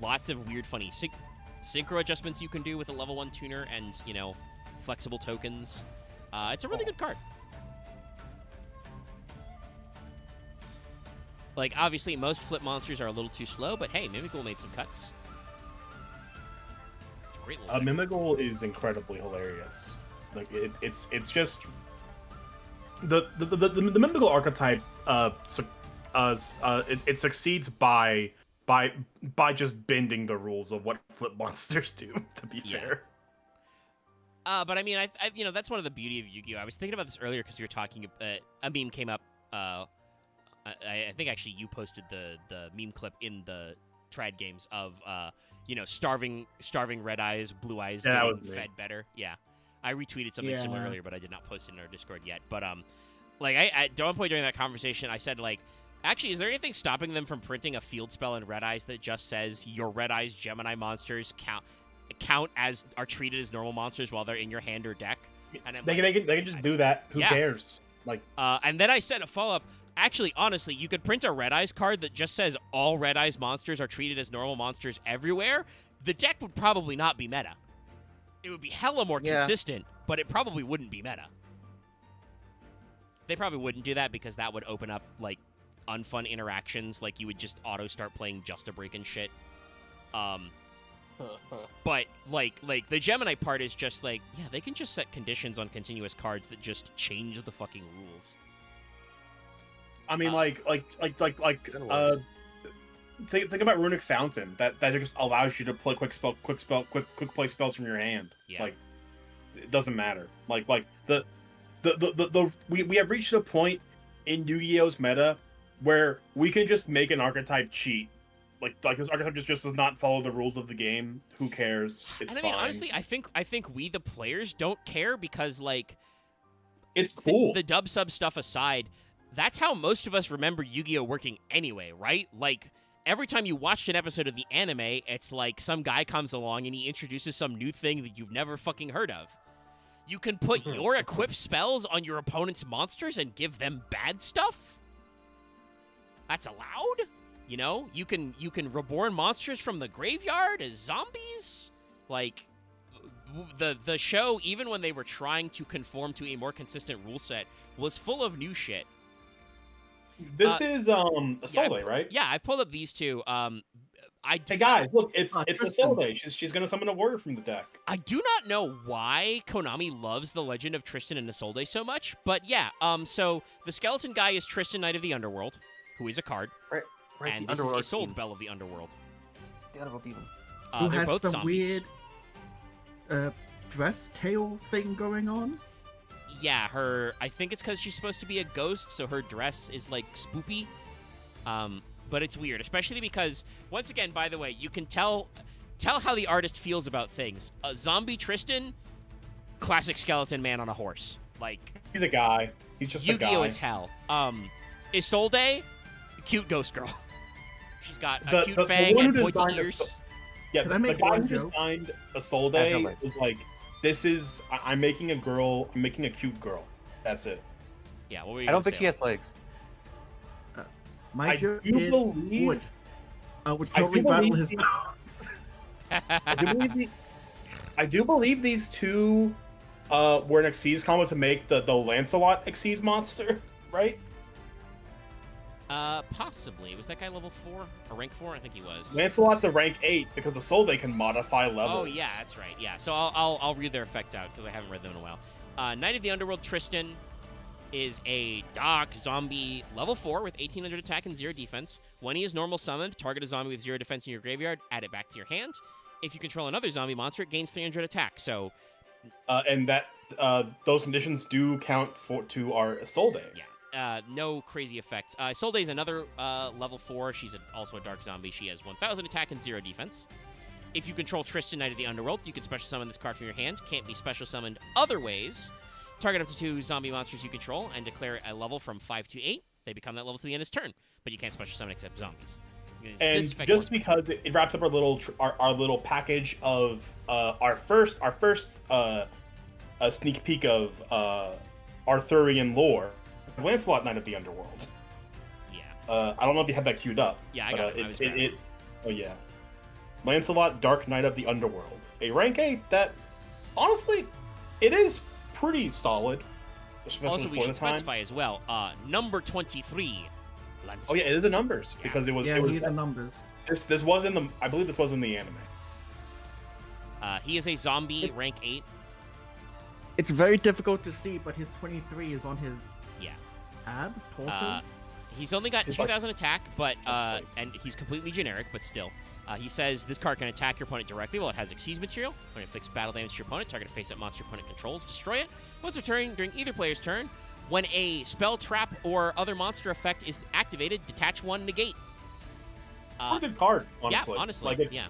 lots of weird, funny synchro adjustments you can do with a level 1 tuner, and flexible tokens. It's a really good card. Like, obviously, most flip monsters are a little too slow, but hey, Mimigul made some cuts. It's a great little Mimigul is incredibly hilarious. Like, it's just the Mimigul archetype. It succeeds by just bending the rules of what flip monsters do. To be fair. But I mean, I that's one of the beauty of Yu-Gi-Oh! I was thinking about this earlier because we were talking. A meme came up. I think actually you posted the meme clip in the Trad games of starving Red Eyes, Blue Eyes getting fed better. Yeah, I retweeted something similar earlier, but I did not post it in our Discord yet. But like at one point during that conversation, I said like, actually, is there anything stopping them from printing a field spell in Red Eyes that just says your Red Eyes Gemini monsters count as are treated as normal monsters while they're in your hand or deck? And they can just do that. Who cares? Like, and then I said a follow-up. Actually, honestly, you could print a Red Eyes card that just says all Red Eyes monsters are treated as normal monsters everywhere. The deck would probably not be meta. It would be hella more consistent, but it probably wouldn't be meta. They probably wouldn't do that because that would open up, like, unfun interactions. Like, you would just auto-start playing Just a Break and shit. But, like, the Gemini part is just like, yeah, they can just set conditions on continuous cards that just change the fucking rules. I mean, think about Runic Fountain. That just allows you to play quick play spells from your hand. Yeah. Like, it doesn't matter. Like we have reached a point in Yu-Gi-Oh's meta where we can just make an archetype cheat. Like this archetype just does not follow the rules of the game. Who cares? It's fine. I mean, honestly, I think we the players don't care because like, it's cool. The dub sub stuff aside. That's how most of us remember Yu-Gi-Oh! Working anyway, right? Like, every time you watched an episode of the anime, it's like some guy comes along and he introduces some new thing that you've never fucking heard of. You can put your equipped spells on your opponent's monsters and give them bad stuff? That's allowed? You can reborn monsters from the graveyard as zombies? Like, the show, even when they were trying to conform to a more consistent rule set, was full of new shit. This is Isolde, right? Yeah, I've pulled up these two. Hey guys, look, it's Isolde. She's gonna summon a warrior from the deck. I do not know why Konami loves the Legend of Tristan and Isolde so much, but yeah. So the skeleton guy is Tristan, Knight of the Underworld, who is a card, right. And this is Isolde, Belle of the Underworld. The Underworld Demon. Who they're has both some zombies. weird dress tail thing going on. Yeah, I think it's because she's supposed to be a ghost, so her dress is, like, spoopy. But it's weird, especially because, once again, by the way, you can tell how the artist feels about things. A zombie Tristan, classic skeleton man on a horse. Like, he's a guy. He's just a guy. Yu-Gi-Oh! As hell. Isolde, cute ghost girl. She's got a cute fang and pointy ears. Yeah, the guy who designed Isolde was like, this is, I'm making a girl, I'm making a cute girl. That's it. Yeah, what were you I don't think say? she has legs. My joke is I would totally battle his bones. I do believe these two were an Xyz combo to make the Lancelot Xyz monster, right? Possibly. Was that guy level 4? Or rank 4? I think he was. Lancelot's a rank 8 because the Isolde can modify levels. Oh, yeah, that's right. Yeah, so I'll read their effects out because I haven't read them in a while. Knight of the Underworld Tristan is a Doc zombie level 4 with 1800 attack and 0 defense. When he is normal summoned, target a zombie with 0 defense in your graveyard, add it back to your hand. If you control another zombie monster, it gains 300 attack. So, and that those conditions do count to our Isolde. Yeah. No crazy effects. Isolde is another level 4. She's also a dark zombie. She has 1,000 attack and 0 defense. If you control Tristan, Knight of the Underworld, you can special summon this card from your hand. Can't be special summoned other ways. Target up to 2 zombie monsters you control and declare a level from 5 to 8. They become that level to the end of this turn, but you can't special summon except zombies. And just because it wraps up our little package of our first sneak peek of Arthurian lore, Lancelot, Knight of the Underworld. I don't know if you have that queued up. Yeah, I got it. Oh yeah. Lancelot, Dark Knight of the Underworld. A rank 8 that, honestly, it is pretty solid. Especially also, for we should the time. specify as well, number 23, Lancelot. Oh yeah, it is in numbers, because it was... Yeah, it was he's in numbers. This was in the... I believe this was in the anime. He is a zombie, rank 8. It's very difficult to see, but his 23 is on his torso. He's only got 2,000 attack, but and he's completely generic, but still. He says this card can attack your opponent directly while it has Exceed material. When it inflicts battle damage to your opponent, target a face-up monster your opponent controls, destroy it. Once returning during either player's turn, when a spell, trap, or other monster effect is activated, detach 1, negate. Pretty good card, honestly. Yeah, honestly, like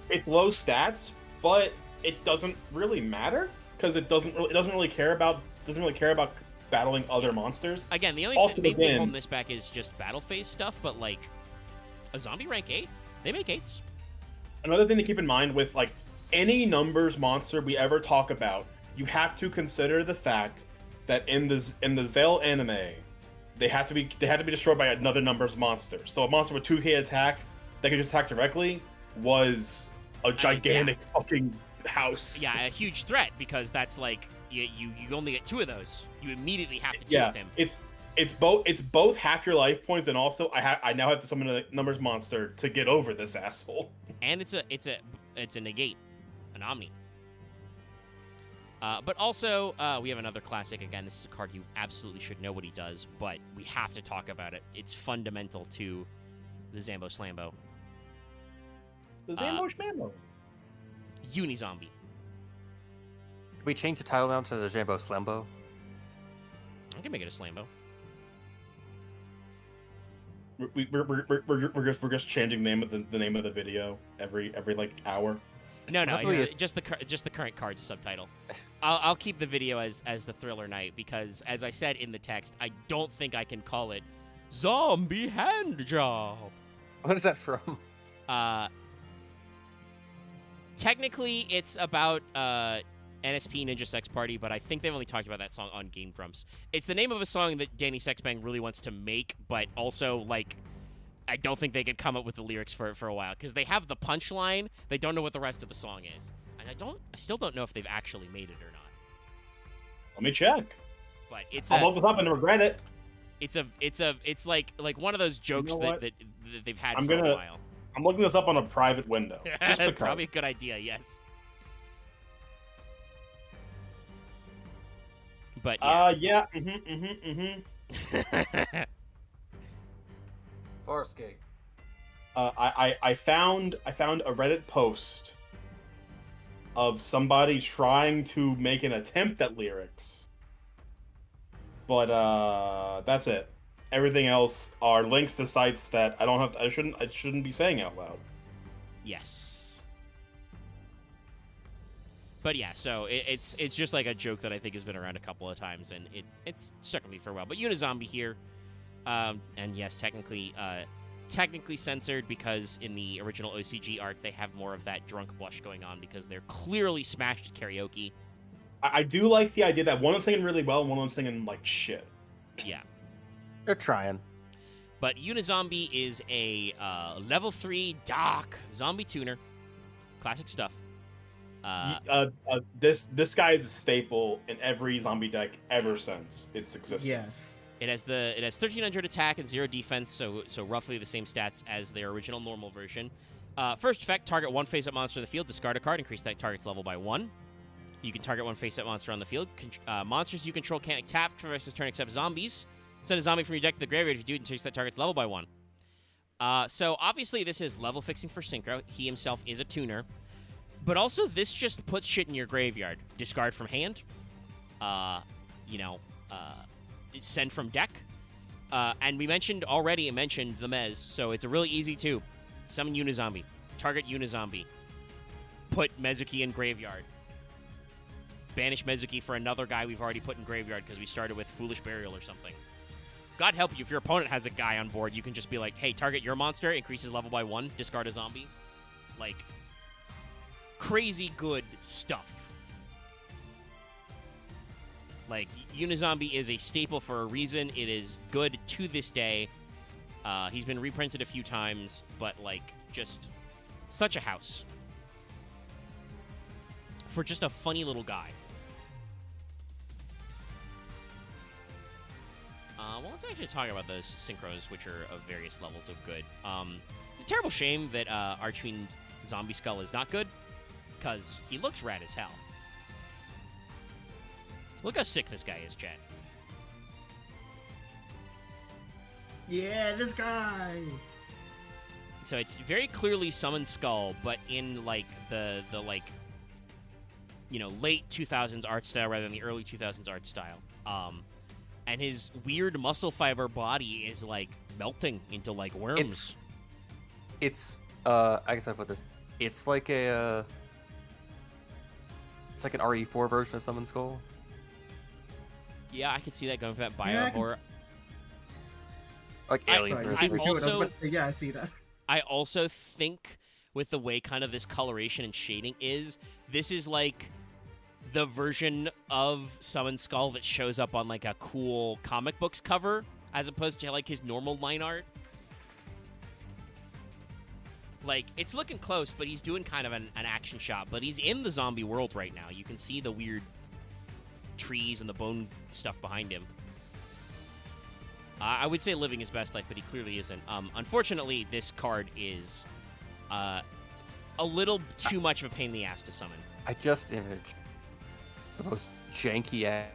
it's low stats, but it doesn't really matter because it doesn't really care about battling other monsters. Again, the only main thing holding this back is just battle phase stuff, but like a zombie rank 8, they make 8s. Another thing to keep in mind with like any numbers monster we ever talk about, you have to consider the fact that in the Zell anime, they had to be destroyed by another numbers monster. So a monster with 2k attack that could just attack directly was a gigantic fucking house. Yeah, a huge threat, because that's like you only get 2 of those. You immediately have to deal with him. It's both half your life points, and also I now have to summon a numbers monster to get over this asshole. And it's a negate, an Omni. But also we have another classic. Again, this is a card you absolutely should know what he does, but we have to talk about it. It's fundamental to the Zambo Slambo. The Zambo Slambo. Unizombie. Can we change the title now to the Zambo Slambo? I can make it a Slambo. We're just changing the name of the video every like hour. No, just the current card's subtitle. I'll keep the video as the Thriller Knight, because as I said in the text, I don't think I can call it Zombie Handjob. What is that from? Technically, it's about NSP Ninja Sex Party, but I think they've only talked about that song on Game Grumps. It's the name of a song that Danny Sexbang really wants to make, but also, like, I don't think they could come up with the lyrics for a while, because they have the punchline, they don't know what the rest of the song is. And I still don't know if they've actually made it or not. Let me check. But it's I'll look it up and regret it. It's like one of those jokes that they've had for a while. I'm looking this up on a private window. Just because. Probably a good idea, yes. But yeah. Farscape. I found a Reddit post of somebody trying to make an attempt at lyrics, but that's it. Everything else are links to sites that I shouldn't be saying out loud. Yes. But yeah, so it's just like a joke that I think has been around a couple of times, and it's stuck with me for a while. But Unizombie here, and yes, technically censored, because in the original OCG art they have more of that drunk blush going on, because they're clearly smashed at karaoke. I do like the idea that one of them singing really well and one of them singing like shit. Yeah. They're trying. But Unizombie is a level 3 Doc zombie tuner. Classic stuff. This guy is a staple in every zombie deck ever since its existence. Yes. It has 1300 attack and 0 defense, so roughly the same stats as their original normal version. First effect, target one face-up monster in the field, discard a card, increase that target's level by 1. You can target one face-up monster on the field. Monsters you control can't tap for the rest of this turn except zombies. Send a zombie from your deck to the graveyard. If you do, increase that target's level by 1. So obviously this is level fixing for Synchro. He himself is a tuner. But also this just puts shit in your graveyard. Discard from hand. Send from deck. And we mentioned the Mez, so it's a really easy 2. Summon Unizombie. Target Unizombie. Put Mezuki in graveyard. Banish Mezuki for another guy we've already put in graveyard because we started with Foolish Burial or something. God help you, if your opponent has a guy on board, you can just be like, hey, target your monster, increases level by 1, discard a zombie. Like, crazy good stuff. Like, Unizombie is a staple for a reason. It is good to this day. He's been reprinted a few times, but like just such a house for just a funny little guy. Well, let's actually talk about those synchros, which are of various levels of good. It's a terrible shame that Archfiend Zombie Skull is not good, because he looks rad as hell. Look how sick this guy is, chat. Yeah, this guy! So it's very clearly Summon Skull, but in, like, the like, you know, late 2000s art style rather than the early 2000s art style. And his weird muscle fiber body is, like, melting into, like, worms. It's I guess I'd put this. It's like a... It's like an RE4 version of Summon Skull. Yeah, I could see that going for that bio-horror. Like Alien. Yeah, I see that. I also think with the way kind of this coloration and shading is, this is like the version of Summon Skull that shows up on like a cool comic books cover as opposed to like his normal line art. Like, it's looking close, but he's doing kind of an action shot. But he's in the zombie world right now. You can see the weird trees and the bone stuff behind him. I would say living his best life, but he clearly isn't. Unfortunately, this card is a little too much of a pain in the ass to summon. I just imaged the most janky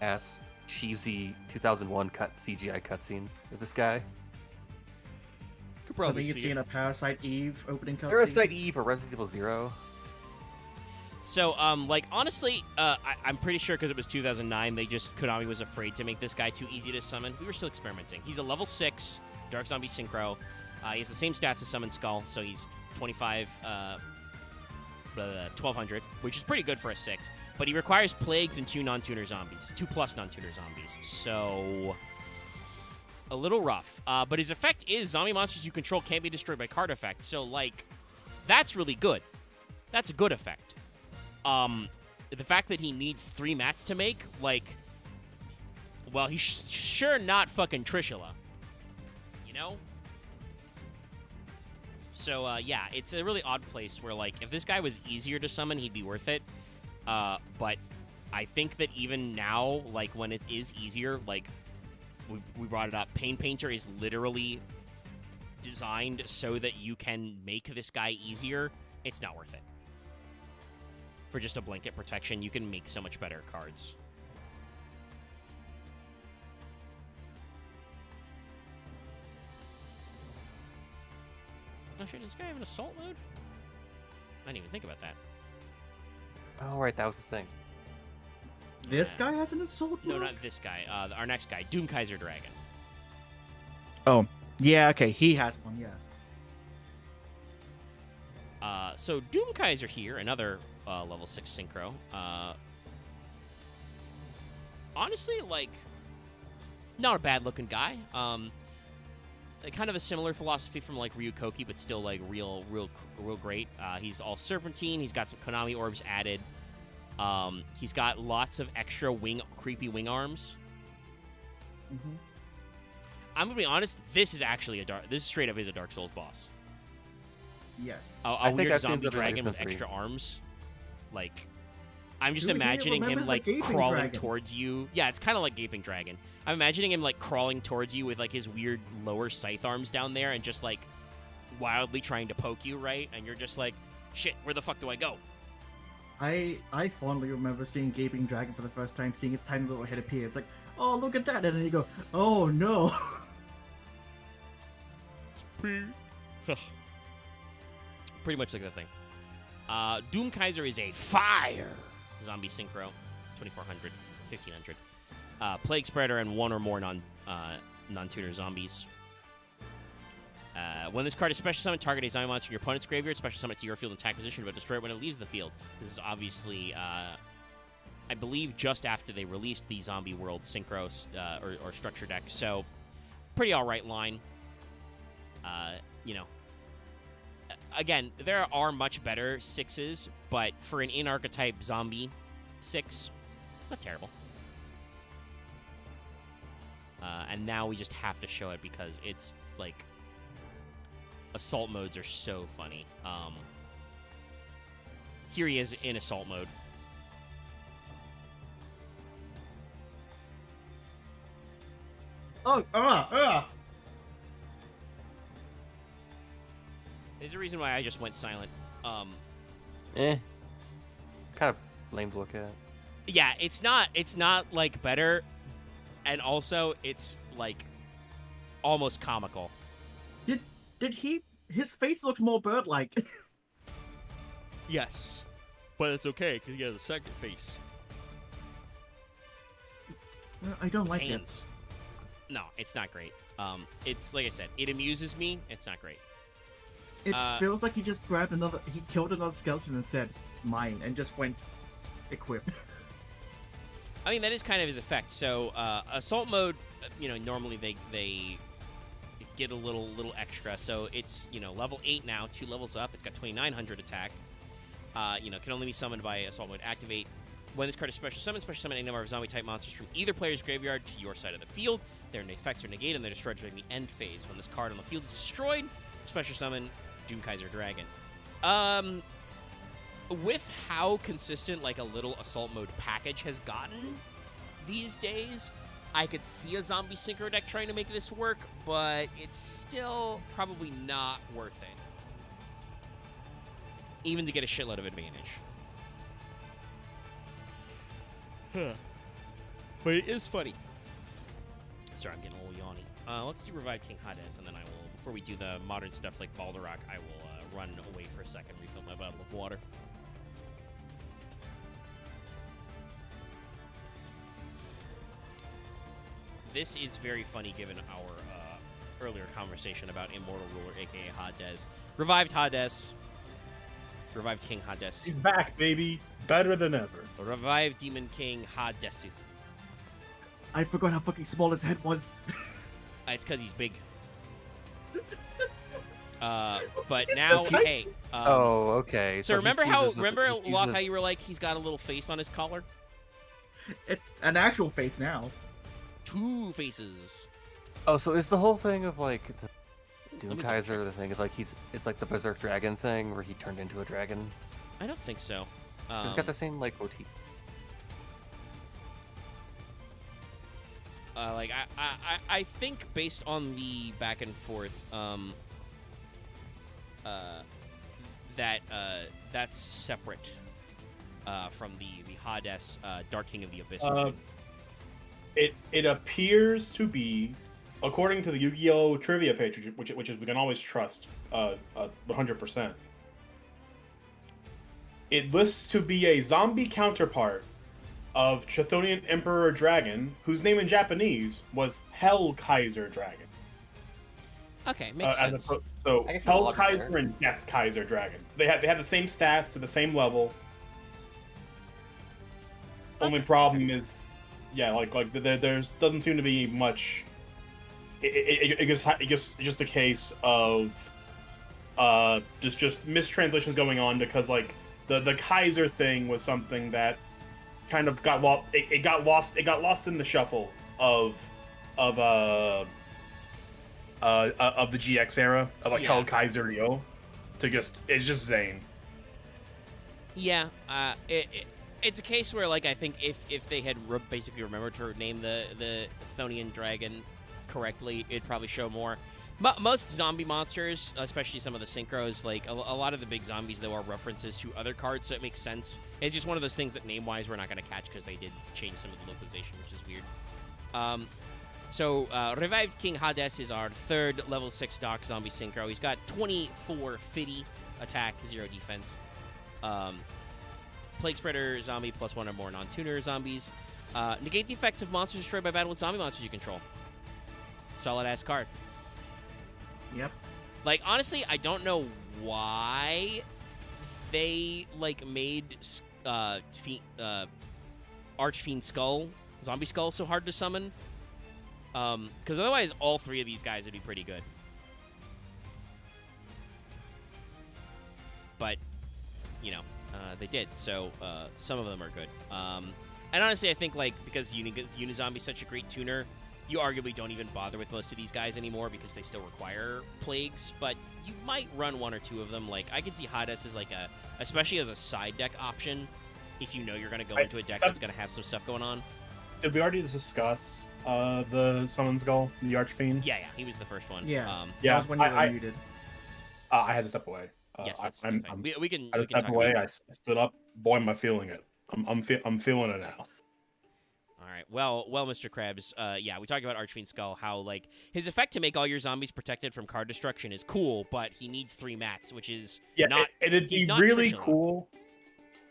ass cheesy 2001 CGI cutscene of this guy. Could probably see in a Parasite Eve opening cutscene. Parasite Eve or Resident Evil 0. So, like, honestly, I'm pretty sure because it was 2009, Konami was afraid to make this guy too easy to summon. We were still experimenting. He's a level 6 Dark Zombie Synchro. He has the same stats as Summon Skull, so he's 25, 1200, which is pretty good for a 6. But he requires Plagues and 2 non-tuner zombies, 2+ non-tuner zombies. So, a little rough. But his effect is zombie monsters you control can't be destroyed by card effect. So, like, that's really good. That's a good effect. The fact that he needs 3 mats to make, like, well, he's sure not fucking Trishula. You know? So, yeah, it's a really odd place where, like, if this guy was easier to summon, he'd be worth it. But I think that even now, like, when it is easier, like, we brought it up, Pain Painter is literally designed so that you can make this guy easier. It's not worth it. For just a blanket protection, you can make so much better cards. Oh shit, does this guy have an assault mode? I didn't even think about that. Oh, right, that was the thing. This guy has an assault mode? No, not this guy. Our next guy, Doom Kaiser Dragon. Oh, yeah, okay, he has one, yeah. So Doom Kaiser here, another level 6 synchro. Honestly, like, not a bad looking guy. Kind of a similar philosophy from like Ryu Koki, but still like real great. He's all serpentine. He's got some Konami orbs added. He's got lots of extra creepy wing arms. Mm-hmm. I'm gonna be honest. This is actually this is straight up is a Dark Souls boss. Yes. A weird zombie dragon with extra arms. Like, I'm just imagining him like crawling towards you. Yeah, it's kind of like Gaping Dragon. I'm imagining him like crawling towards you with like his weird lower scythe arms down there and just like wildly trying to poke you, right? And you're just like, shit, where the fuck do I go? I fondly remember seeing Gaping Dragon for the first time, seeing its tiny little head appear. It's like, oh, look at that. And then you go, oh, no. Pretty much like that thing. Doom Kaiser is a fire zombie synchro, 2400, 1500. Plague Spreader and 1 or more non-tuner zombies. When this card is special summoned, target a zombie monster in your opponent's graveyard, special summon it to your field in attack position, but destroy it when it leaves the field. This is obviously, I believe, just after they released the Zombie World Synchro or Structure deck, so pretty alright line. You know, again, there are much better 6s, but for an in-archetype zombie 6, not terrible. and now we just have to show it because it's like assault modes are so funny. Here he is in assault mode. Oh, There's a reason why I just went silent. Kind of lame to look at. Yeah, it's not like better, and also it's like almost comical. Did he? His face looks more bird-like. Yes, but it's okay because he has a second face. I don't like Hands. No, it's not great. It's like I said, it amuses me. It's not great. It feels like he just grabbed another. He killed another skeleton and said, "Mine," and just went equip. I mean, that is kind of his effect. So, assault mode, normally they get a little extra. So it's level 8 now, 2 levels up. It's got 2,900 attack. Can only be summoned by assault mode activate. When this card is special summon any number of zombie type monsters from either player's graveyard to your side of the field. Their effects are negated and they're destroyed during the end phase. When this card on the field is destroyed, special summon Doomkaiser Dragon. With how consistent like a little assault mode package has gotten these days, I could see a zombie synchro deck trying to make this work, but it's still probably not worth it. Even to get a shitload of advantage. But it is funny. Sorry, I'm getting a little yawny. Let's do Revive King Hades, and then I will, before we do the modern stuff like Balderrock, I will run away for a second, refill my bottle of water. This is very funny given our earlier conversation about Immortal Ruler, aka Hades. Revived Hades. Revived King Hades. He's back, baby. Better than ever. Revived Demon King Hadesu. I forgot how fucking small his head was. It's because he's big. But now, so hey. Okay. So remember Locke, how you were like, he's got a little face on his collar? An actual face now. 2 faces. Oh, so is the whole thing of like the Doomkaiser the thing of like it's like the Berserk Dragon thing where he turned into a dragon? I don't think so. He's got the same like motif. I think based on the back and forth, that's separate from the Hades Dark King of the Abyss. It appears to be, according to the Yu-Gi-Oh! Trivia page, which is we can always trust 100%. It lists to be a zombie counterpart of Chthonian Emperor Dragon, whose name in Japanese was Hell Kaiser Dragon. Okay, makes sense. So Hell Kaiser and Death Kaiser Dragon. They have the same stats to the same level. Okay. Only problem is, there's doesn't seem to be much. It's just a case of just mistranslations going on because like the Kaiser thing was something that kind of got lost. It got lost in the shuffle of the GX era of like Hell Kaiser Ryo it's just Zane. Yeah, it's a case where like I think if they had basically remembered to name the Chthonian dragon correctly, it'd probably show more. Most zombie monsters, especially some of the synchros, like a lot of the big zombies, though, are references to other cards, so it makes sense. It's just one of those things that name-wise we're not going to catch because they did change some of the localization, which is weird. So Revived King Hades is our 3rd level 6 Doc zombie synchro. He's got 24 fitty attack, 0 defense. Plague Spreader zombie plus 1 or more non-tuner zombies. Negate the effects of monsters destroyed by battle with zombie monsters you control. Solid-ass card. Yep. Like, honestly, I don't know why they, like, made Archfiend Skull, Zombie Skull, so hard to summon. Because otherwise, all 3 of these guys would be pretty good. But, they did, so some of them are good. And honestly, I think, like, because Unizombie's such a great tuner, you arguably don't even bother with most of these guys anymore because they still require plagues, but you might run one or two of them. Like, I could see Hades as like especially as a side deck option, if you know you're going to go into a deck that's going to have some stuff going on. Did we already discuss the Summon Skull, the Archfiend? Yeah, he was the first one. Yeah, yeah. That was when you were muted. I had to step away. Yes, that's I'm we can. I had to step away. I stood up. Boy, am I feeling it. I'm feeling it now. All right. Well, Mr. Krabs, yeah, we talked about Archfiend Skull, how, like, his effect to make all your zombies protected from card destruction is cool, but he needs 3 mats, which is not... It'd be really cool.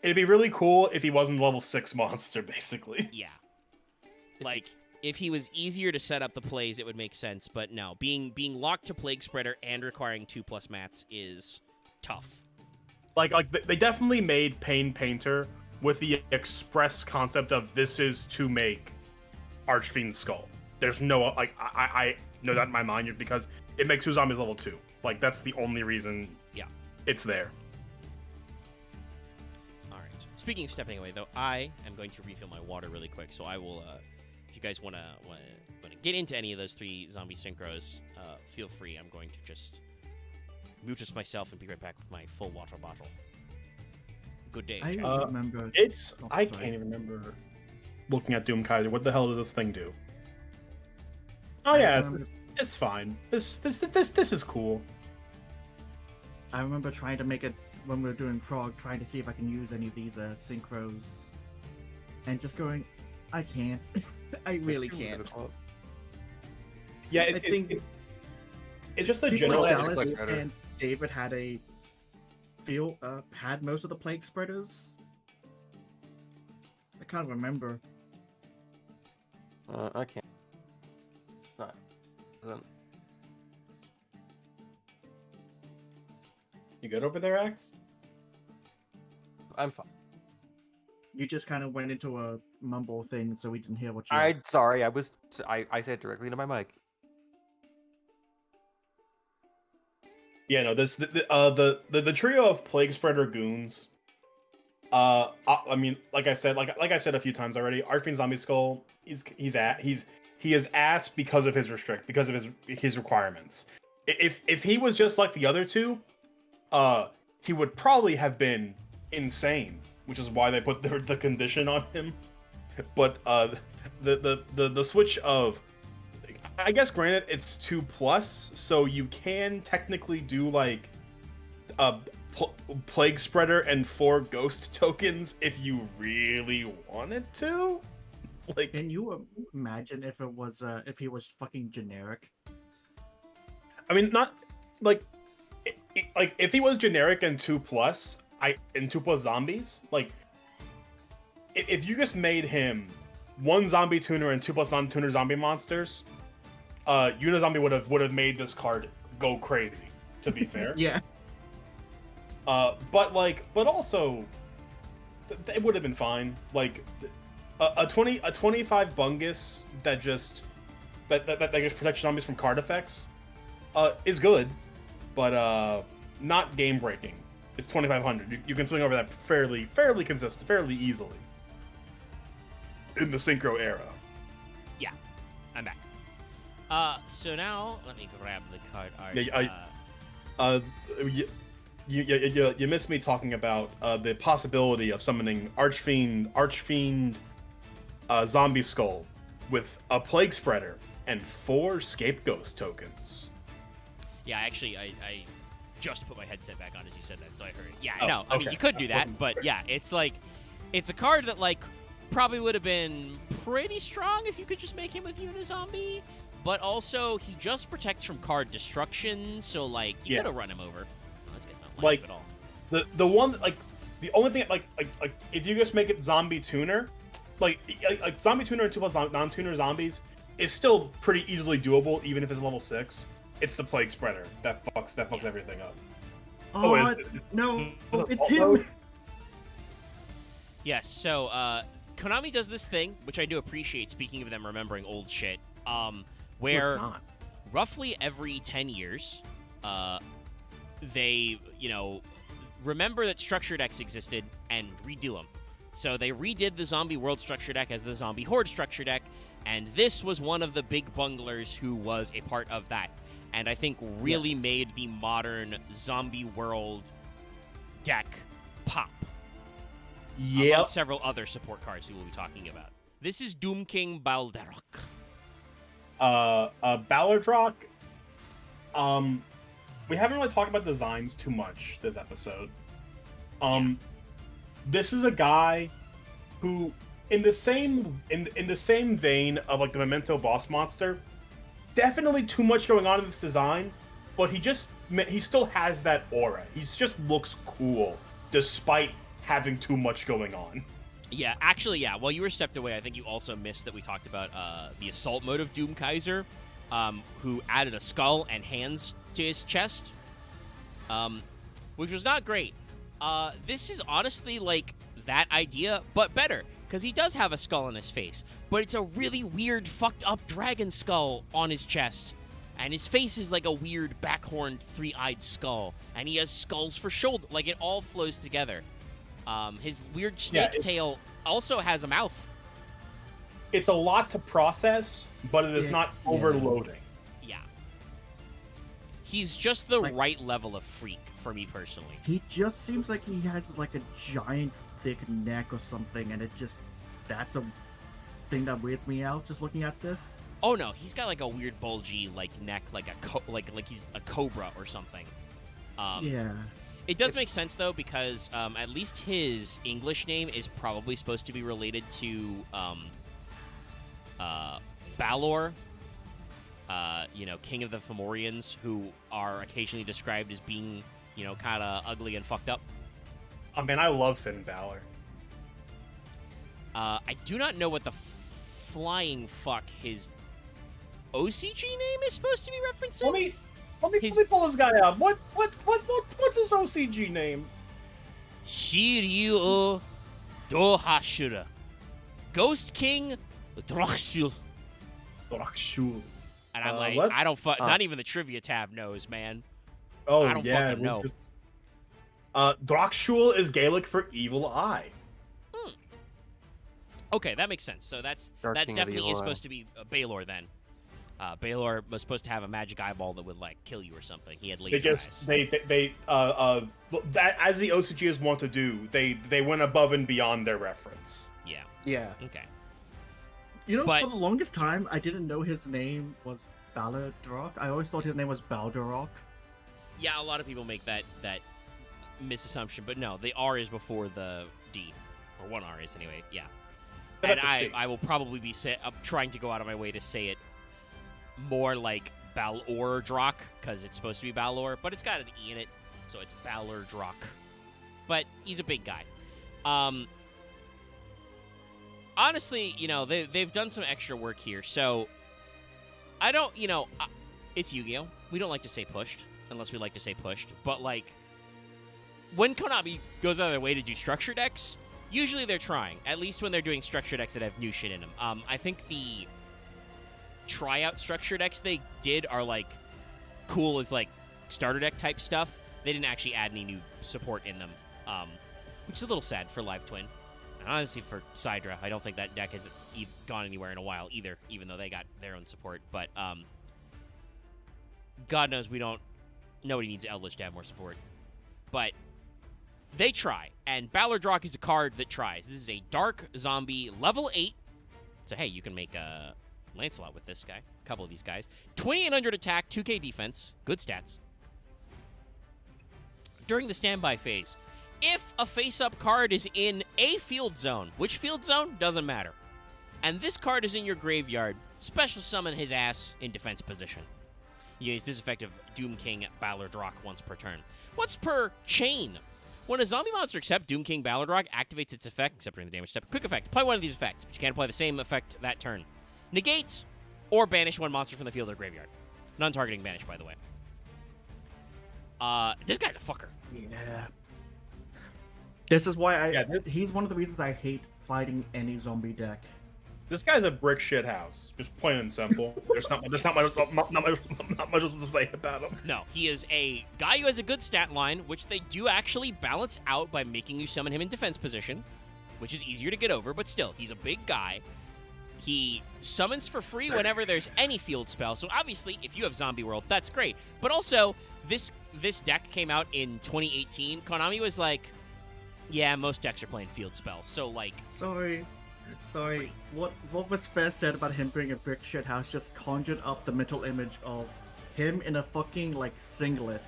It'd be really cool if he wasn't a level 6 monster, basically. Yeah. Like, if he was easier to set up the plays, it would make sense, but no. Being locked to Plague Spreader and requiring 2+ mats is tough. Like they definitely made Pain Painter with the express concept of this is to make Archfiend Skull. There's no, like, I know that in my mind because it makes 2 zombies level 2. Like, that's the only reason it's there. All right. Speaking of stepping away, though, I am going to refill my water really quick, so I will, if you guys want to get into any of those 3 zombie synchros, feel free. I'm going to just mute just myself and be right back with my full water bottle. Good day. I remember. I can't even remember looking at Doom Kaiser. What the hell does this thing do? Oh yeah, it's fine. This is cool. I remember trying to make it when we were doing Prague, trying to see if I can use any of these synchros, and just going, I can't. I really can't. Yeah, I think it's just a general. Dallas and David had had most of the plague spreaders. I can't remember. I can't. You good over there, Axe? I'm fine. You just kind of went into a mumble thing, so we didn't hear what you. I'm sorry. I said directly into my mic. Yeah, no. The trio of Plague Spreader goons. I mean, like I said a few times already, Archfiend Zombie Skull. He is ass because of his his requirements. If he was just like the other two, he would probably have been insane, which is why they put the condition on him. But the switch of, I guess, granted, it's 2+, so you can technically do like a Plague Spreader and 4 Ghost tokens if you really wanted to. Like, can you imagine if it was if he was fucking generic? I mean, not like if he was generic and 2+, and 2+ zombies, like if you just made him 1 zombie tuner and 2+ non-tuner zombie monsters, Unizombie would have made this card go crazy. To be fair, Yeah. but also it would have been fine. Like a 25 Bungus that just protects zombies from card effects is good, but not game breaking. It's 2500. You can swing over that fairly consistent, fairly easily in the synchro era. Yeah, I'm back. So now let me grab the card art. You missed me talking about the possibility of summoning Archfiend Zombie Skull with a Plague Spreader and 4 Scapegoat tokens. Yeah, actually, I just put my headset back on as you said that, so I heard it. Yeah, no, I mean, you could do that, but yeah, it's like, it's a card that, like, probably would have been pretty strong if you could just make him with Unizombie, but also, he just protects from card destruction, so, like, you could have run him over. Oh, this guy's not like at all. The one, like, the only thing, like if you just make it Zombie Tuner, like Zombie Tuner and 2+ non-tuner zombies is still pretty easily doable, even if it's level 6. It's the Plague Spreader that fucks everything up. No, it's him. Yes, so Konami does this thing, which I do appreciate, speaking of them remembering old shit, where roughly every 10 years, they, remember that structure decks existed and redo them. So they redid the Zombie World structure deck as the Zombie Horde structure deck, And this was one of the big bunglers who was a part of that. And I think really made the modern zombie world deck pop. Yeah. Among several other support cards we will be talking about. This is Doom King Balderok. Ballardrock. We haven't really talked about designs too much this episode. This is a guy who, in the same vein of like the Memento boss monster, definitely too much going on in this design, but he still has that aura. He just looks cool despite having too much going on. Yeah, actually, yeah. While you were stepped away, I think you also missed that we talked about the assault mode of Doom Kaiser, who added a skull and hands to his chest, which was not great. This is honestly like that idea, but better, because he does have a skull on his face, but it's a really weird, fucked up dragon skull on his chest, and his face is like a weird, back-horned, three-eyed skull, and he has skulls for shoulder. Like, it all flows together. His weird snake tail also has a mouth. It's a lot to process, but it is not overloading. Yeah. He's just the right level of freak for me personally. He just seems like he has like a giant thick neck or something, and that's a thing that weirds me out just looking at this. Oh no, he's got like a weird bulgy like neck, like like he's a cobra or something. It does make sense though, because at least his English name is probably supposed to be related to Balor, King of the Fomorians, who are occasionally described as being, kind of ugly and fucked up. I mean, I love Finn Balor. I do not know what the flying fuck his OCG name is supposed to be referencing. Let me pull this guy up. What's his OCG name? Shiryu Dohashura. Ghost King Drakshul. Drakshul. And I'm like, I don't not even the trivia tab knows, man. Oh, I don't fucking know. Drakshul is Gaelic for evil eye. Okay, that makes sense. So that definitely is supposed to be Balor then. Balor was supposed to have a magic eyeball that would like kill you or something. He had laser eyes. That, as the OCGs want to do, they went above and beyond their reference. Yeah. Okay. For the longest time, I didn't know his name was Ballardrock. I always thought his name was Balderok. Yeah, a lot of people make that misassumption, but no, the R is before the D, or one R is anyway. Yeah. And I will probably be trying to go out of my way to say it more like Balordrock, because it's supposed to be Balor, but it's got an E in it, so it's Ballardrock. But he's a big guy. Honestly, they've done some extra work here, so I don't, it's Yu-Gi-Oh! We don't like to say pushed, unless we like to say pushed, but like, when Konami goes out of their way to do structure decks, usually they're trying, at least when they're doing structure decks that have new shit in them. I think the tryout structure decks they did are like cool as like starter deck type stuff. They didn't actually add any new support in them, which is a little sad for Live Twin. And honestly, for Sidra, I don't think that deck has gone anywhere in a while either, even though they got their own support. But God knows nobody needs Eldritch to have more support. But they try, and Ballardrock is a card that tries. This is a dark zombie, level 8. So hey, you can make a Lancelot with this guy. A couple of these guys. 2800 attack, 2k defense. Good stats. During the standby phase, if a face-up card is in a field zone, which field zone? Doesn't matter. And this card is in your graveyard, special summon his ass in defense position. You use this effect of Doom King Ballardrock once per turn. Once per chain. When a zombie monster except Doom King Ballardrock activates its effect, except during the damage step, quick effect. Apply one of these effects, but you can't apply the same effect that turn. Negate or banish one monster from the field or graveyard. Non-targeting banish, by the way. This guy's a fucker. Yeah. This is why he's one of the reasons I hate fighting any zombie deck. This guy's a brick shit house, just plain and simple. There's not much else to say about him. No, he is a guy who has a good stat line, which they do actually balance out by making you summon him in defense position, which is easier to get over, but still, he's a big guy. He summons for free whenever there's any field spell. So obviously, if you have Zombie World, that's great. But also, this deck came out in 2018. Konami was like, yeah, most decks are playing field spells. So, like... Sorry. What was best said about him being a brick shit house just conjured up the mental image of him in a fucking, like, singlet.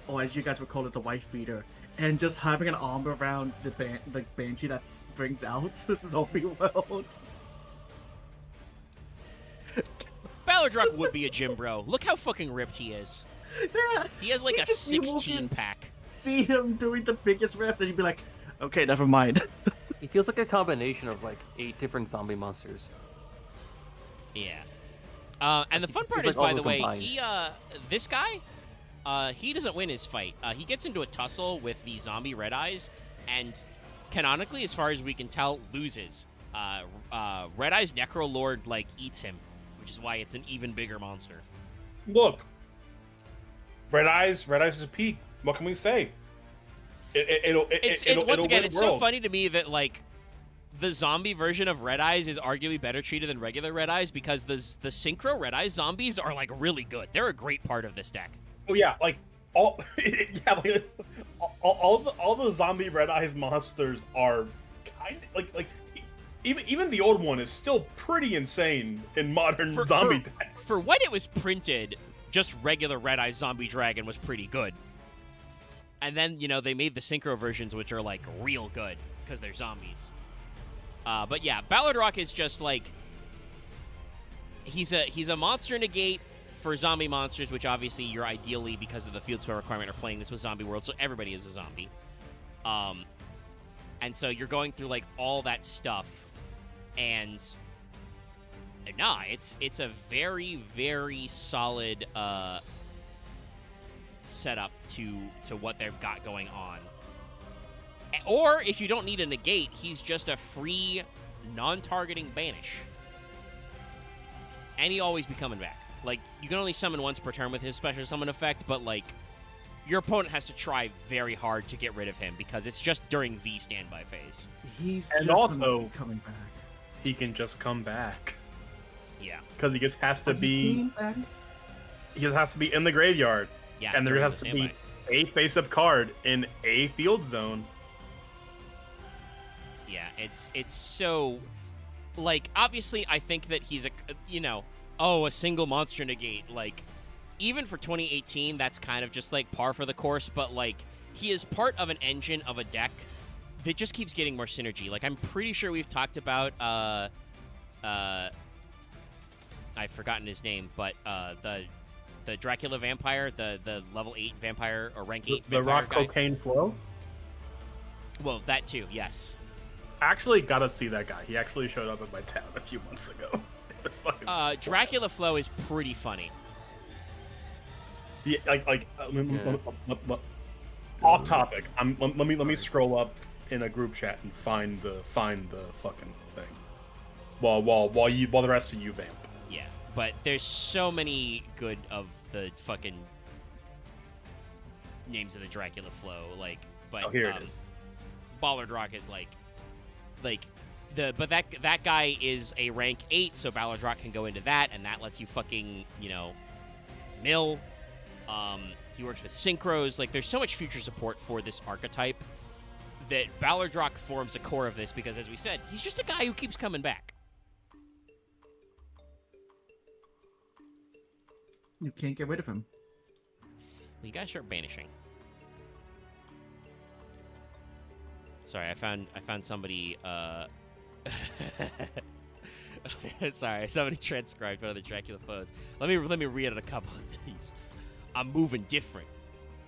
Or as you guys would call it, the wife beater. And just having an arm around the Banshee that brings out Zombie World. Ballardrock would be a gym bro. Look how fucking ripped he is. Yeah, he has like a 16-pack. See him doing the biggest reps, and you'd be like, okay, never mind. He feels like a combination of like 8 different zombie monsters. Yeah. And the fun part is, by the way, this guy, he doesn't win his fight. He gets into a tussle with the zombie Red Eyes, and canonically, as far as we can tell, loses. Red Eyes Necrolord, like, eats him, which is why it's an even bigger monster. Look, Red Eyes is a peak. What can we say? It's so funny to me that, like, the zombie version of Red Eyes is arguably better treated than regular Red Eyes because the Synchro Red Eyes zombies are, like, really good. They're a great part of this deck. Oh yeah, like all the zombie Red Eyes monsters are kind of like even the old one is still pretty insane in modern zombie decks. For when it was printed, just regular Red Eyes Zombie Dragon was pretty good. And then, you know, they made the Synchro versions, which are, like, real good, because they're zombies. But yeah, Ballardrock is just, like... He's a monster negate for zombie monsters, which obviously you're ideally, because of the field spell requirement, are playing this with Zombie World, so everybody is a zombie. And so you're going through, like, all that stuff, and... Nah, it's a very, very solid, setup to what they've got going on. Or if you don't need a negate, he's just a free non-targeting banish, and he always be coming back. Like, you can only summon once per turn with his special summon effect, but like your opponent has to try very hard to get rid of him because it's just during the standby phase. He's and just also coming back. He can just come back. Yeah, because he just has to be. He just has to be in the graveyard. Yeah, and there has to be a face-up card in a field zone. Yeah, it's so, like, obviously I think that he's a single monster negate. Like, even for 2018, that's kind of just like par for the course. But like, he is part of an engine of a deck that just keeps getting more synergy. Like, I'm pretty sure we've talked about I've forgotten his name, but the Dracula vampire, the level 8 vampire, or rank 8 the vampire rock guy. cocaine flow? Well, that too, yes. I actually gotta see that guy. He actually showed up in my town a few months ago. It's fucking Dracula flow is pretty funny. Yeah, off topic. Let me scroll up in a group chat and find the fucking thing. While the rest of you vamp. Yeah, but there's so many good of the fucking names of the Dracula flow, like, but here it is. Ballardrock is like that guy is a rank 8, so Ballardrock can go into that, and that lets you fucking, mill. He works with synchros. Like, there's so much future support for this archetype that Ballardrock forms a core of this because, as we said, he's just a guy who keeps coming back. You can't get rid of him. Well, you gotta start banishing. Sorry, I found somebody. Sorry, somebody transcribed one of the Dracula foes. Let me read out a couple of these. I'm moving different.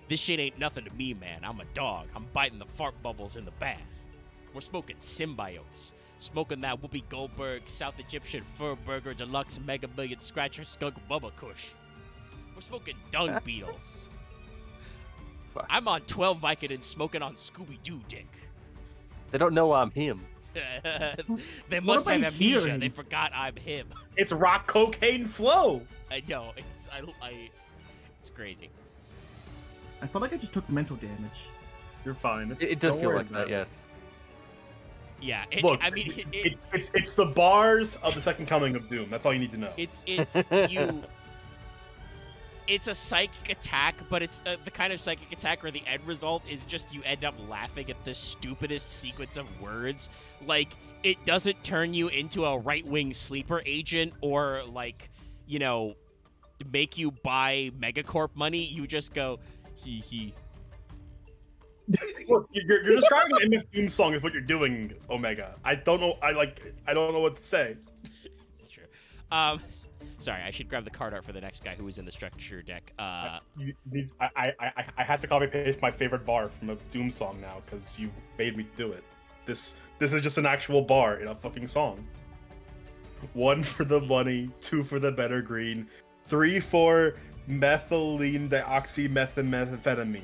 This shit ain't nothing to me, man. I'm a dog. I'm biting the fart bubbles in the bath. We're smoking symbiotes. Smoking that Whoopi Goldberg, South Egyptian Fur Burger, Deluxe Mega Million Scratcher Skunk Bubba Kush. We're smoking dung beetles. I'm on 12 Vicodin smoking on Scooby-Doo dick. They don't know I'm him. They must have amnesia. They forgot I'm him. It's rock cocaine flow. I know. It's crazy. I felt like I just took mental damage. You're fine. It does feel like that, yes. Yeah, Look, I mean, it's the bars of the Second Coming of Doom. That's all you need to know. It's you. It's a psychic attack, but it's the kind of psychic attack where the end result is just you end up laughing at the stupidest sequence of words. Like, it doesn't turn you into a right-wing sleeper agent or, like, you know, make you buy Megacorp money. You just go, hee. Look, you're describing an MF Doom song is what you're doing, Omega. I don't know. I don't know what to say. It's true. Sorry, I should grab the card art for the next guy who was in the structure deck. I have to copy paste my favorite bar from a Doom song now because you made me do it. This is just an actual bar in a fucking song. 1 for the money, 2 for the better green, 3 for methylene dioxymethamphetamine.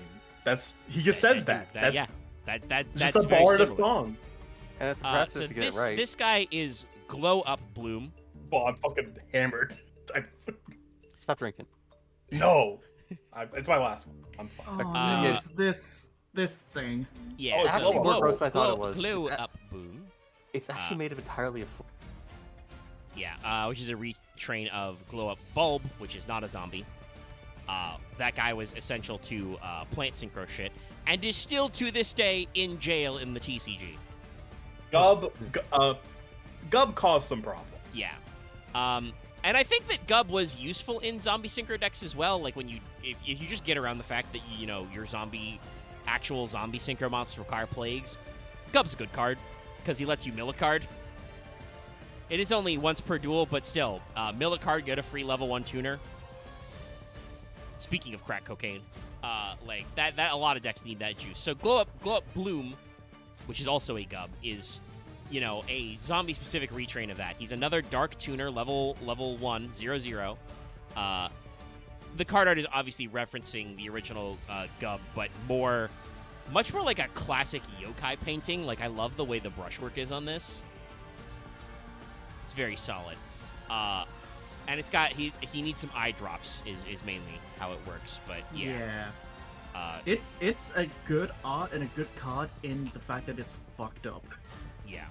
He just says that. That's just a bar in a song. And that's impressive to get it right. This guy is Glow Up Bloom. Well, I'm fucking hammered. Stop drinking. No, it's my last one. I'm fine. Oh, man, it's this thing. Yeah, it's actually more gross than I thought it was. Glow Up Bloom. It's actually made of entirely of. Yeah, which is a retrain of Glow Up Bulb, which is not a zombie. That guy was essential to plant synchro shit, and is still to this day in jail in the TCG. Gub caused some problems. Yeah. And I think that Gub was useful in zombie synchro decks as well. Like, if you just get around the fact that, you know, your actual zombie synchro monsters require plagues, Gub's a good card, because he lets you mill a card. It is only once per duel, but still, mill a card, get a free level 1 tuner. Speaking of crack cocaine, like, that a lot of decks need that juice. So Glow Up Bloom, which is also a Gub, is, you know, a zombie-specific retrain of that. He's another Dark Tuner, level 1, 0/0. The card art is obviously referencing the original Gub, but much more like a classic yokai painting. Like, I love the way the brushwork is on this. It's very solid. And it's got, he needs some eye drops is mainly how it works, but yeah. It's a good art and a good card in the fact that it's fucked up. Yeah.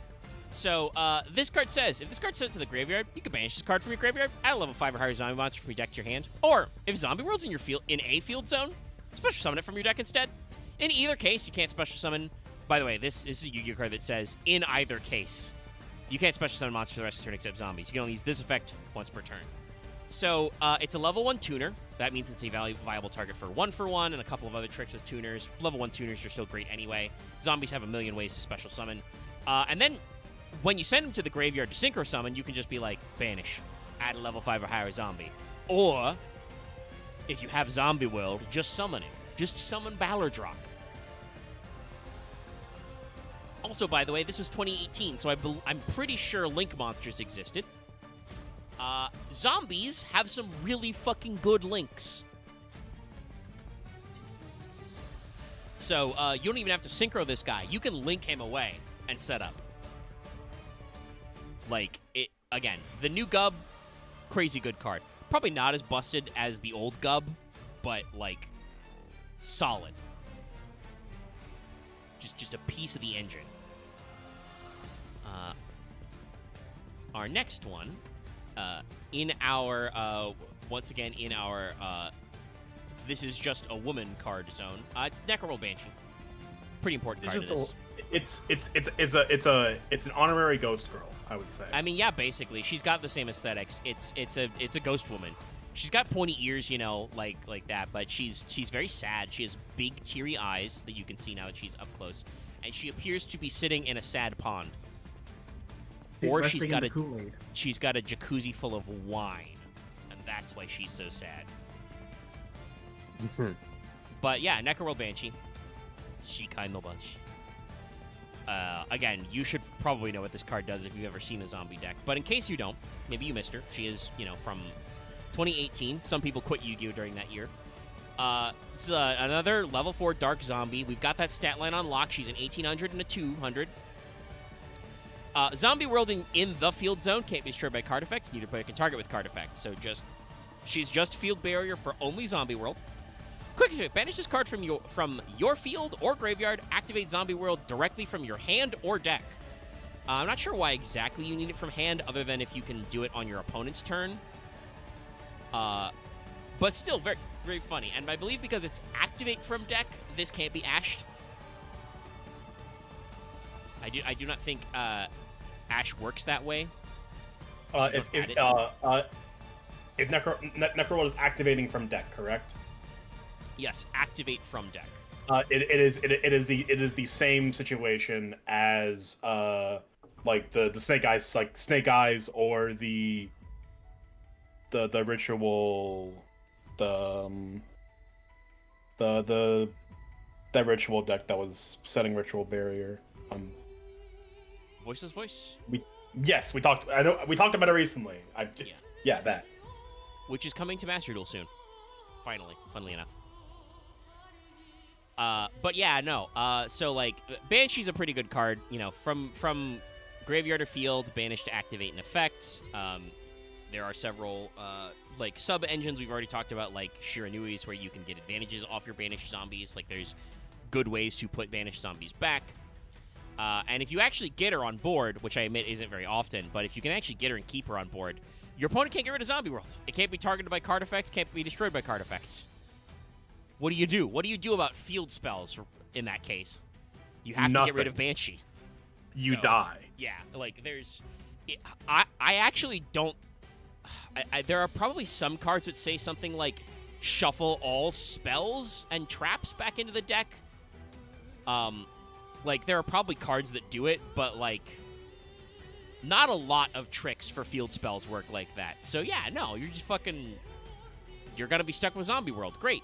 So, this card says, if this card's sent to the graveyard, you can banish this card from your graveyard, add a level 5 or higher zombie monster from your deck to your hand. Or, if Zombie World's in a field zone, special summon it from your deck instead. In either case, you can't special summon. By the way, this is a Yu-Gi-Oh card that says, in either case. You can't special summon monsters for the rest of the turn except zombies. You can only use this effect once per turn. So, it's a level 1 tuner. That means it's a viable target for 1/1 and a couple of other tricks with tuners. Level 1 tuners are still great anyway. Zombies have a million ways to special summon. And then, when you send them to the graveyard to synchro summon, you can just be like, banish, add a level 5 or higher zombie. Or, if you have Zombie World, just summon it. Just summon Ballardrock. Also, by the way, this was 2018, so I'm pretty sure Link monsters existed. Zombies have some really fucking good links. So, you don't even have to synchro this guy. You can link him away and set up. Like, again, the new Gub, crazy good card. Probably not as busted as the old Gub, but, like, solid. Just a piece of the engine. Our next one, in our, once again, in our, this is just a woman card zone. It's Necromold Banshee. Pretty important card. It's an honorary ghost girl, I would say. I mean, yeah, basically, she's got the same aesthetics. It's a ghost woman. She's got pointy ears, you know, like that, but she's very sad. She has big teary eyes that you can see now that she's up close, and she appears to be sitting in a sad pond. Or she's got a jacuzzi full of wine, and that's why she's so sad. But yeah, Necromold Banshee. She kind of bunch. Again, you should probably know what this card does if you've ever seen a zombie deck. But in case you don't, maybe you missed her. She is, you know, from 2018. Some people quit Yu-Gi-Oh! During that year. It's another level 4 Dark Zombie. We've got that stat line on lock. She's an 1800 and a 200. Zombie World in the field zone can't be destroyed by card effects. Neither player can target with card effects. So she's just field barrier for only Zombie World. Quick, banish this card from your field or graveyard. Activate Zombie World directly from your hand or deck. I'm not sure why exactly you need it from hand, other than if you can do it on your opponent's turn. But still, very, very funny. And I believe because it's activate from deck, this can't be ashed. I do not think Ash works that way. If Necro is activating from deck, correct? Yes, activate from deck. It is the same situation as like the Snake Eyes or the ritual that ritual deck that was setting ritual barrier. Voiceless Voice? We talked about it recently. Yeah, that. Which is coming to Master Duel soon. Finally, funnily enough. But yeah, no. So like Banshee's a pretty good card, you know, from graveyard or field, banish to activate an effect. There are several like sub engines we've already talked about, like Shiranui's, where you can get advantages off your banished zombies. Like there's good ways to put banished zombies back. And if you actually get her on board, which I admit isn't very often, but if you can actually get her and keep her on board, your opponent can't get rid of Zombie World. It can't be targeted by card effects, can't be destroyed by card effects. What do you do? What do you do about field spells in that case? You have to get rid of Banshee. You die. Yeah, like there's... I actually don't... there are probably some cards that say something like shuffle all spells and traps back into the deck. Like, there are probably cards that do it, but, like, not a lot of tricks for field spells work like that. So, yeah, no, you're just fucking... You're gonna be stuck with Zombie World. Great.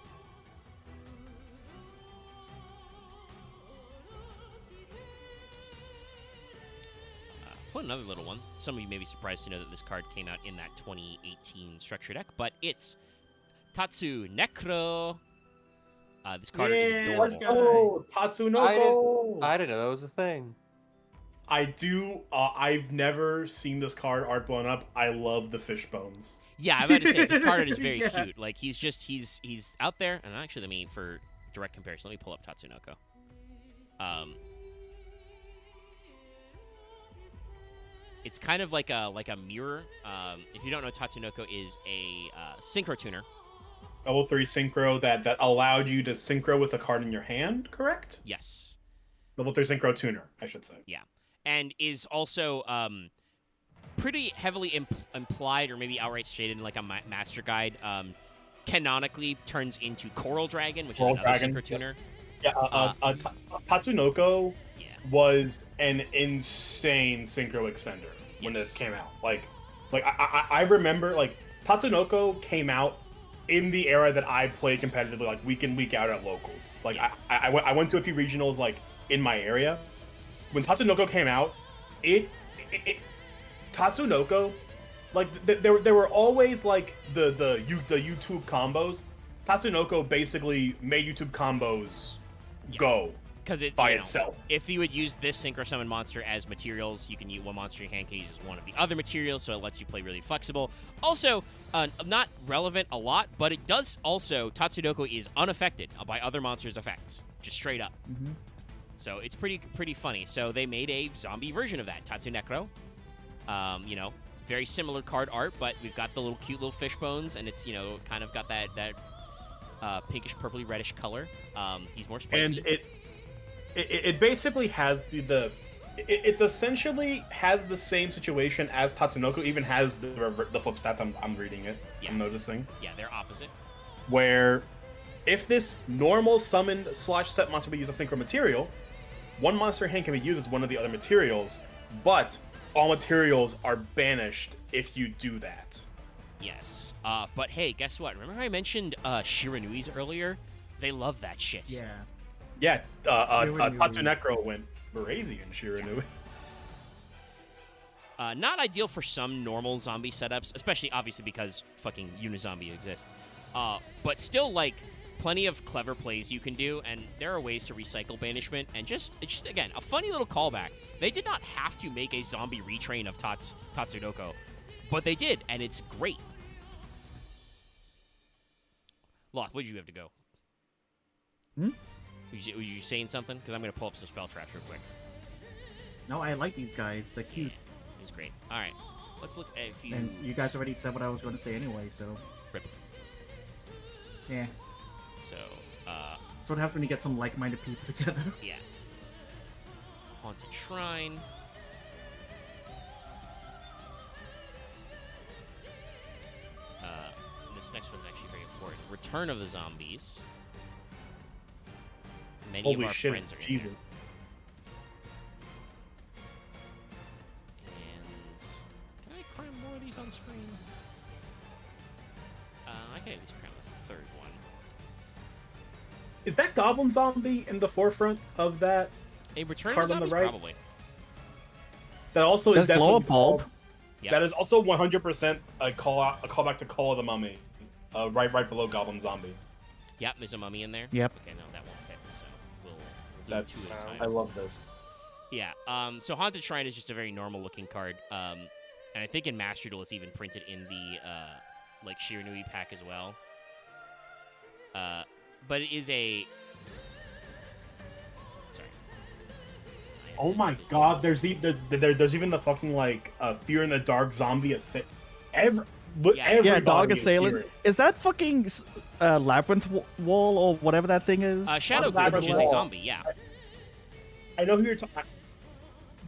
Put another little one. Some of you may be surprised to know that this card came out in that 2018 structure deck, but it's Tatsu Necro. This card is adorable. Oh, Tatsunoko! I didn't know that was a thing. I do. I've never seen this card art blown up. I love the fish bones. Yeah, I'm about to say this card is very cute. Like he's out there. And actually, let me for direct comparison. Let me pull up Tatsunoko. It's kind of like a mirror. If you don't know, Tatsunoko is a synchro tuner. Level 3 synchro that allowed you to synchro with a card in your hand, correct? Yes. Level 3 synchro tuner, I should say. Yeah. And is also pretty heavily implied or maybe outright stated in like a master guide. Canonically turns into Coral Dragon, which is another synchro tuner. Yeah, Tatsunoko was an insane synchro extender when this came out. Like I remember like Tatsunoko came out in the era that I played competitively, like week in, week out at locals. Like I went to a few regionals like in my area. When Tatsunoko came out, Tatsunoko, like there were always like the YouTube combos. Tatsunoko basically made YouTube combos go because it by itself. If you would use this synchro summon monster as materials, you can use one monster in your hand can use as one of the other materials, so it lets you play really flexible. Also, not relevant a lot, but it does also, Tatsunoko is unaffected by other monsters' effects, just straight up. Mm-hmm. So it's pretty funny. So they made a zombie version of that, Tatsu Necro. You know, very similar card art, but we've got the little cute little fish bones, and it's, you know, kind of got that pinkish, purpley, reddish color. He's more spiky. And it basically has it's essentially has the same situation as Tatsunoko, even has the flip stats. I'm reading it. Yeah. I'm noticing. Yeah, they're opposite. Where if this normal summoned / set monster be used as synchro material, one monster hand can be used as one of the other materials, but all materials are banished if you do that. Yes. But hey, guess what? Remember I mentioned Shiranui's earlier? They love that shit. Yeah. Yeah, Tatsu Necro went crazy in Shiranui. Not ideal for some normal zombie setups, especially obviously because fucking Unizombie exists. But still, like, plenty of clever plays you can do, and there are ways to recycle banishment, and just again, a funny little callback. They did not have to make a zombie retrain of Tatsunoko, but they did, and it's great. Loth, what did you have to go? Hmm? Was you saying something? Because I'm going to pull up some spell traps real quick. No, I like these guys. They're cute. Yeah, he's great. All right, let's look at a few. And you guys already said what I was going to say anyway, so. Rip. Yeah. So, So what happens when you get some like-minded people together? yeah. Haunted Shrine. This next one's actually very important. Return of the Zombies. Many Holy of our shit, friends are in Jesus. there. And can I cram more of these on screen? I can at least cram a third one. Is that Goblin Zombie in the forefront of that? A Return of Card the on the Zombies, right? probably. That also is Does definitely glow up bulb? Yep. That is also 100% a callback to Call of the Mummy, right below Goblin Zombie. Yep, there's a mummy in there. Yep. Okay, no, that won't fit. So we'll do That's two at a time. I love this. Yeah. So Haunted Shrine is just a very normal looking card. And I think in Master Duel it's even printed in the like Shiranui pack as well. But it is a. Sorry. Oh my God! There's even the fucking like Fear in the Dark zombie Yeah, Dog is Assailant. here. Is that fucking labyrinth wall or whatever that thing is? Shadow Ghoul, Labyrinth which is a Wall. zombie. Yeah. I know who you're talking.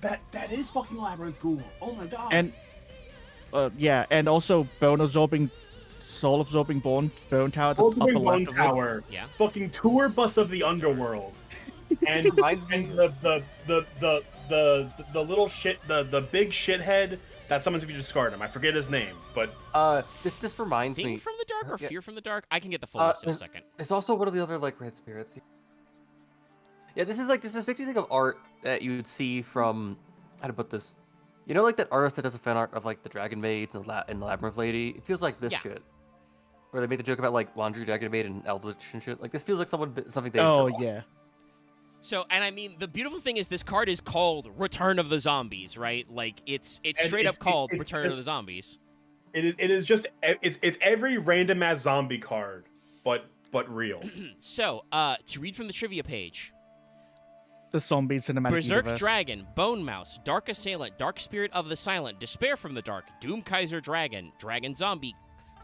That is fucking Labyrinth Ghoul. Oh my God! And yeah, and also soul absorbing bone tower at the upper Bone left. Of it. Tower. Yeah. Fucking tour bus of the underworld. And the little shit, the big shithead that summons if you discard him. I forget his name, but This reminds Thing me. from the Dark or Yeah. Fear from the Dark? I can get the full list in a second. It's also one of the other like red spirits. Yeah, this is distinctive thing of art that you would see from how to put this. You know, like that artist that does a fan art of like the Dragon Maids and the Labyrinth Lady. It feels like this Yeah. shit, where they made the joke about like Laundry Dragon Maid and Eldritch and shit. Like this feels like something they. Oh draw. yeah. So, and I mean, the beautiful thing is this card is called Return of the Zombies, right? Like it's straight up called Return of the Zombies. it is just it's every random ass zombie card, but real. So, to read from the trivia page. The zombies cinematic Berserk universe. Dragon, Bone Mouse, Dark Assailant, Dark Spirit of the Silent, Despair from the Dark, Doom Kaiser Dragon, Dragon Zombie,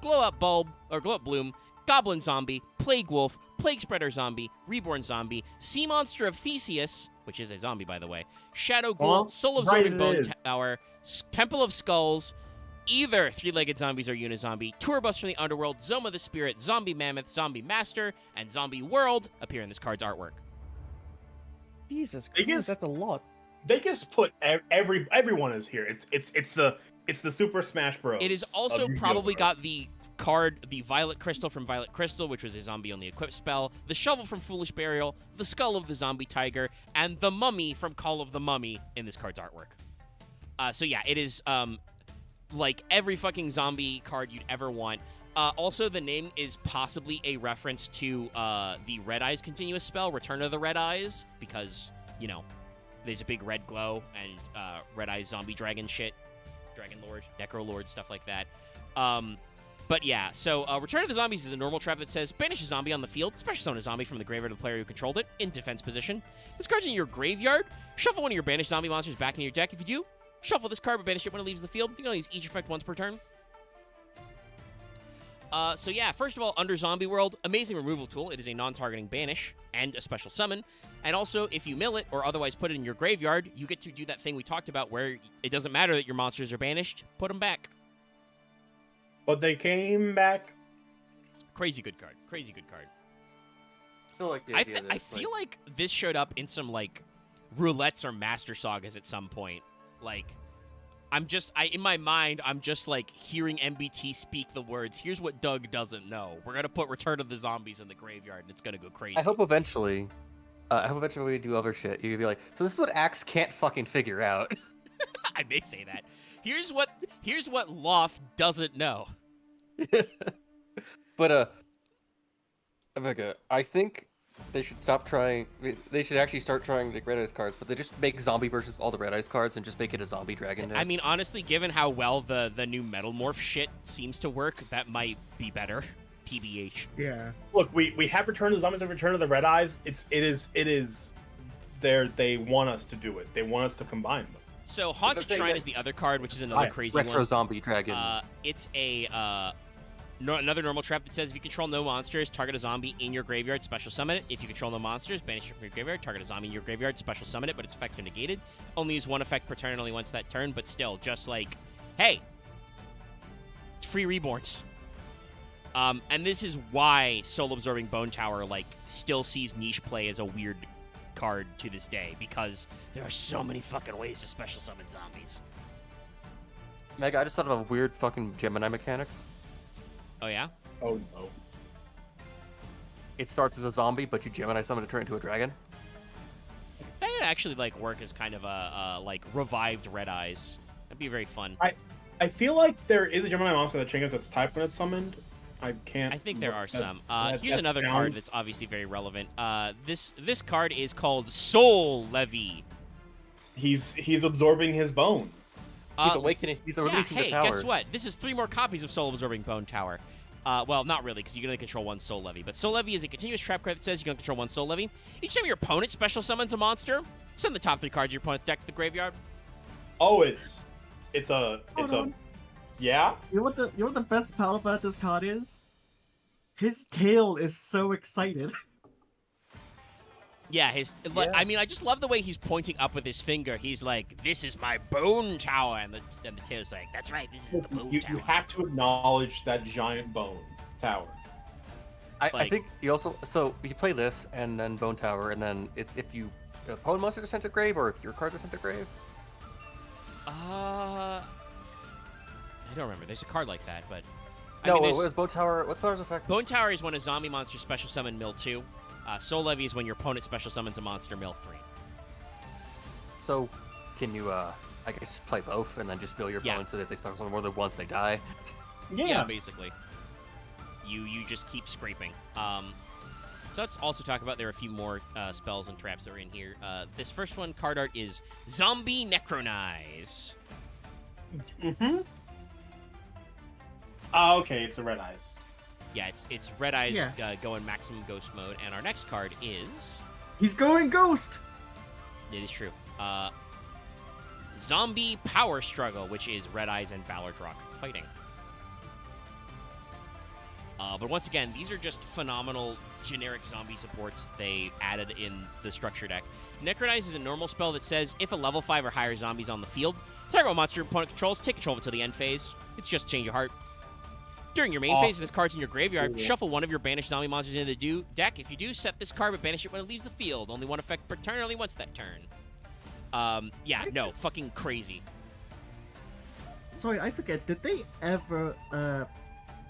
Glow Up Bloom, Goblin Zombie, Plague Wolf, Plague Spreader Zombie, Reborn Zombie, Sea Monster of Theseus, which is a zombie by the way, Shadow Ghoul, Soul Absorbing Bone Tower, Temple of Skulls, either Three-Legged Zombies or Unizombie, Tour Bus from the Underworld, Zoma the Spirit, Zombie Mammoth, Zombie Master, and Zombie World appear in this card's artwork. Jesus They Christ, just- that's a lot. They just put everyone is here. It's the Super Smash Bros. It has of also Yu-Gi-Oh probably got cards. the card, the Violet Crystal from Violet Crystal, which was a zombie-only equipped spell, the Shovel from Foolish Burial, the Skull of the Zombie Tiger, and the Mummy from Call of the Mummy in this card's artwork. So yeah, it is like every fucking zombie card you'd ever want. Also, the name is possibly a reference to the Red Eyes continuous spell, Return of the Red Eyes, because, you know, there's a big red glow and Red Eyes zombie dragon shit. Dragon Lord, Necro Lord, stuff like that. But yeah, so Return of the Zombies is a normal trap that says, banish a zombie on the field, special summon a zombie from the graveyard of the player who controlled it, in defense position. This card's in your graveyard. Shuffle one of your banished zombie monsters back into your deck. If you do, shuffle this card but banish it when it leaves the field. You can only use each effect once per turn. So yeah, first of all, under Zombie World, amazing removal tool. It is a non-targeting banish and a special summon. And also, if you mill it or otherwise put it in your graveyard, you get to do that thing we talked about where it doesn't matter that your monsters are banished, put them back. But they came back. Crazy good card. Crazy good card. Still like the I idea that it's, feel like this showed up in some, like, roulettes or master sagas at some point. Like, in my mind, I'm just, like, hearing MBT speak the words, here's what Doug doesn't know. We're gonna put Return of the Zombies in the graveyard, and it's gonna go crazy. I hope eventually we do other shit. You could be like, so this is what Axe can't fucking figure out. I may say that. Here's what Loth doesn't know. But I think they should stop trying. They should actually start trying the Red Eyes cards, but they just make zombie versions of all the Red Eyes cards and just make it a zombie dragon deck. I mean, honestly, given how well the new Metal Morph shit seems to work, that might be better. TBH. Yeah. Look, we have Return of the Zombies and Return of the Red Eyes. It is they want us to do it. They want us to combine them. So Haunted Shrine is the other card, which is another crazy Retro one. zombie dragon. It's another normal trap that says if you control no monsters, target a zombie in your graveyard, special summon it. If you control no monsters, banish it from your graveyard, target a zombie in your graveyard, special summon it, but its effects are negated. Only use one effect per turn, only once that turn, but still, just like, hey, it's free reborns. And this is why Soul Absorbing Bone Tower, like, still sees niche play as a weird card to this day, because there are so many fucking ways to special summon zombies. Mega, I just thought of a weird fucking Gemini mechanic. Oh, yeah? Oh, no. It starts as a zombie, but you Gemini summon to turn into a dragon. That would actually, like, work as kind of a like, revived Red Eyes. That'd be very fun. I feel like there is a Gemini monster that changes its type when it's summoned. I think there are some. that Here's another sounds... card that's obviously very relevant. This card is called Soul Levy. He's absorbing his bone. He's awakening. He's releasing the tower. Guess what? This is 3 more copies of Soul Absorbing Bone Tower. Well, not really, because you can only control 1 Soul Levy. But Soul Levy is a continuous trap card that says you can control 1 Soul Levy. Each time your opponent special summons a monster, send the top 3 cards of your opponent's deck to the graveyard. Oh, it's a yeah. You know what the best part about this card is? His tail is so excited. Yeah, I mean, I just love the way he's pointing up with his finger. He's like, "This is my bone tower," and the tail's like, "That's right, this is the bone tower." You have to acknowledge that giant bone tower. I think you also you play this and then Bone Tower, and then it's if you opponent monster is sent to grave or if your cards are sent to grave. I don't remember. There's a card like that, but No, what is Bone Tower? What color's effect? Bone Tower is when a zombie monster special summon mill 2. Soul Levy is when your opponent special summons a monster mill 3. So, can you, I guess, play both and then just mill your opponent so that they special summon more than once they die? Yeah, basically. You just keep scraping. So let's also talk about, there are a few more spells and traps that are in here. This first one, card art, is Zombie Necronize. Mm-hmm. Oh, okay, it's a Red Eyes. Yeah, it's Red Eyes going maximum ghost mode, and our next card is... He's going ghost! It is true. Zombie Power Struggle, which is Red Eyes and Ballardrock fighting. But once again, these are just phenomenal generic zombie supports they added in the structure deck. Necronize is a normal spell that says, if a level 5 or higher zombie is on the field, target a monster your opponent controls, take control until the end phase. It's just change of heart. During your main phase, if this card's in your graveyard, shuffle one of your banished zombie monsters into the deck. If you do, set this card, but banish it when it leaves the field. Only one effect per turn, only once that turn. Yeah, no, fucking crazy. Sorry, I forget, did they ever,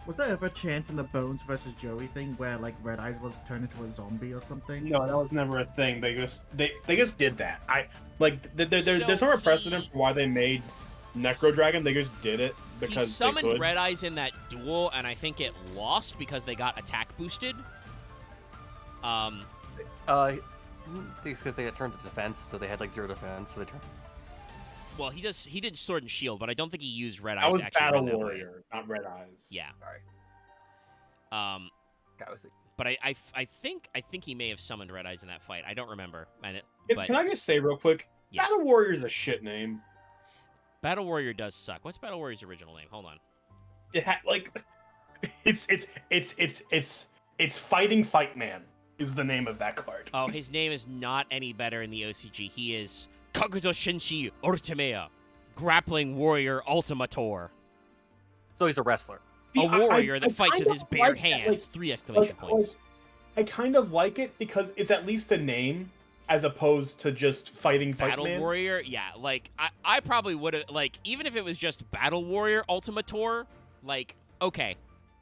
was there ever a chance in the Bones versus Joey thing where, like, Red Eyes was turned into a zombie or something? No, that was never a thing. They just did that. There's sort of precedent for why they made Necro Dragon. They just did it because he summoned Red Eyes in that duel, and I think it lost because they got attack boosted. I think it's because they had turned to defense, so they had like 0 defense, so they turned. Well, he did Sword and Shield, but I don't think he used Red Eyes. That was to actually Battle win that Warrior, way. not Red Eyes. Yeah. Sorry. But I think he may have summoned Red Eyes in that fight. I don't remember. Can I just say real quick? Yeah. Battle Warrior is a shit name. Battle Warrior does suck. What's Battle Warrior's original name? Hold on. It's Fighting Fight Man is the name of that card. Oh, his name is not any better in the OCG. He is Kakuto Shinshi Ortemea, Grappling Warrior Ultimator. So he's a wrestler. A warrior that fights with his bare hands. 3 exclamation points. I kind of like it because it's at least a name as opposed to just Fighting Fight Battle Man. Warrior? Yeah, like, I probably would have, like, even if it was just Battle Warrior Ultimator, like, okay,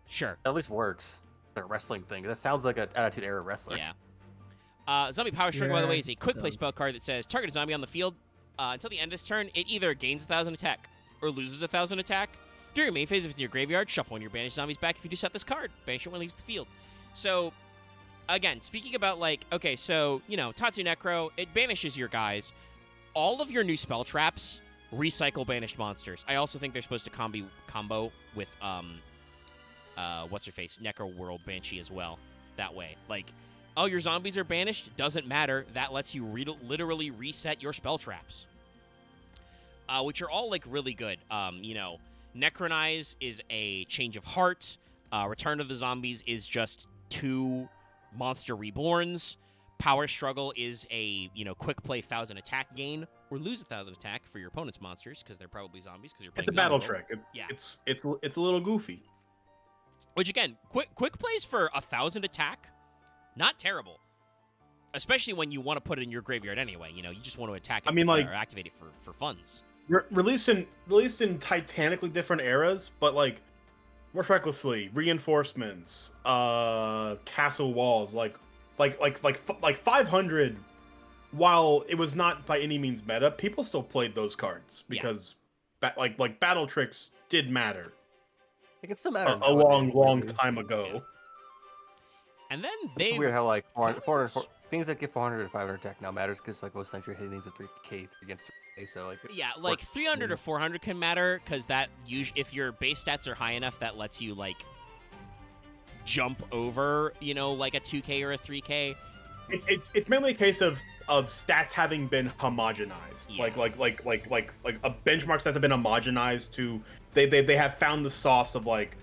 sure. At least works. The wrestling thing. That sounds like an Attitude Era wrestler. Yeah. Zombie Power Struggle, by the way, is a quick play spell card that says, target a zombie on the field. Until the end of this turn, it either gains 1,000 attack or loses 1,000 attack. During your main phase, if it's in your graveyard, shuffle one of your banished zombies back. If you do set this card, banish it when it leaves the field. So, again, speaking about, like, okay, so, you know, Tatsu Necro, it banishes your guys. All of your new spell traps recycle banished monsters. I also think they're supposed to combo with, what's-her-face, Necro World Banshee as well. That way. Like, Oh, your zombies are banished? Doesn't matter. That lets you literally reset your spell traps. Which are all, like, really good. Necronize is a change of heart. Return of the Zombies is just 2 monster reborns. Power Struggle is a, quick play 1,000 attack gain, or lose 1,000 attack for your opponent's monsters, because they're probably zombies, because you're playing It's a battle Zombie World. trick. It's a little goofy. Which, again, quick plays for 1,000 attack, not terrible. Especially when you want to put it in your graveyard anyway. You just want to attack it or activate it for funds. Released in titanically different eras, but like most recklessly, reinforcements, castle walls, like 500. While it was not by any means meta, people still played those cards because like battle tricks did matter. It can still matter a long time ago. Yeah. And then it's weird how like 400 things that get 400 or 500 attack now matters because like most times you're hitting things at 3k against 3k, so like 300 or 400 can matter because that if your base stats are high enough, that lets you like jump over like a 2k or a 3k. It's mainly a case of stats having been homogenized, like a benchmark stats have been homogenized to they have found the sauce of like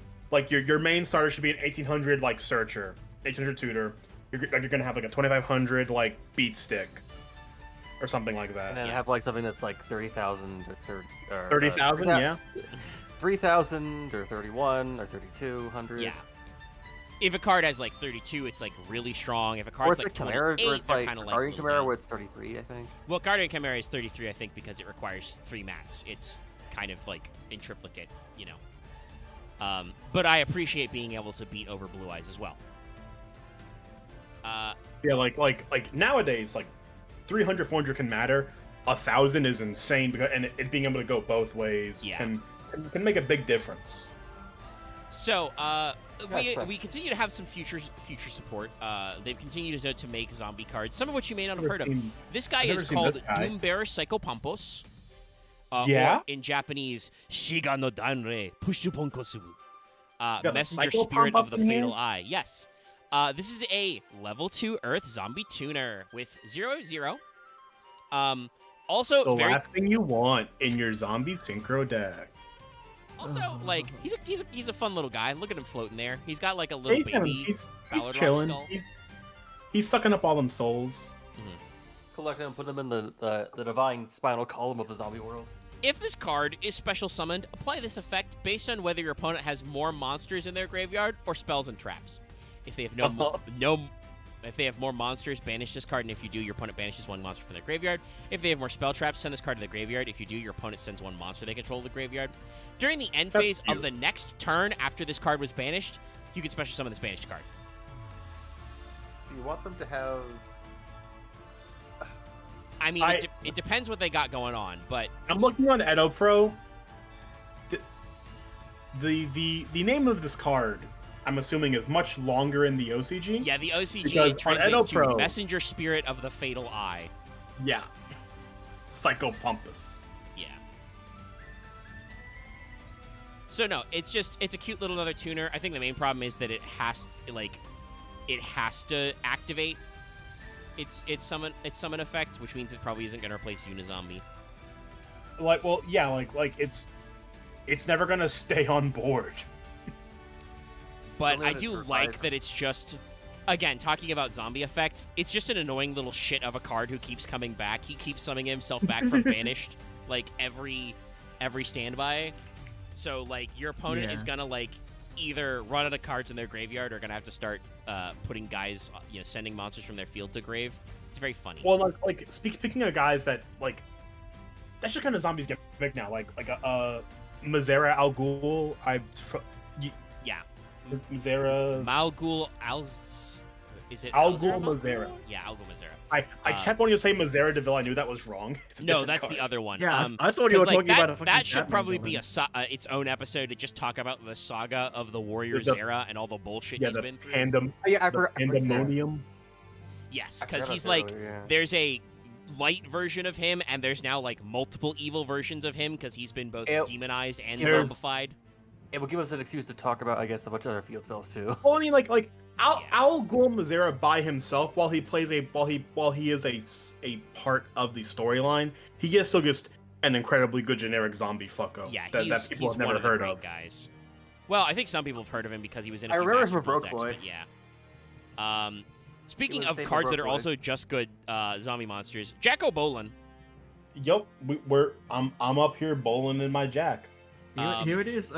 your main starter should be an 1800 like searcher, 1800 tutor. You're gonna have like a 2500 like beat stick, or something like that. And then have like something that's like 30,000 or 30,000, yeah. 3,000 or 31 or 3,200. Yeah. If a card has like 32, it's like really strong. If a card's like Chimera, 28, it's like kind of like Guardian Chimera, where it's 33, I think. Well, Guardian Chimera is 33, I think, because it requires 3 mats. It's kind of like in triplicate, But I appreciate being able to beat over Blue Eyes as well. Yeah, like nowadays, like 300, 400 can matter. 1,000 is insane because and it being able to go both ways can make a big difference. So we continue to have some future support. They've continued to make zombie cards, some of which you may not have heard of. This guy is called Doombearer Psychopampos. Or in Japanese, Shiga no Danre Pushuponkosu. Messenger Spirit of the Fatal Eye. Yes. This is a level 2 Earth zombie tuner with 0/0. Also, the last thing you want in your zombie synchro deck. Also, like he's a fun little guy. Look at him floating there. He's got like a little baby. He's chilling. He's sucking up all them souls. Mm-hmm. Collect them and put them in the divine spinal column of the zombie world. If this card is special summoned, apply this effect based on whether your opponent has more monsters in their graveyard or spells and traps. If they have if they have more monsters, banish this card, and if you do, your opponent banishes 1 monster from their graveyard. If they have more spell traps, send this card to the graveyard. If you do, your opponent sends 1 monster they control to the graveyard. During the end phase of the next turn after this card was banished, you can special summon this banished card. Do you want them to have... I mean, it depends what they got going on, but... I'm looking on Edo Pro. The name of this card, I'm assuming, is much longer in the OCG. Yeah, the OCG translates to Messenger Spirit of the Fatal Eye. Yeah. Psychopampus. Yeah. So no, it's a cute little another tuner. I think the main problem is that it has to activate its summon effect, which means it probably isn't going to replace Unizombie. It's never going to stay on board. But I do like that it's just, again, talking about zombie effects, it's just an annoying little shit of a card who keeps coming back. He keeps summoning himself back from banished, like, every standby. So, like, your opponent is going to, either run out of cards in their graveyard or going to have to start putting guys, sending monsters from their field to grave. It's very funny. Well, speaking of guys that, that's just kind of zombies get big now. Mazera Al Ghul, yeah. Mazera... Malgul is it Al Ghul Mazera? Yeah, Al Ghul Mazera. I kept wanting to say Mazera Deville. I knew that was wrong. No, that's the other one. Yeah, I thought you were talking about a fucking that should Batman probably be villain. its own episode to just talk about the saga of the Warrior Zera and all the bullshit he's been through. Pandemonium. Yes, because he's there's a light version of him, and there's now multiple evil versions of him because he's been both demonized and zombified. It will give us an excuse to talk about, I guess, a bunch of other field spells too. Well, I mean, I'll Ghul Mazera by himself while he plays while he is a part of the storyline. He is still just an incredibly good generic zombie fucko. Yeah, that people have never heard of. Guys. Well, I think some people have heard of him because he was in a few remember Master from Broke decks, Boy. but yeah. Speaking was of stable cards that Broke are Boy. also just good zombie monsters, Jacko Bolin. Yup, I'm up here bowling in my Jack. Here it is,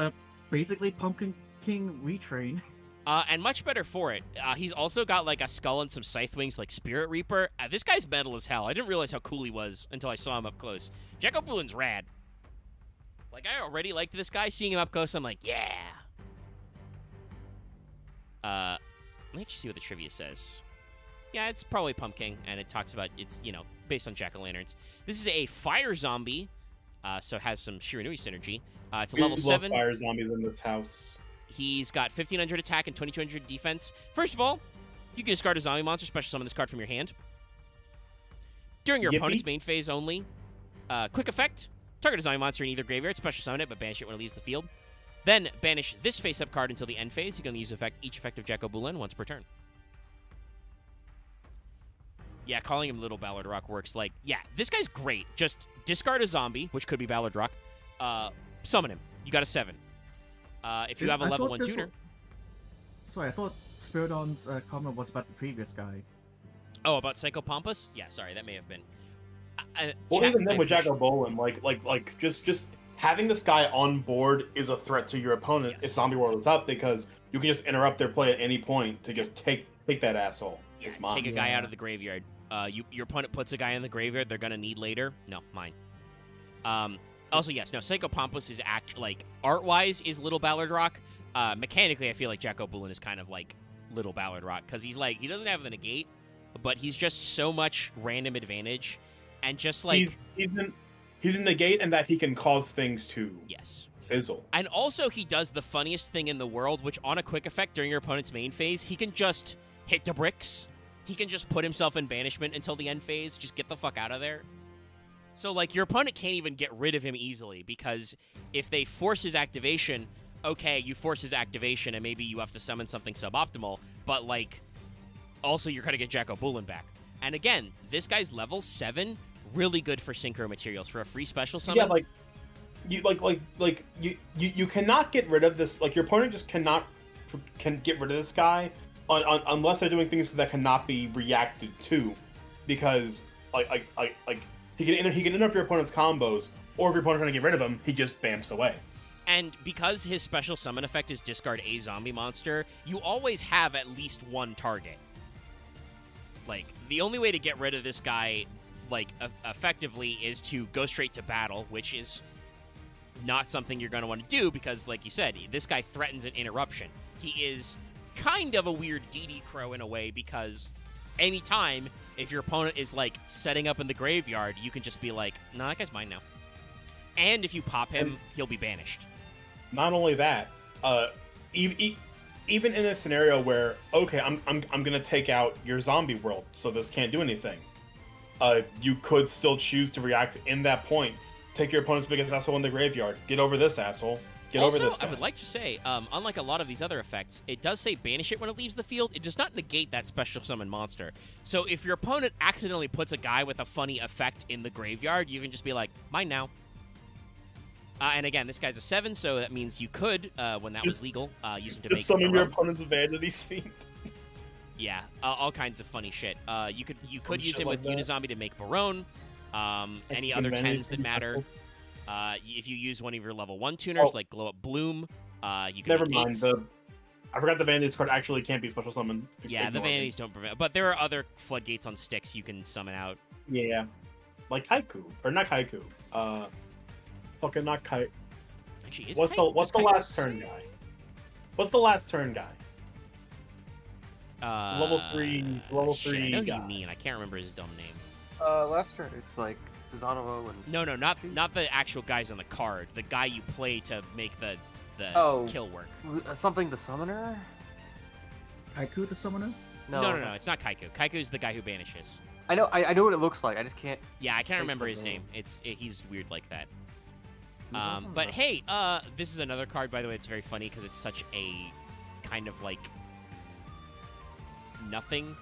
basically Pumpkin King retrain. And much better for it. He's also got like a skull and some scythe wings like Spirit Reaper. This guy's metal as hell. I didn't realize how cool he was until I saw him up close. Jacko Bolin's rad. Like, I already liked this guy. Seeing him up close, I'm like, yeah. Let me just see what the trivia says. Yeah, it's probably Pumpkin, and it talks about it's, based on jack-o'-lanterns. This is a fire zombie, so it has some Shiranui synergy. It's a level 7. Love fire zombies in this house. He's got 1,500 attack and 2,200 defense. First of all, you can discard a zombie monster, special summon this card from your hand. During your opponent's main phase only. Quick effect, target a zombie monster in either graveyard, special summon it, but banish it when it leaves the field. Then banish this face-up card until the end phase. You can use each effect of Jacko Bolin once per turn. Yeah, calling him Little Ballard Rock works. Like, yeah, this guy's great. Just discard a zombie, which could be Ballard Rock. Summon him. You got a 7. If you have a level 1 tuner. Sorry, I thought Spiridon's comment was about the previous guy. Oh, about Psycho Pompous? Yeah, sorry, that may have been. Well, even then with Jacko Bolin, like just having this guy on board is a threat to your opponent if Zombie World is up, because you can just interrupt their play at any point to just take that asshole. Yeah, it's mine. Take a guy out of the graveyard. Your opponent puts a guy in the graveyard they're gonna need later. No, mine. Also, yes, no, Psycho Pompous is art-wise is Little Ballard Rock. Mechanically, I feel like Jacko Bolin is kind of like Little Ballard Rock, because he doesn't have the negate, but he's just so much random advantage, and just like he's in negate in that he can cause things to fizzle. And also he does the funniest thing in the world, which on a quick effect during your opponent's main phase, he can just hit the bricks. He can just put himself in banishment until the end phase. Just get the fuck out of there. So, like, your opponent can't even get rid of him easily, because if they force his activation, okay, you force his activation, and maybe you have to summon something suboptimal, but, like, also you're going to get Jacko Bolin back. And again, this guy's level 7, really good for synchro materials, for a free special summon. Yeah, you cannot get rid of this, like, your opponent just can get rid of this guy unless they're doing things that cannot be reacted to, because, he can interrupt your opponent's combos, or if your opponent's trying to get rid of him, he just bamps away. And because his special summon effect is discard a zombie monster, you always have at least one target. Like, the only way to get rid of this guy, like, effectively is to go straight to battle, which is not something you're going to want to do, because, like you said, this guy threatens an interruption. He is kind of a weird DD Crow in a way, because anytime, if your opponent is, like, setting up in the graveyard, you can just be like, no, that guy's mine now. And if you pop him, he'll be banished. Not only that, even in a scenario where, okay, I'm gonna take out your zombie world, so this can't do anything, you could still choose to react in that point. Take your opponent's biggest asshole in the graveyard. Get over this asshole. Get over this guy. I would like to say, unlike a lot of these other effects, it does say banish it when it leaves the field. It does not negate that special summon monster. So if your opponent accidentally puts a guy with a funny effect in the graveyard, you can just be like, mine now. And again, this guy's a 7, so that means you could, when that was legal, use him to make summon your opponent's Vanity's Fiend. Yeah, all kinds of funny shit. You could use him with Unizombie to make Barone. Any other 10s that matter. If you use one of your level 1 tuners, like Glow Up Bloom, you can Never make mind. 8s. I forgot the Vanity's card actually can't be special summoned. Yeah, the Vanities don't prevent, but there are other floodgates on sticks you can summon out. Yeah, like Haiku, or not Haiku. Fucking not Kai. Actually, what's the last turn guy? What's the last turn guy? Level 3 I know who guy. you mean. I can't remember his dumb name. Last turn, it's like Susanoo and... No, not the actual guys on the card. The guy you play to make the kill work. Something the Summoner? Haiku the Summoner? No, it's not Kaiku. Kaiku is the guy who banishes. I know what it looks like. I just can't... Yeah, I can't remember his name. He's weird like that. But hey, this is another card, by the way. It's very funny because it's such a kind of like nothing.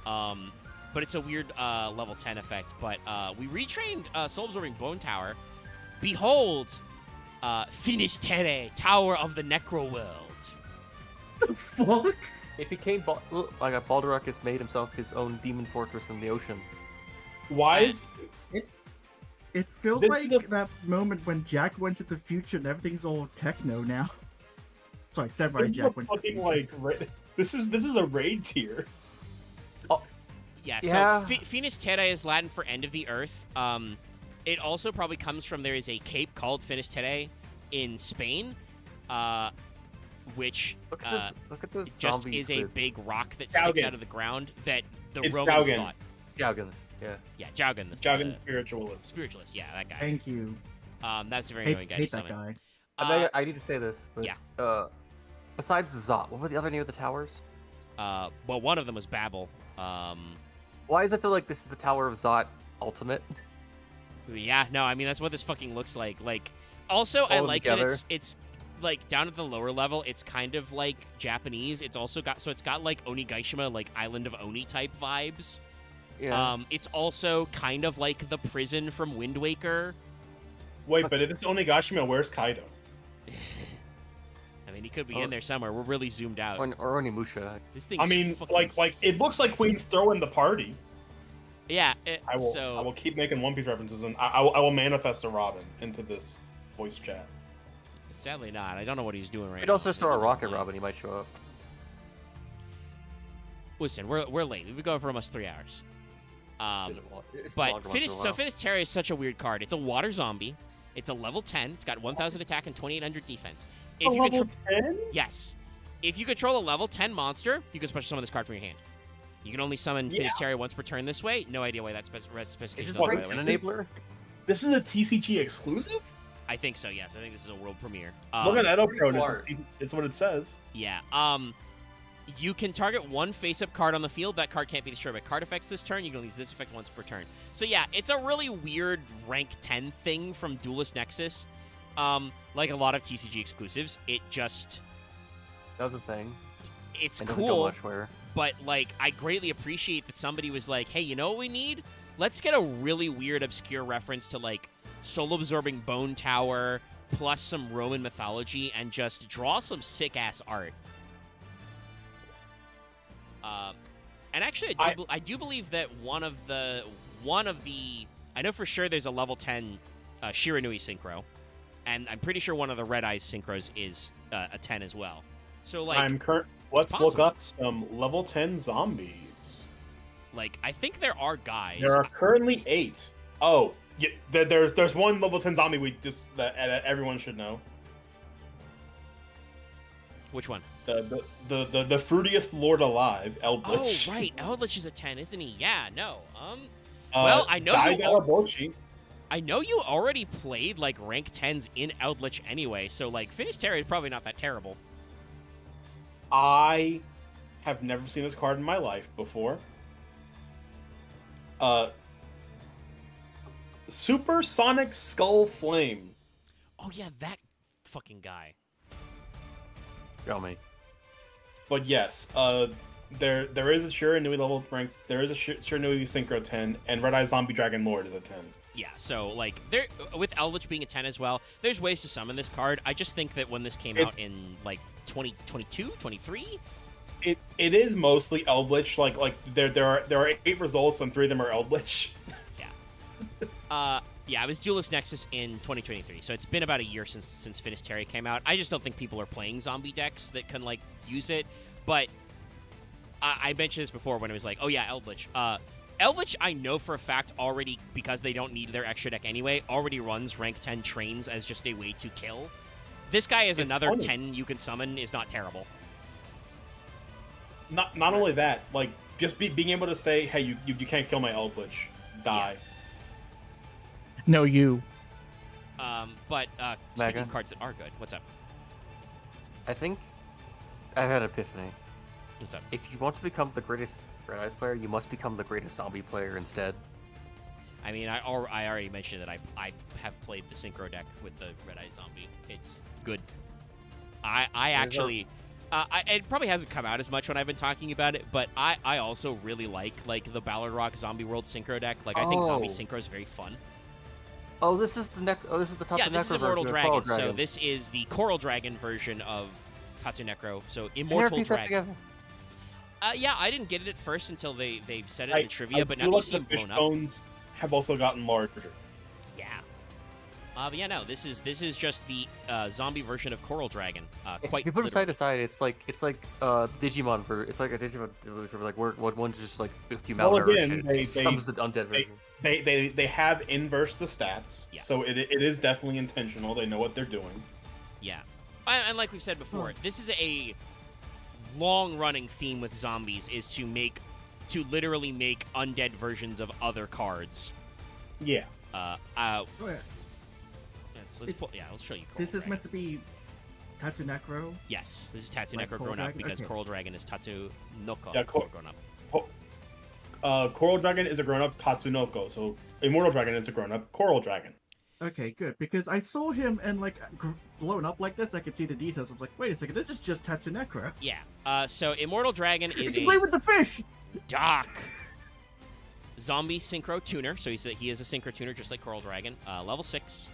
But it's a weird level 10 effect. But we retrained Soul Absorbing Bone Tower. Behold, Finisterre, Tower of the Necro World. The fuck? It became like a Balderok has made himself his own demon fortress in the ocean. Why is It feels This like is a- that moment when Jack went to the future and everything's all techno now. Sorry, Samurai this is a Jack went to the fucking future. like this is a raid tier? Yeah, Yeah. so Finisterre is Latin for end of the earth. It also probably comes from there is a cape called Finisterre in Spain, which Look at this just zombie is a squids. big rock that sticks Jaugen. out of the ground that the It's Romans Jaugen. thought. Jaugen, yeah. Yeah, Jaugen. The Jaugen spiritualist. spiritualist. Yeah, that guy. Thank you. That's a very Hate, annoying guy hate to that summon. guy. I need to say this, but yeah. Besides Zot, what were the other name of the towers? Well, one of them was Babel. Why does it feel like this is the Tower of Zot Ultimate? Yeah, no, I mean that's what this fucking looks like. Like, also I All like together. that it's like down at the lower level. It's kind of like Japanese. It's also got like Onigashima, like Island of Oni type vibes. Yeah. It's also kind of like the prison from Wind Waker. Wait, but if it's Onigashima, where's Kaido? I mean, he could be in there somewhere. We're really zoomed out. or Onimusha. This thing's I mean, fucking... like it looks like Queen's throwing the party. yeah. I will keep making One Piece references, and I will manifest a Robin into this voice chat. Sadly not. I don't know what he's doing right We'd now. also throw a Doesn't Rocket play. Robin, he might show up. Listen, we're late. We've been going for almost 3 hours. It's But longer once in a while. Finisterre is such a weird card. It's a water zombie. It's a level 10. It's got 1,000 attack and 2,800 defense. If you level control, 10? yes, if you control a level 10 monster, you can special summon this card from your hand. You can only summon Finisterre once per turn this way. No idea why that Is specification. this doesn't like apply. an enabler? This is a TCG exclusive? I think so. Yes, I think this is a world premiere. Look at Edo Pro. smart. It's what it says. Yeah. You can target one face-up card on the field. That card can't be destroyed by card effects this turn. You can use this effect once per turn. So yeah, it's a really weird rank 10 thing from Duelist Nexus. Like a lot of TCG exclusives, it just That was a thing. it's It doesn't go cool. much where. But like, I greatly appreciate that somebody was like, "Hey, you know what we need? Let's get a really weird, obscure reference to like Soul Absorbing Bone Tower plus some Roman mythology, and just draw some sick ass art." And actually, I do believe that one of the I know for sure there's a level 10 Shiranui synchro, and I'm pretty sure one of the Red Eyes synchros is a 10 as well. So like, Let's look possible. up some level 10 zombies. like I think there are guys. There are currently 8. Oh, yeah, there's one level 10 zombie that everyone should know. Which one? The fruitiest lord alive, Eldritch. Oh, right. Eldritch is a 10, isn't he? Yeah, no. Well, I know you. Daigabochi. I know you already played like rank 10s in Eldritch anyway, so like Finisterre is probably not that terrible. I have never seen this card in my life before. Supersonic Skull Flame. Oh yeah, that fucking guy. Show me. But yes, there is a Shiranui level rank. There is a Shiranui Synchro 10, and Red Eye Zombie Dragon Lord is a 10. Yeah, so like there with Eldritch being a 10 as well, there's ways to summon this card. I just think that when this came out in like 2022, 23, it is mostly Eldritch. Like there are 8 results, and 3 of them are Eldritch. yeah, it was Duelist Nexus in 2023, so it's been about a year since Finisterre came out. I just don't think people are playing zombie decks that can like use it. But I mentioned this before when it was like, oh yeah, Eldritch. Eldritch, I know for a fact already, because they don't need their extra deck anyway, already runs rank 10 trains as just a way to kill. This guy is another funny. 10 you can summon is not terrible. Not only that, like just being able to say, hey, you can't kill my Eldritch, die. No, you. But speaking Mega? of cards that are good, what's up? I think I've had an epiphany. What's up? If you want to become the greatest Red Eyes player, you must become the greatest zombie player instead. I mean, I already mentioned that I have played the Synchro deck with the Red Eye Zombie. It's good. I actually It probably hasn't come out as much when I've been talking about it, but I also really like the Ballard Rock Zombie World Synchro deck. Like, I think Zombie Synchro is very fun. Oh, this is the this is the Tatsunekro this is Immortal version, Dragon. Dragon. So this is the Coral Dragon version of Tatsunekro. So Immortal Dragon. Yeah, I didn't get it at first until they said it in the trivia, but now you see them blown up. Bones have also gotten larger. Yeah. But yeah, no, this is just the zombie version of Coral Dragon. Quite. If you put them side to side, it's like Digimon it's like a Digimon version, like where one's just like a few malnourished. It becomes the undead version. They have inversed the stats, so it is definitely intentional. They know what they're doing. Yeah, and like we've said before, this is a long-running theme with zombies is to literally make undead versions of other cards. Yeah. Let's show you. This is meant to be Tatsunekro? Yes, this is Tatsunekro grown up because Coral Dragon is Tatsunoko grown up. Coral Dragon is a grown up Tatsunoko, so Immortal Dragon is a grown up Coral Dragon. Okay, good, because I saw him and like blown up like this. I could see the details. I was like, wait a second, this is just Tatsunekro. Yeah. So Immortal Dragon is play with the fish. Doc. Zombie Synchro Tuner. So he is a Synchro Tuner just like Coral Dragon. Level 6.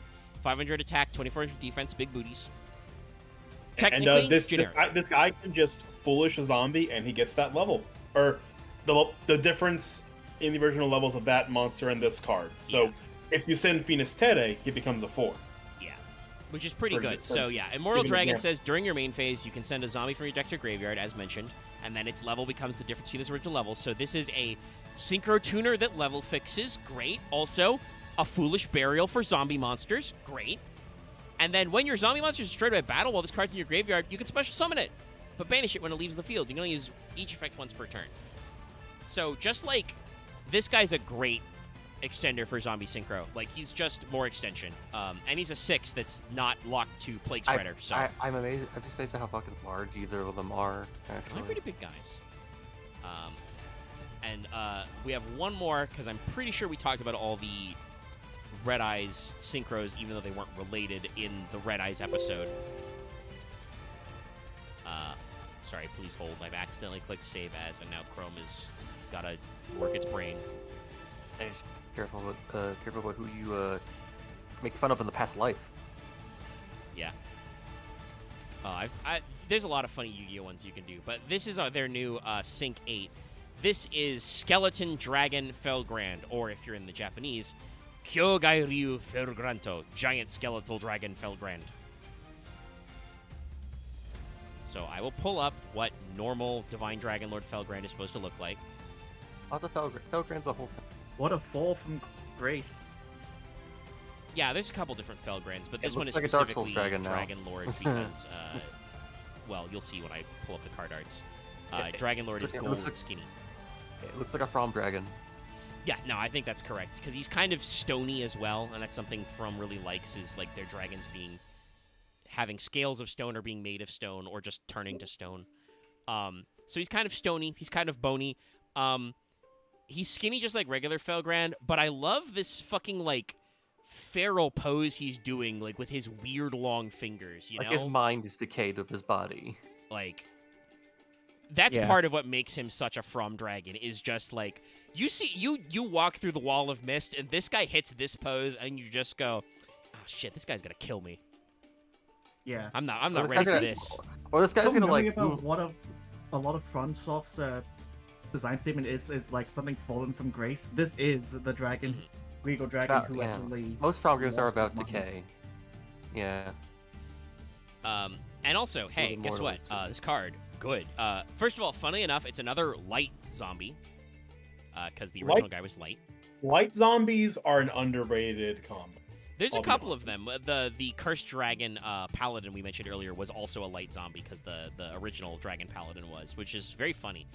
500 attack, 2400 defense, big booties. Technically, and this guy can just foolish a zombie and he gets that level. Or the difference in the original levels of that monster and this card. So if you send Finisterre, he becomes a 4. Yeah, which is pretty good. So yeah, Immortal Dragon says during your main phase, you can send a zombie from your deck to your graveyard, as mentioned, and then its level becomes the difference between its original level. So this is a Synchro Tuner that level fixes. Great. Also, a Foolish Burial for zombie monsters. Great. And then when your zombie monster is destroyed by battle while this card's in your graveyard, you can special summon it, but banish it when it leaves the field. You can only use each effect once per turn. So just like this guy's a great extender for zombie synchro. Like, he's just more extension. And he's a 6 that's not locked to Plague Spreader. I'm amazed. I'm just amazed at how fucking large either of them are. Actually. They're pretty big guys. And we have one more, because I'm pretty sure we talked about all the Red Eyes synchros, even though they weren't related in the Red Eyes episode. Sorry, please hold. I've accidentally clicked Save As, and now Chrome has got to work its brain. Hey, careful about who you make fun of in the past life. Yeah. There's a lot of funny Yu-Gi-Oh ones you can do, but this is their new Sync 8. This is Skeleton Dragon Felgrand, or if you're in the Japanese, Kyogairyu Felgranto, Giant Skeletal Dragon Felgrand. So I will pull up what normal Divine Dragon Lord Felgrand is supposed to look like. Oh, the Felgrand's a whole thing. What a fall from grace. Yeah, there's a couple different Felgrands, but this one is like specifically Dragon Lord because, well, you'll see when I pull up the card arts. Dragon Lord is gold and skinny. It looks like a From Dragon. Yeah, no, I think that's correct, because he's kind of stony as well, and that's something From really likes, is like their dragons having scales of stone or being made of stone or just turning to stone. So he's kind of stony, he's kind of bony. He's skinny just like regular Felgrand, but I love this fucking, like, feral pose he's doing, like, with his weird long fingers, you know? His mind is decayed of his body. Like, that's part of what makes him such a From Dragon, is just, like, you walk through the wall of mist, and this guy hits this pose, and you just go, oh, shit, this guy's gonna kill me. Yeah. I'm not ready for this. Or this guy's gonna, like... About what a lot of FromSoft's design statement is like something fallen from grace. This is the dragon, Regal Dragon, who actually... Most From games are about decay. Yeah. And also, hey, guess what? This card, good. First of all, funnily enough, it's another light zombie, because the original guy was light. Light zombies are an underrated combo. There's a couple of them. The Cursed Dragon Paladin we mentioned earlier was also a light zombie, because the original Dragon Paladin was, which is very funny.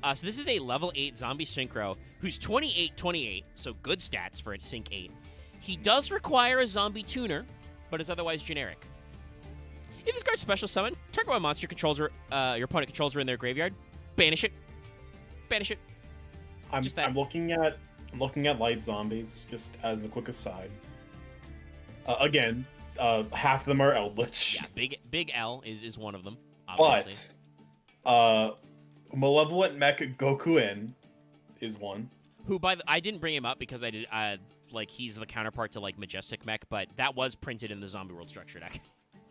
So this is a level 8 zombie synchro who's 28-28, so good stats for a sync 8. He does require a zombie tuner, but is otherwise generic. If this card's special summon, target one monster your opponent controls are in their graveyard. Banish it. Banish it. I'm looking at light zombies, just as a quick aside. Again, half of them are Eldritch. Yeah, Big L is one of them, obviously. Malevolent Mech Gokuen is one. Who I didn't bring him up because I did like he's the counterpart to like Majestic Mech, but that was printed in the Zombie World structure deck.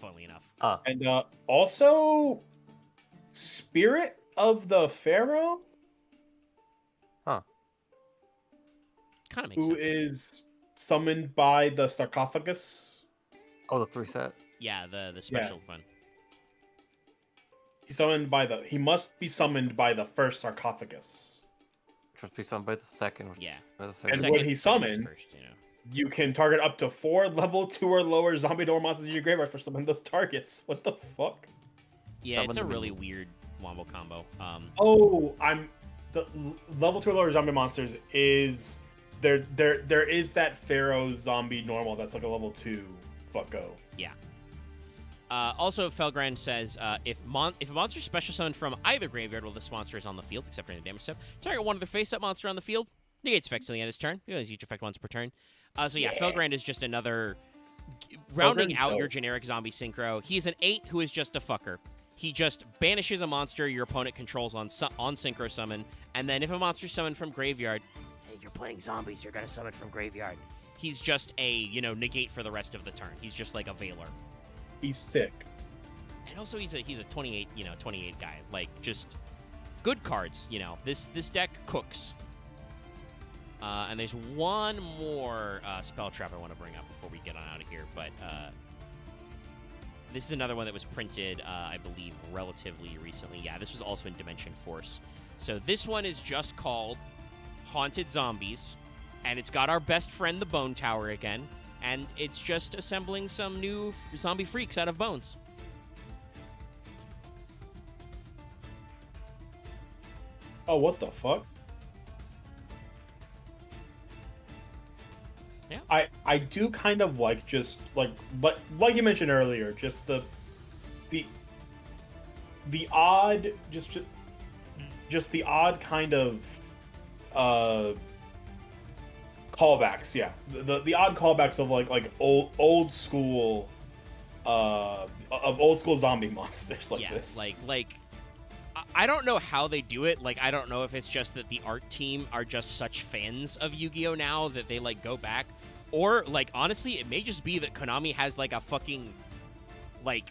Funnily enough. And also Spirit of the Pharaoh. Huh. Kind of makes sense. Who is summoned by the sarcophagus. Oh, the 3 set? Yeah, the special one. He's summoned by he must be summoned by the first sarcophagus. Which must be summoned by the second. Yeah. By the third. And Second, when he's summoned, first, you can target up to 4 level 2 or lower zombie normal monsters in your graveyard for summoning those targets. What the fuck? Yeah, it's a really weird wombo combo. The level 2 or lower zombie monsters is there is that Pharaoh zombie normal that's like a level 2 fucko. Yeah. Also, Felgrand says, if a monster special summoned from either graveyard while this monster is on the field, except for any damage step, target one of the face-up monster on the field, negates effects till the end of this turn. You always each effect once per turn. Felgrand is just another rounding out your generic zombie synchro. He's an 8 who is just a fucker. He just banishes a monster your opponent controls on synchro summon, and then if a monster summoned from graveyard, hey, you're playing zombies, you're gonna summon from graveyard. He's just a negate for the rest of the turn. He's just like a Veiler. He's sick. And also he's a 28 guy. Like, just good cards, This deck cooks. And there's one more spell trap I want to bring up before we get on out of here, but this is another one that was printed, I believe, relatively recently. Yeah, this was also in Dimension Force. So this one is just called Haunted Zombies, and it's got our best friend, the Bone Tower, again. And it's just assembling some new zombie freaks out of bones. Oh, what the fuck? Yeah. I do kind of like just like you mentioned earlier, just the odd just the odd kind of callbacks, yeah. The odd callbacks of like old school zombie monsters like this. Like I don't know how they do it. Like, I don't know if it's just that the art team are just such fans of Yu-Gi-Oh now that they like go back, or like honestly, it may just be that Konami has like a fucking like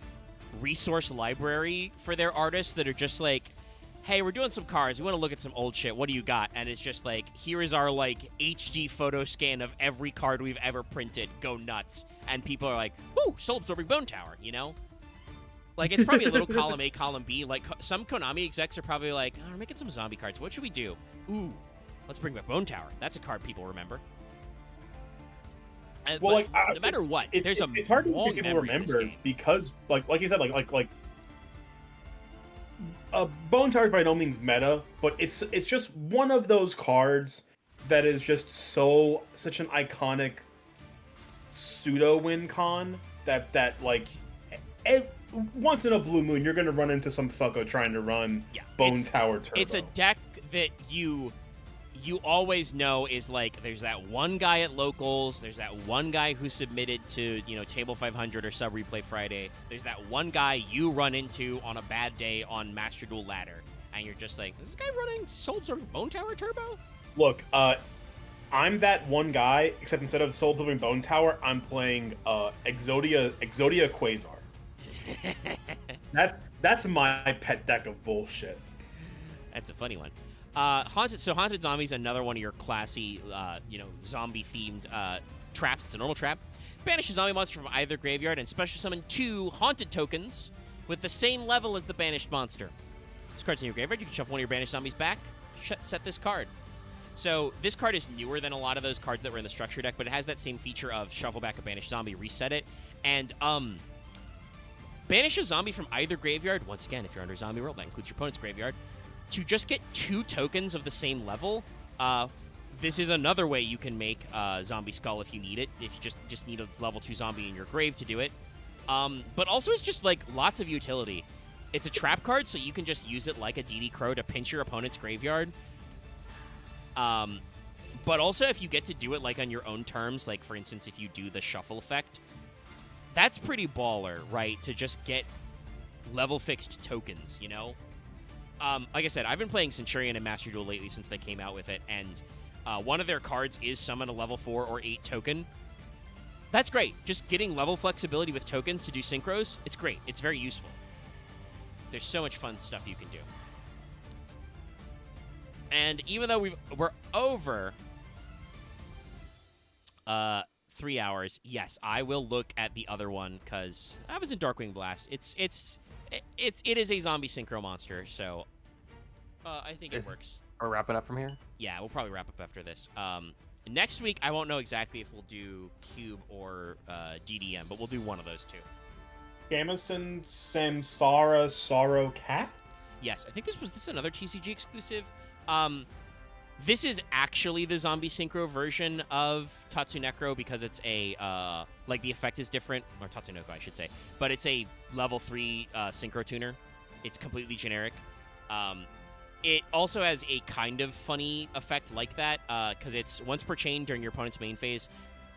resource library for their artists that are just like, hey, we're doing some cards. We want to look at some old shit. What do you got? And it's just like, here is our, like, HD photo scan of every card we've ever printed. Go nuts. And people are like, ooh, Soul Absorbing Bone Tower, Like, it's probably a little column A, column B. Like, some Konami execs are probably like, oh, we're making some zombie cards. What should we do? Ooh, let's bring back Bone Tower. That's a card people remember. And, no matter what, it's hard to make people remember because, like you said, like Bone Tower is by no means meta, but it's just one of those cards that is just such an iconic pseudo win con that like once in a blue moon you're gonna run into some fucko trying to run Bone Tower Turbo. It's a deck that you always know is like, there's that one guy at locals, there's that one guy who submitted to, Table 500 or Sub Replay Friday, there's that one guy you run into on a bad day on Master Duel Ladder, and you're just like, is this guy running Soul Absorbing Bone Tower Turbo? Look, I'm that one guy, except instead of Soul Absorbing Bone Tower, I'm playing Exodia Quasar. That's my pet deck of bullshit. That's a funny one. Haunted Zombies, another one of your classy, zombie-themed traps. It's a normal trap. Banish a zombie monster from either graveyard and special summon 2 Haunted tokens with the same level as the banished monster. This card's in your graveyard. You can shuffle one of your banished zombies back. Set this card. So this card is newer than a lot of those cards that were in the structure deck, but it has that same feature of shuffle back a banished zombie, reset it, and banish a zombie from either graveyard. Once again, if you're under Zombie World, that includes your opponent's graveyard. To just get 2 tokens of the same level, this is another way you can make Zombie Skull if you need it, if you just need a level 2 zombie in your grave to do it. But also it's just, like, lots of utility. It's a trap card, so you can just use it like a DD Crow to pinch your opponent's graveyard. But also, if you get to do it, like, on your own terms, like, for instance, if you do the shuffle effect, that's pretty baller, right? To just get level-fixed tokens, like I said, I've been playing Centurion and Master Duel lately since they came out with it, and one of their cards is summon a level 4 or 8 token. That's great. Just getting level flexibility with tokens to do synchros, it's great. It's very useful. There's so much fun stuff you can do. And even though we're over 3 hours, yes, I will look at the other one because I was in Darkwing Blast. It is a zombie synchro monster, so I think it works. Are we wrapping up from here? Yeah, we'll probably wrap up after this. Next week, I won't know exactly if we'll do Cube or DDM, but we'll do one of those two. Jameson, Samsara, Sorrow, Cat? Yes, I think this is another TCG exclusive. This is actually the zombie synchro version of Tatsuneko because it's a, like the effect is different, or Tatsunoko I should say, but it's a level 3 synchro tuner. It's completely generic. It also has a kind of funny effect like that, because it's once per chain during your opponent's main phase.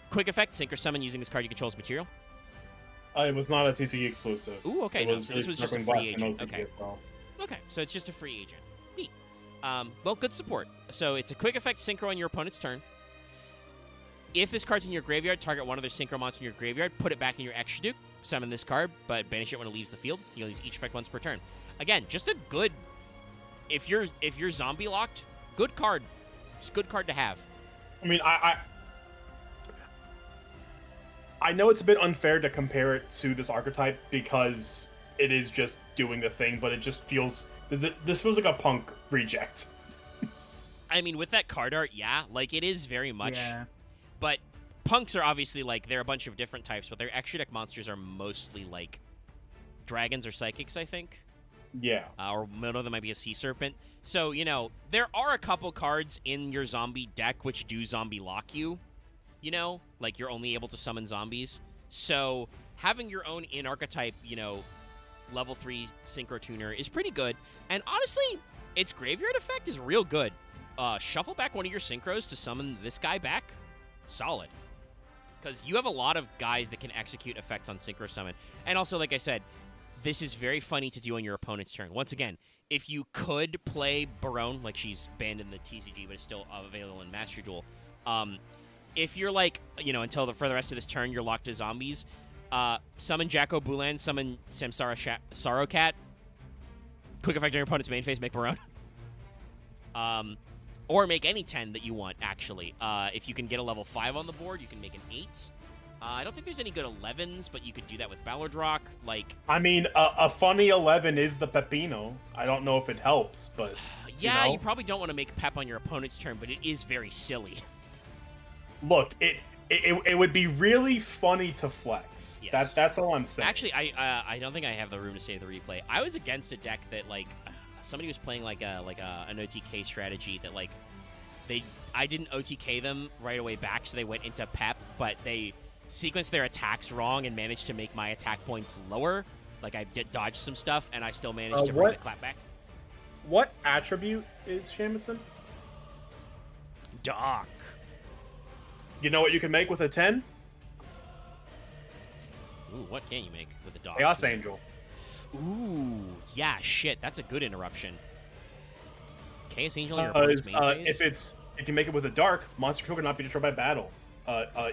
Quick effect, synchro summon using this card you control as material. It was not a TCG exclusive. Ooh, okay, no, so this was just a free agent. Okay. Well. Okay, so it's just a free agent. Neat. Well, good support. So it's a quick effect synchro on your opponent's turn. If this card's in your graveyard, target one of their synchro monsters in your graveyard, put it back in your extra duke, summon this card, but banish it when it leaves the field. You'll use each effect once per turn. Again, just a good... If you're zombie locked, good card. Just good card to have. I mean, I know it's a bit unfair to compare it to this archetype because it is just doing the thing, but it just feels... This feels like a punk reject. I mean, with that card art, yeah, like it is very much. Yeah. But punks are obviously like, they're a bunch of different types, but their extra deck monsters are mostly like dragons or psychics, I think. Yeah. Or one of them might be a sea serpent. So, you know, there are a couple cards in your zombie deck which do zombie lock you. You know, like you're only able to summon zombies. So having your own in-archetype, you know, level 3 synchro tuner is pretty good. And honestly, its graveyard effect is real good. Shuffle back one of your synchros to summon this guy back. Solid. Because you have a lot of guys that can execute effects on synchro summon. And also, like I said, this is very funny to do on your opponent's turn. Once again, if you could play Barone, like she's banned in the TCG, but is still available in Master Duel, if you're like, you know, for the rest of this turn, you're locked to zombies, summon Jacko Bulan, summon Samsara Sorrow Cat, quick effect on your opponent's main phase, make Barone. Or make any 10 that you want, actually. If you can get a level 5 on the board, you can make an 8. I don't think there's any good 11s, but you could do that with Ballard Rock. Like, I mean, a funny 11 is the Pepino. I don't know if it helps, but yeah, you know. you probably don't want to make Pep on your opponent's turn, but it is very silly. Look, it would be really funny to flex. Yes. That's all I'm saying. Actually, I don't think I have the room to save the replay. I was against a deck that like somebody was playing like an OTK strategy that like I didn't OTK them right away back, so they went into Pep, but they sequenced their attacks wrong and managed to make my attack points lower. Like I did dodge some stuff, and I still managed to bring the clap back. What attribute is Shamison? Doc. You know what you can make with a 10? Ooh, what can you make with a Doc? Chaos Angel. Ooh, yeah, shit, that's a good interruption. Chaos Angel in your opponent's main phase? If you make it with a dark, monster control cannot be destroyed by battle.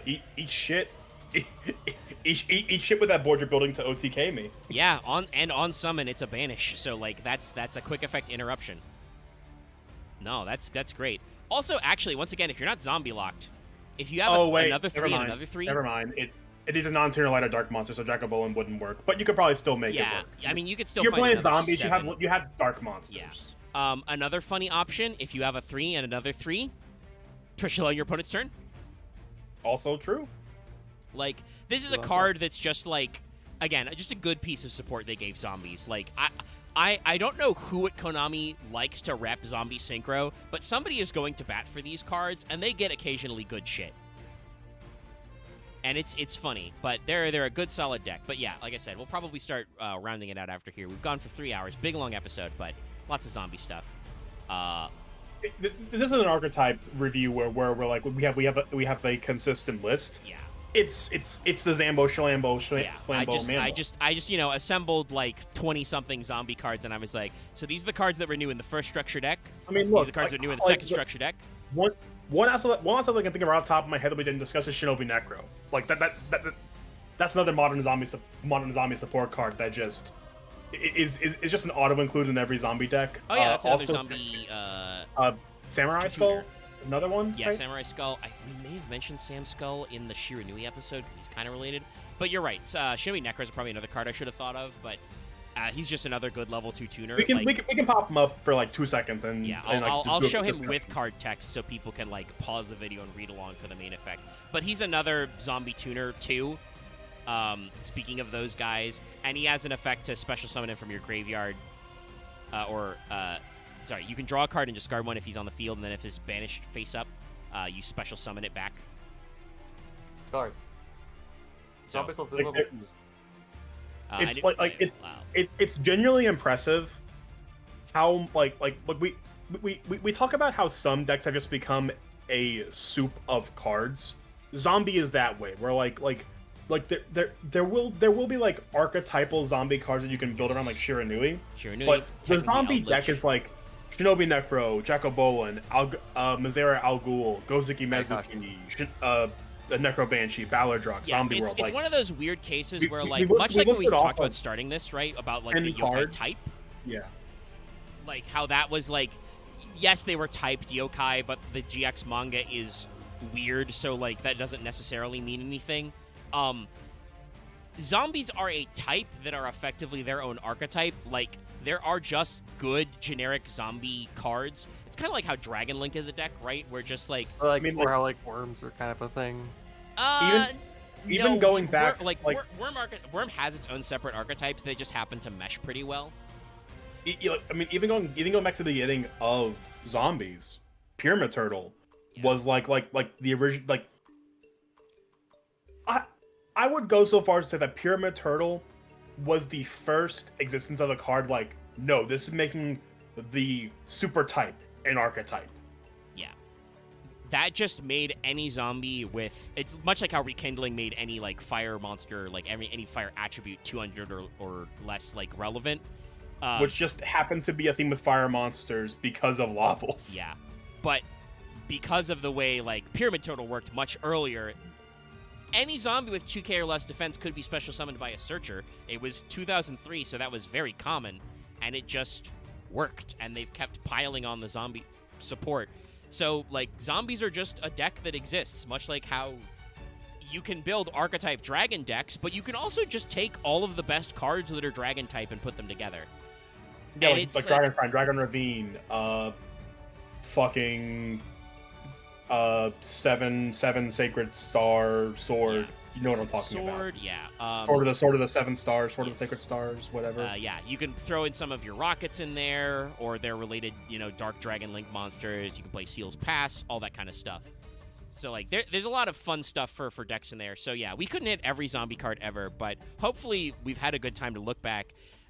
Eat shit with that board you're building to OTK me. Yeah, on summon it's a banish, so like that's a quick effect interruption. No, that's great. Also, actually, once again, if you're not zombie locked, if you have another 3 and another 3, never mind. It is a non-tuner lighter dark monster, so Jacobolin wouldn't work. But you could probably still make it work. Yeah, I mean you could still. You're find playing another zombies. 7. You have dark monsters. Yeah. Another funny option: if you have a 3 and another 3, Trishula on your opponent's turn. Also true. Like, this is a card that's just like, again, just a good piece of support they gave zombies. Like, I don't know who at Konami likes to rep zombie synchro, but somebody is going to bat for these cards, and they get occasionally good shit. And it's funny, but they're a good solid deck. But yeah, like I said, we'll probably start rounding it out after here. We've gone for 3 hours, big long episode, but lots of zombie stuff. This is an archetype review where we're like we have a consistent list. Yeah. it's the Zambo Schlambo Yeah, Slambo I just assembled like 20 something zombie cards, and I was like, so these are the cards that were new in the first structure deck. I mean, These look, are the cards that are new in the like, second structure deck. One last I can think of right off the top of my head that we didn't discuss is Shinobi Necro. Like that's another modern zombie support card that just is just an auto include in every zombie deck. Oh yeah, that's another also, zombie. Samurai Skull, another one. Yeah, right? Samurai Skull. We may have mentioned Sam Skull in the Shiranui episode because he's kind of related. But you're right. Shinobi Necro is probably another card I should have thought of, but he's just another good level 2 tuner. We can pop him up for like 2 seconds and yeah, and, like, I'll show him with card text so people can like pause the video and read along for the main effect. But he's another zombie tuner too. Speaking of those guys, and he has an effect to special summon him from your graveyard, sorry, you can draw a card and discard one if he's on the field, and then if he's banished face up, you special summon it back. Sorry. So, it's genuinely impressive how we talk about how some decks have just become a soup of cards. Zombie is that way. Where there will be like archetypal zombie cards that you can build around like Shiranui. But the zombie deck is like Shinobi Necro, Jacobolan, Mazera Al Ghul, Gozuki Mezuki, the Necro Banshee, Ballardrock, Zombie World. It's one of those weird cases where, like, much like when we talked about starting this, right? About, like, the yokai type. Yeah. Like, how that was, like, yes, they were typed yokai, but the GX manga is weird, so, like, that doesn't necessarily mean anything. Zombies are a type that are effectively their own archetype. Like, there are just good generic zombie cards. It's kind of like how Dragon Link is a deck, right? Where just like, or how like worms are kind of a thing. Even going back, Worm has its own separate archetypes. They just happen to mesh pretty well. I mean, even going back to the beginning of zombies, Pyramid Turtle was like the original. Like, I would go so far as to say that Pyramid Turtle was the first existence of a card. Like, no, this is making the super type an archetype. Yeah, that just made any zombie with, it's much like how Rekindling made any like fire monster, like any fire attribute 200 or less like relevant. Which just happened to be a theme with fire monsters because of Lavels. Yeah, but because of the way like Pyramid Turtle worked much earlier, any zombie with 2k or less defense could be special summoned by a searcher. It was 2003, so that was very common, and it just worked, and they've kept piling on the zombie support. So, like, zombies are just a deck that exists, much like how you can build archetype dragon decks, but you can also just take all of the best cards that are dragon type and put them together. Yeah, like Dragon Prime, Dragon Ravine, fucking... 7 Sacred Star Sword. Yeah. You know what I'm talking about. Sword of the 7 Stars, Sword of the Sacred Stars, whatever. Yeah, you can throw in some of your rockets in there, or their related, Dark Dragon Link monsters. You can play Seal's Pass, all that kind of stuff. So, like, there's a lot of fun stuff for decks in there. So, yeah, we couldn't hit every zombie card ever, but hopefully we've had a good time to look back.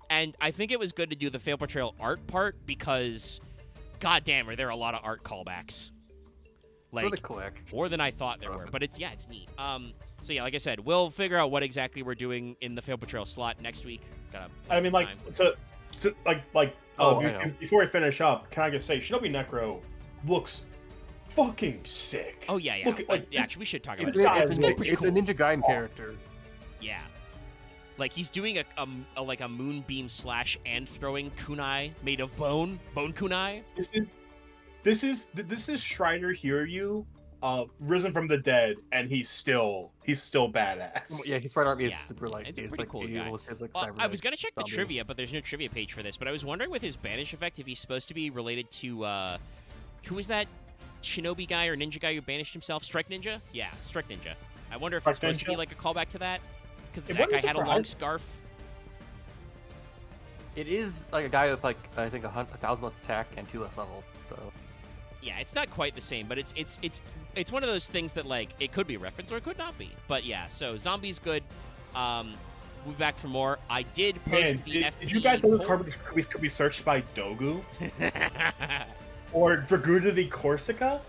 And I think it was good to do the Fail Portrayal art part because, goddamn, are there a lot of art callbacks. Like, really quick. More than I thought there were, but it's neat. So yeah, like I said, we'll figure out what exactly we're doing in the Fail Portrayal slot next week. Before we finish up, can I just say Shinobi Necro looks fucking sick. Oh yeah. Actually, we should talk about it. It's a Ninja Gaiden character. Yeah. Like, he's doing a moonbeam slash and throwing kunai made of bone kunai. This is Shriner Hiryu, risen from the dead, and he's still badass. Yeah, his right arm is super like it's pretty cool guy. I was gonna check the trivia, but there's no trivia page for this. But I was wondering with his banish effect if he's supposed to be related to who is that shinobi guy or ninja guy who banished himself? Strike Ninja? Yeah, Strike Ninja. I wonder if it's supposed to be like a callback to that because that guy had a long scarf. It is like a guy with like I think 1,000 less attack and 2 less level. So. Yeah, it's not quite the same, but it's one of those things that, like, it could be a reference or it could not be. But yeah, so Zombie's good. We'll be back for more. I did post the FP. Did you guys know this card could be searched by Dogu? Or Draguda di Corsica?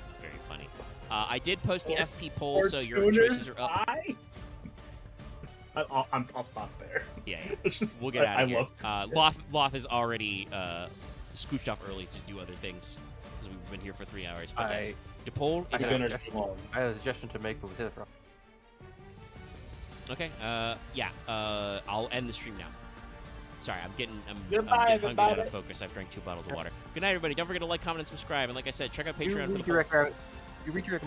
It's very funny. I did post the FP poll, so your choices are up. I'll stop there. Yeah, Just, we'll get out of here. love Loth is already scooched off early to do other things because we've been here for 3 hours. But yes, DePaul is I had a suggestion to make, but we said it wrong. Okay. Yeah. I'll end the stream now. Sorry, I'm getting Goodbye, hungry out of focus. I've drank 2 bottles of water. Good night, everybody. Don't forget to like, comment, and subscribe. And like I said, check out Patreon for the poll. You redirect